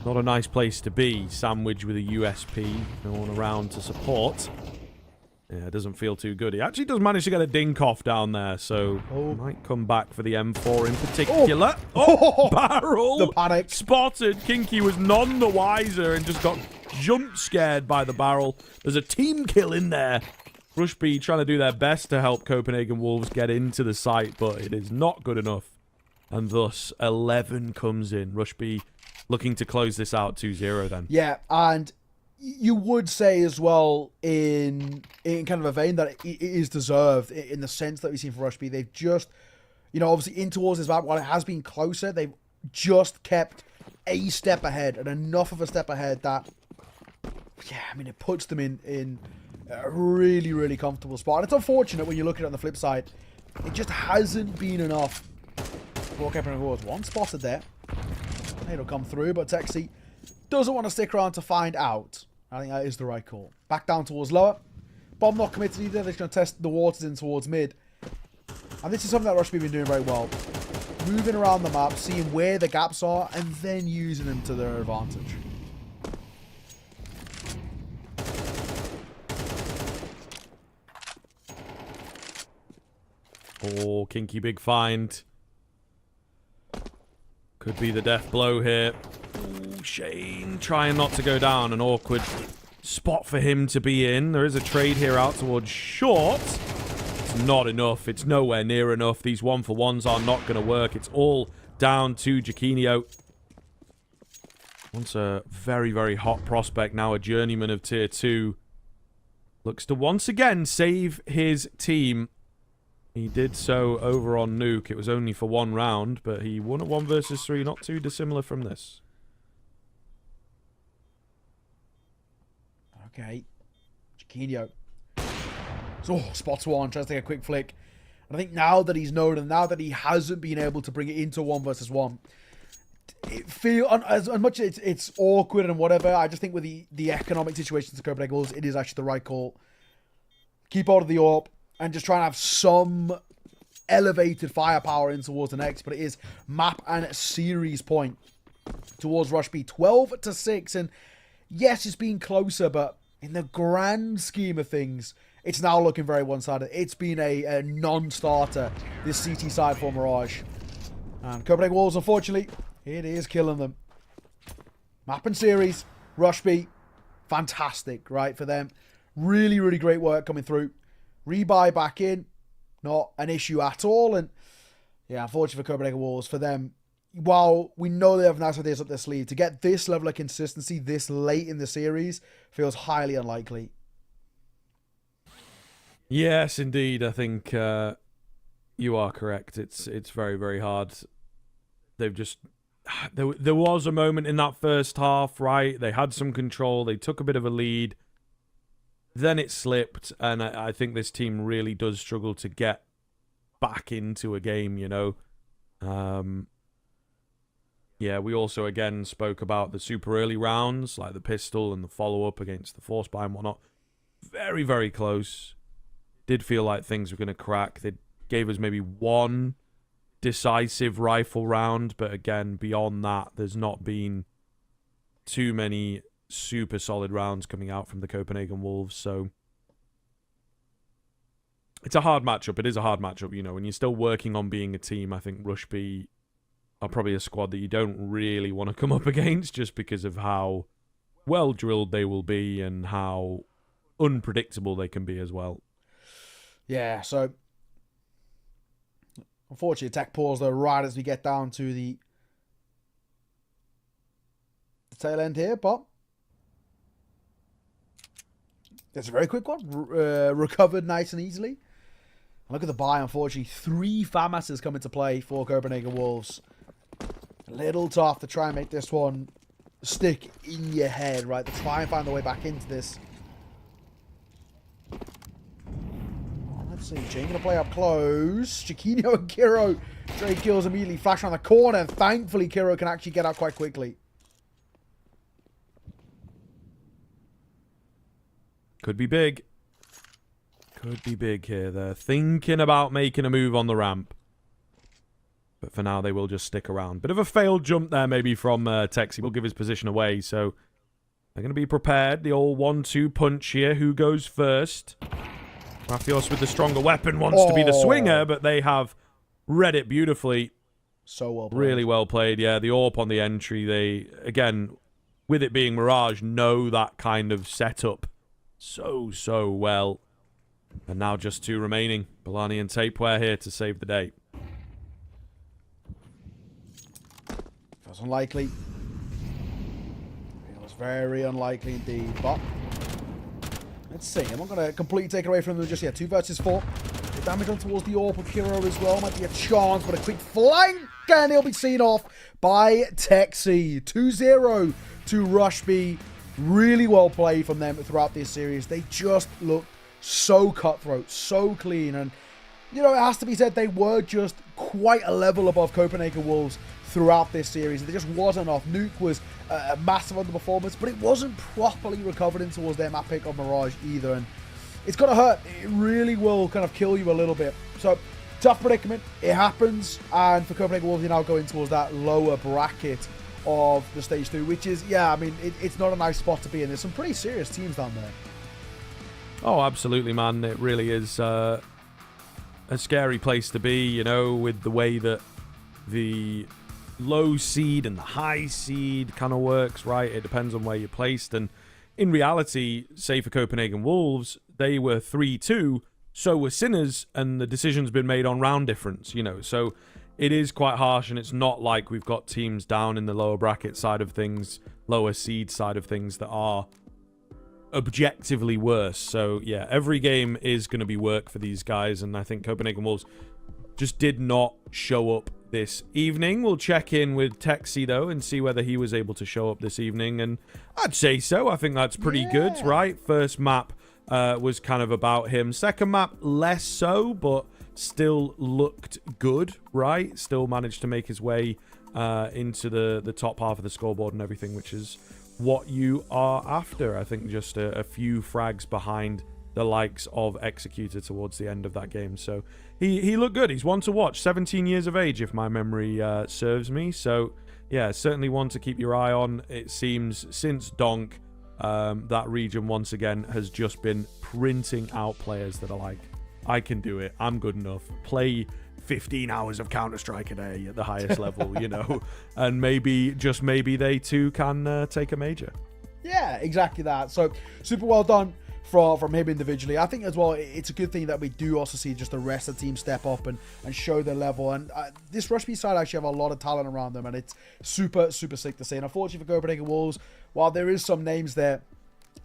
not a nice place to be. Sandwich with a USP, no one around to support. Yeah, it doesn't feel too good. He actually does manage to get a dink off down there, so might come back for the M4 in particular. Oh, barrel! The panic. Spotted. Kinky was none the wiser and just got jump scared by the barrel. There's a team kill in there. Rushby trying to do their best to help Copenhagen Wolves get into the site, but it is not good enough. And thus, 11 comes in. Rushby looking to close this out 2-0 then. Yeah, and you would say as well, in kind of a vein, that it is deserved in the sense that we've seen from Rushby. They've just, obviously in towards this map, while it has been closer, they've just kept a step ahead, and enough of a step ahead that, it puts them in a really, really comfortable spot. And it's unfortunate when you look at it on the flip side. It just hasn't been enough. Copenhagen Wolves one spotted there. It'll come through, but Texi doesn't want to stick around to find out. I think that is the right call. Back down towards lower. Bomb not committed either. They're just going to test the waters in towards mid. And this is something that Rushby have been doing very well. Moving around the map, seeing where the gaps are, and then using them to their advantage. Oh, Kinky big find. Could be the death blow here. Ooh, Shane trying not to go down. An awkward spot for him to be in. There is a trade here out towards short. It's not enough. It's nowhere near enough. These 1-for-1s are not going to work. It's all down to Jaquinho. Once a very, very hot prospect. Now a journeyman of tier 2. Looks to once again save his team. He did so over on Nuke. It was only for 1 round, but he won at 1 versus 3. Not too dissimilar from this. Okay. Jaquinho. So, spots one. Tries to take a quick flick. And I think now that he's known and now that he hasn't been able to bring it into 1 versus 1, it as much as it's awkward and whatever, I just think with the economic situations of Copenhagen Wolves, it is actually the right call. Keep hold of the AWP. And just try and have some elevated firepower in towards the next. But it is map and series point towards Rushby. 12-6. And yes, it's been closer. But in the grand scheme of things, it's now looking very one-sided. It's been a non-starter, this CT side for Mirage. And Copenhagen Wolves, unfortunately, it is killing them. Map and series. Rushby. Fantastic, right, for them. Really, really great work coming through. Rebuy back in, not an issue at all. And yeah, unfortunately for Copenhagen Wolves, for them, while we know they have nice ideas up their sleeve, to get this level of consistency this late in the series feels highly unlikely. Yes, indeed. I think you are correct. It's very, very hard. They've just... There was a moment in that first half, right? They had some control. They took a bit of a lead. Then it slipped, and I think this team really does struggle to get back into a game, Yeah, we also, again, spoke about the super early rounds, like the pistol and the follow-up against the force buy and whatnot. Very, very close. Did feel like things were going to crack. They gave us maybe 1 decisive rifle round, but again, beyond that, there's not been too many super solid rounds coming out from the Copenhagen Wolves, so it's a hard matchup. It is a hard matchup, when you're still working on being a team. I think Rushby are probably a squad that you don't really want to come up against just because of how well drilled they will be and how unpredictable they can be as well. Yeah, so unfortunately, tech pause though right as we get down to the tail end here, but it's a very quick one. Recovered nice and easily. And look at the buy, unfortunately. 3 FAMASs come into play for Copenhagen Wolves. A little tough to try and make this one stick in your head, right? To try and find the way back into this. Let's see. Jane going to play up close. Jaquinho and Kiro trade kills immediately. Flash around the corner. And thankfully, Kiro can actually get out quite quickly. Could be big. Could be big here. They're thinking about making a move on the ramp. But for now, they will just stick around. Bit of a failed jump there, maybe, from Tex. He will give his position away, so they're going to be prepared. The old 1-2 punch here. Who goes first? Mathios with the stronger weapon wants to be the swinger, but they have read it beautifully. So well played. Really well played, yeah. The AWP on the entry, they, again, with it being Mirage, know that kind of setup so well. And now just 2 remaining. Balani and Tapeware here to save the day. Feels unlikely. Feels very unlikely indeed, but let's see. I'm not going to completely take it away from them just yet. 2 versus 4. The damage on towards the AWP with Kiro as well. Might be a chance, but a quick flank, and he'll be seen off by Texi. 2-0 to Rush B. Really well played from them throughout this series. They just look so cutthroat, so clean, and you know, it has to be said, they were just quite a level above Copenhagen Wolves throughout this series. There just wasn't enough. Nuke was a massive underperformance, but it wasn't properly recovered in towards their map pick of Mirage either, and it's gonna hurt. It really will kind of kill you a little bit. So, tough predicament. It happens, and for Copenhagen Wolves, you're now going towards that lower bracket of the stage 2, which is, yeah, I mean, it's not a nice spot to be in. There's some pretty serious teams down there. Oh, absolutely, man. It really is a scary place to be, you know, with the way that the low seed and the high seed kind of works, right? It depends on where you're placed. And in reality, say for Copenhagen Wolves, they were 3-2, so were Sinners, and the decision's been made on round difference, you know. So it is quite harsh, and it's not like we've got teams down in the lower bracket side of things, lower seed side of things that are objectively worse. So yeah, every game is going to be work for these guys, and I think Copenhagen Wolves just did not show up this evening. We'll check in with Texi though and see whether he was able to show up this evening, and I'd say so. I think that's pretty good, right? First map was kind of about him. Second map, less so, but still looked good, right? Still managed to make his way into the top half of the scoreboard and everything, which is what you are after. I think just a few frags behind the likes of Executor towards the end of that game. So he looked good. He's one to watch. 17 years of age, if my memory serves me. So yeah, certainly one to keep your eye on. It seems since Donk, that region once again has just been printing out players that are like, I can do it. I'm good enough. Play 15 hours of Counter-Strike a day at the highest level, you know, and maybe, just maybe, they too can take a major. Yeah, exactly that. So super well done from him individually. I think as well, it's a good thing that we do also see just the rest of the team step up and show their level. And this Rush B side actually have a lot of talent around them, and it's super sick to see. And unfortunately for Copenhagen Wolves, while there is some names there,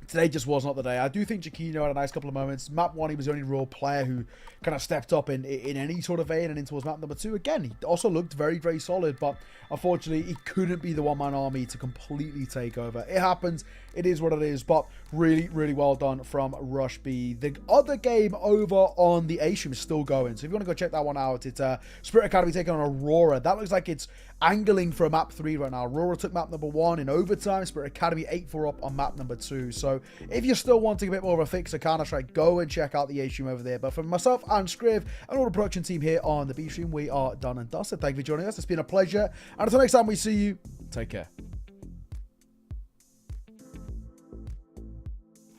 today just was not the day. I do think Jaquino had a nice couple of moments. Map 1, he was the only real player who kind of stepped up in any sort of vein, and in towards map number 2, again, he also looked very solid, but unfortunately, he couldn't be the one-man army to completely take over. It happens. It is what it is, but really well done from Rush B. The other game over on the A stream is still going, so if you want to go check that one out, it's Spirit Academy taking on Aurora. That looks like it's angling for map 3 right now. Aurora took map number 1 in overtime. Spirit Academy 8-4 up on map number 2. So if you're still wanting a bit more of a fix of Counter-Strike, go and check out the A stream over there. But for myself and Scriv and all the production team here on the B stream, we are done and dusted. Thank you for joining us. It's been a pleasure. And until next time we see you, take care.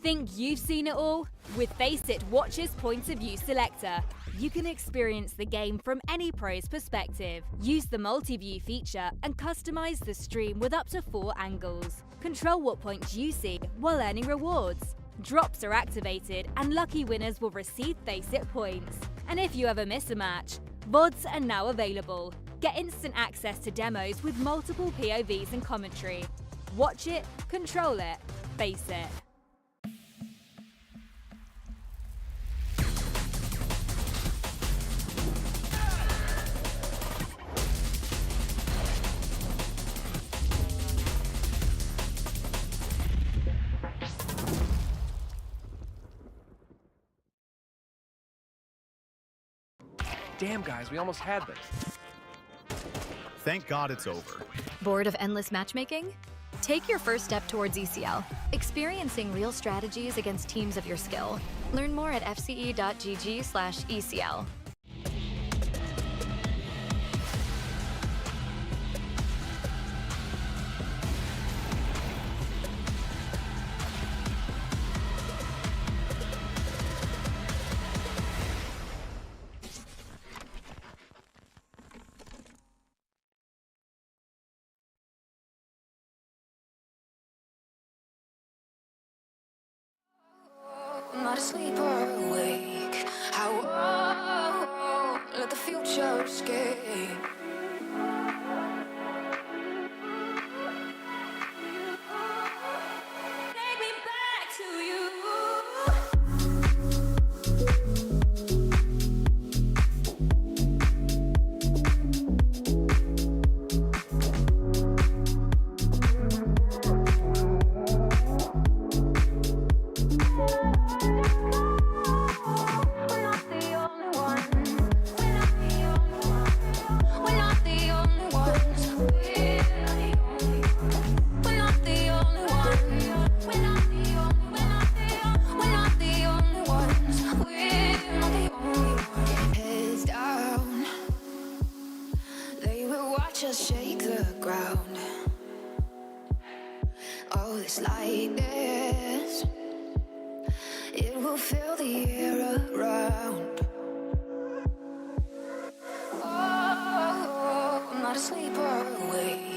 Think you've seen it all? With Faceit Watch's Point of View Selector, you can experience the game from any pro's perspective. Use the multi-view feature and customize the stream with up to 4 angles. Control what points you see while earning rewards. Drops are activated and lucky winners will receive Faceit points. And if you ever miss a match, VODs are now available. Get instant access to demos with multiple POVs and commentary. Watch it, control it, Faceit. Damn, guys, we almost had this. Thank God it's over. Bored of endless matchmaking? Take your first step towards ECL, experiencing real strategies against teams of your skill. Learn more at fce.gg/ECL. asleep or awake. I won't let the future escape. Take me back to you. Just shake the ground. Oh, this lightness, it will fill the air around. Oh, I'm not asleep or awake.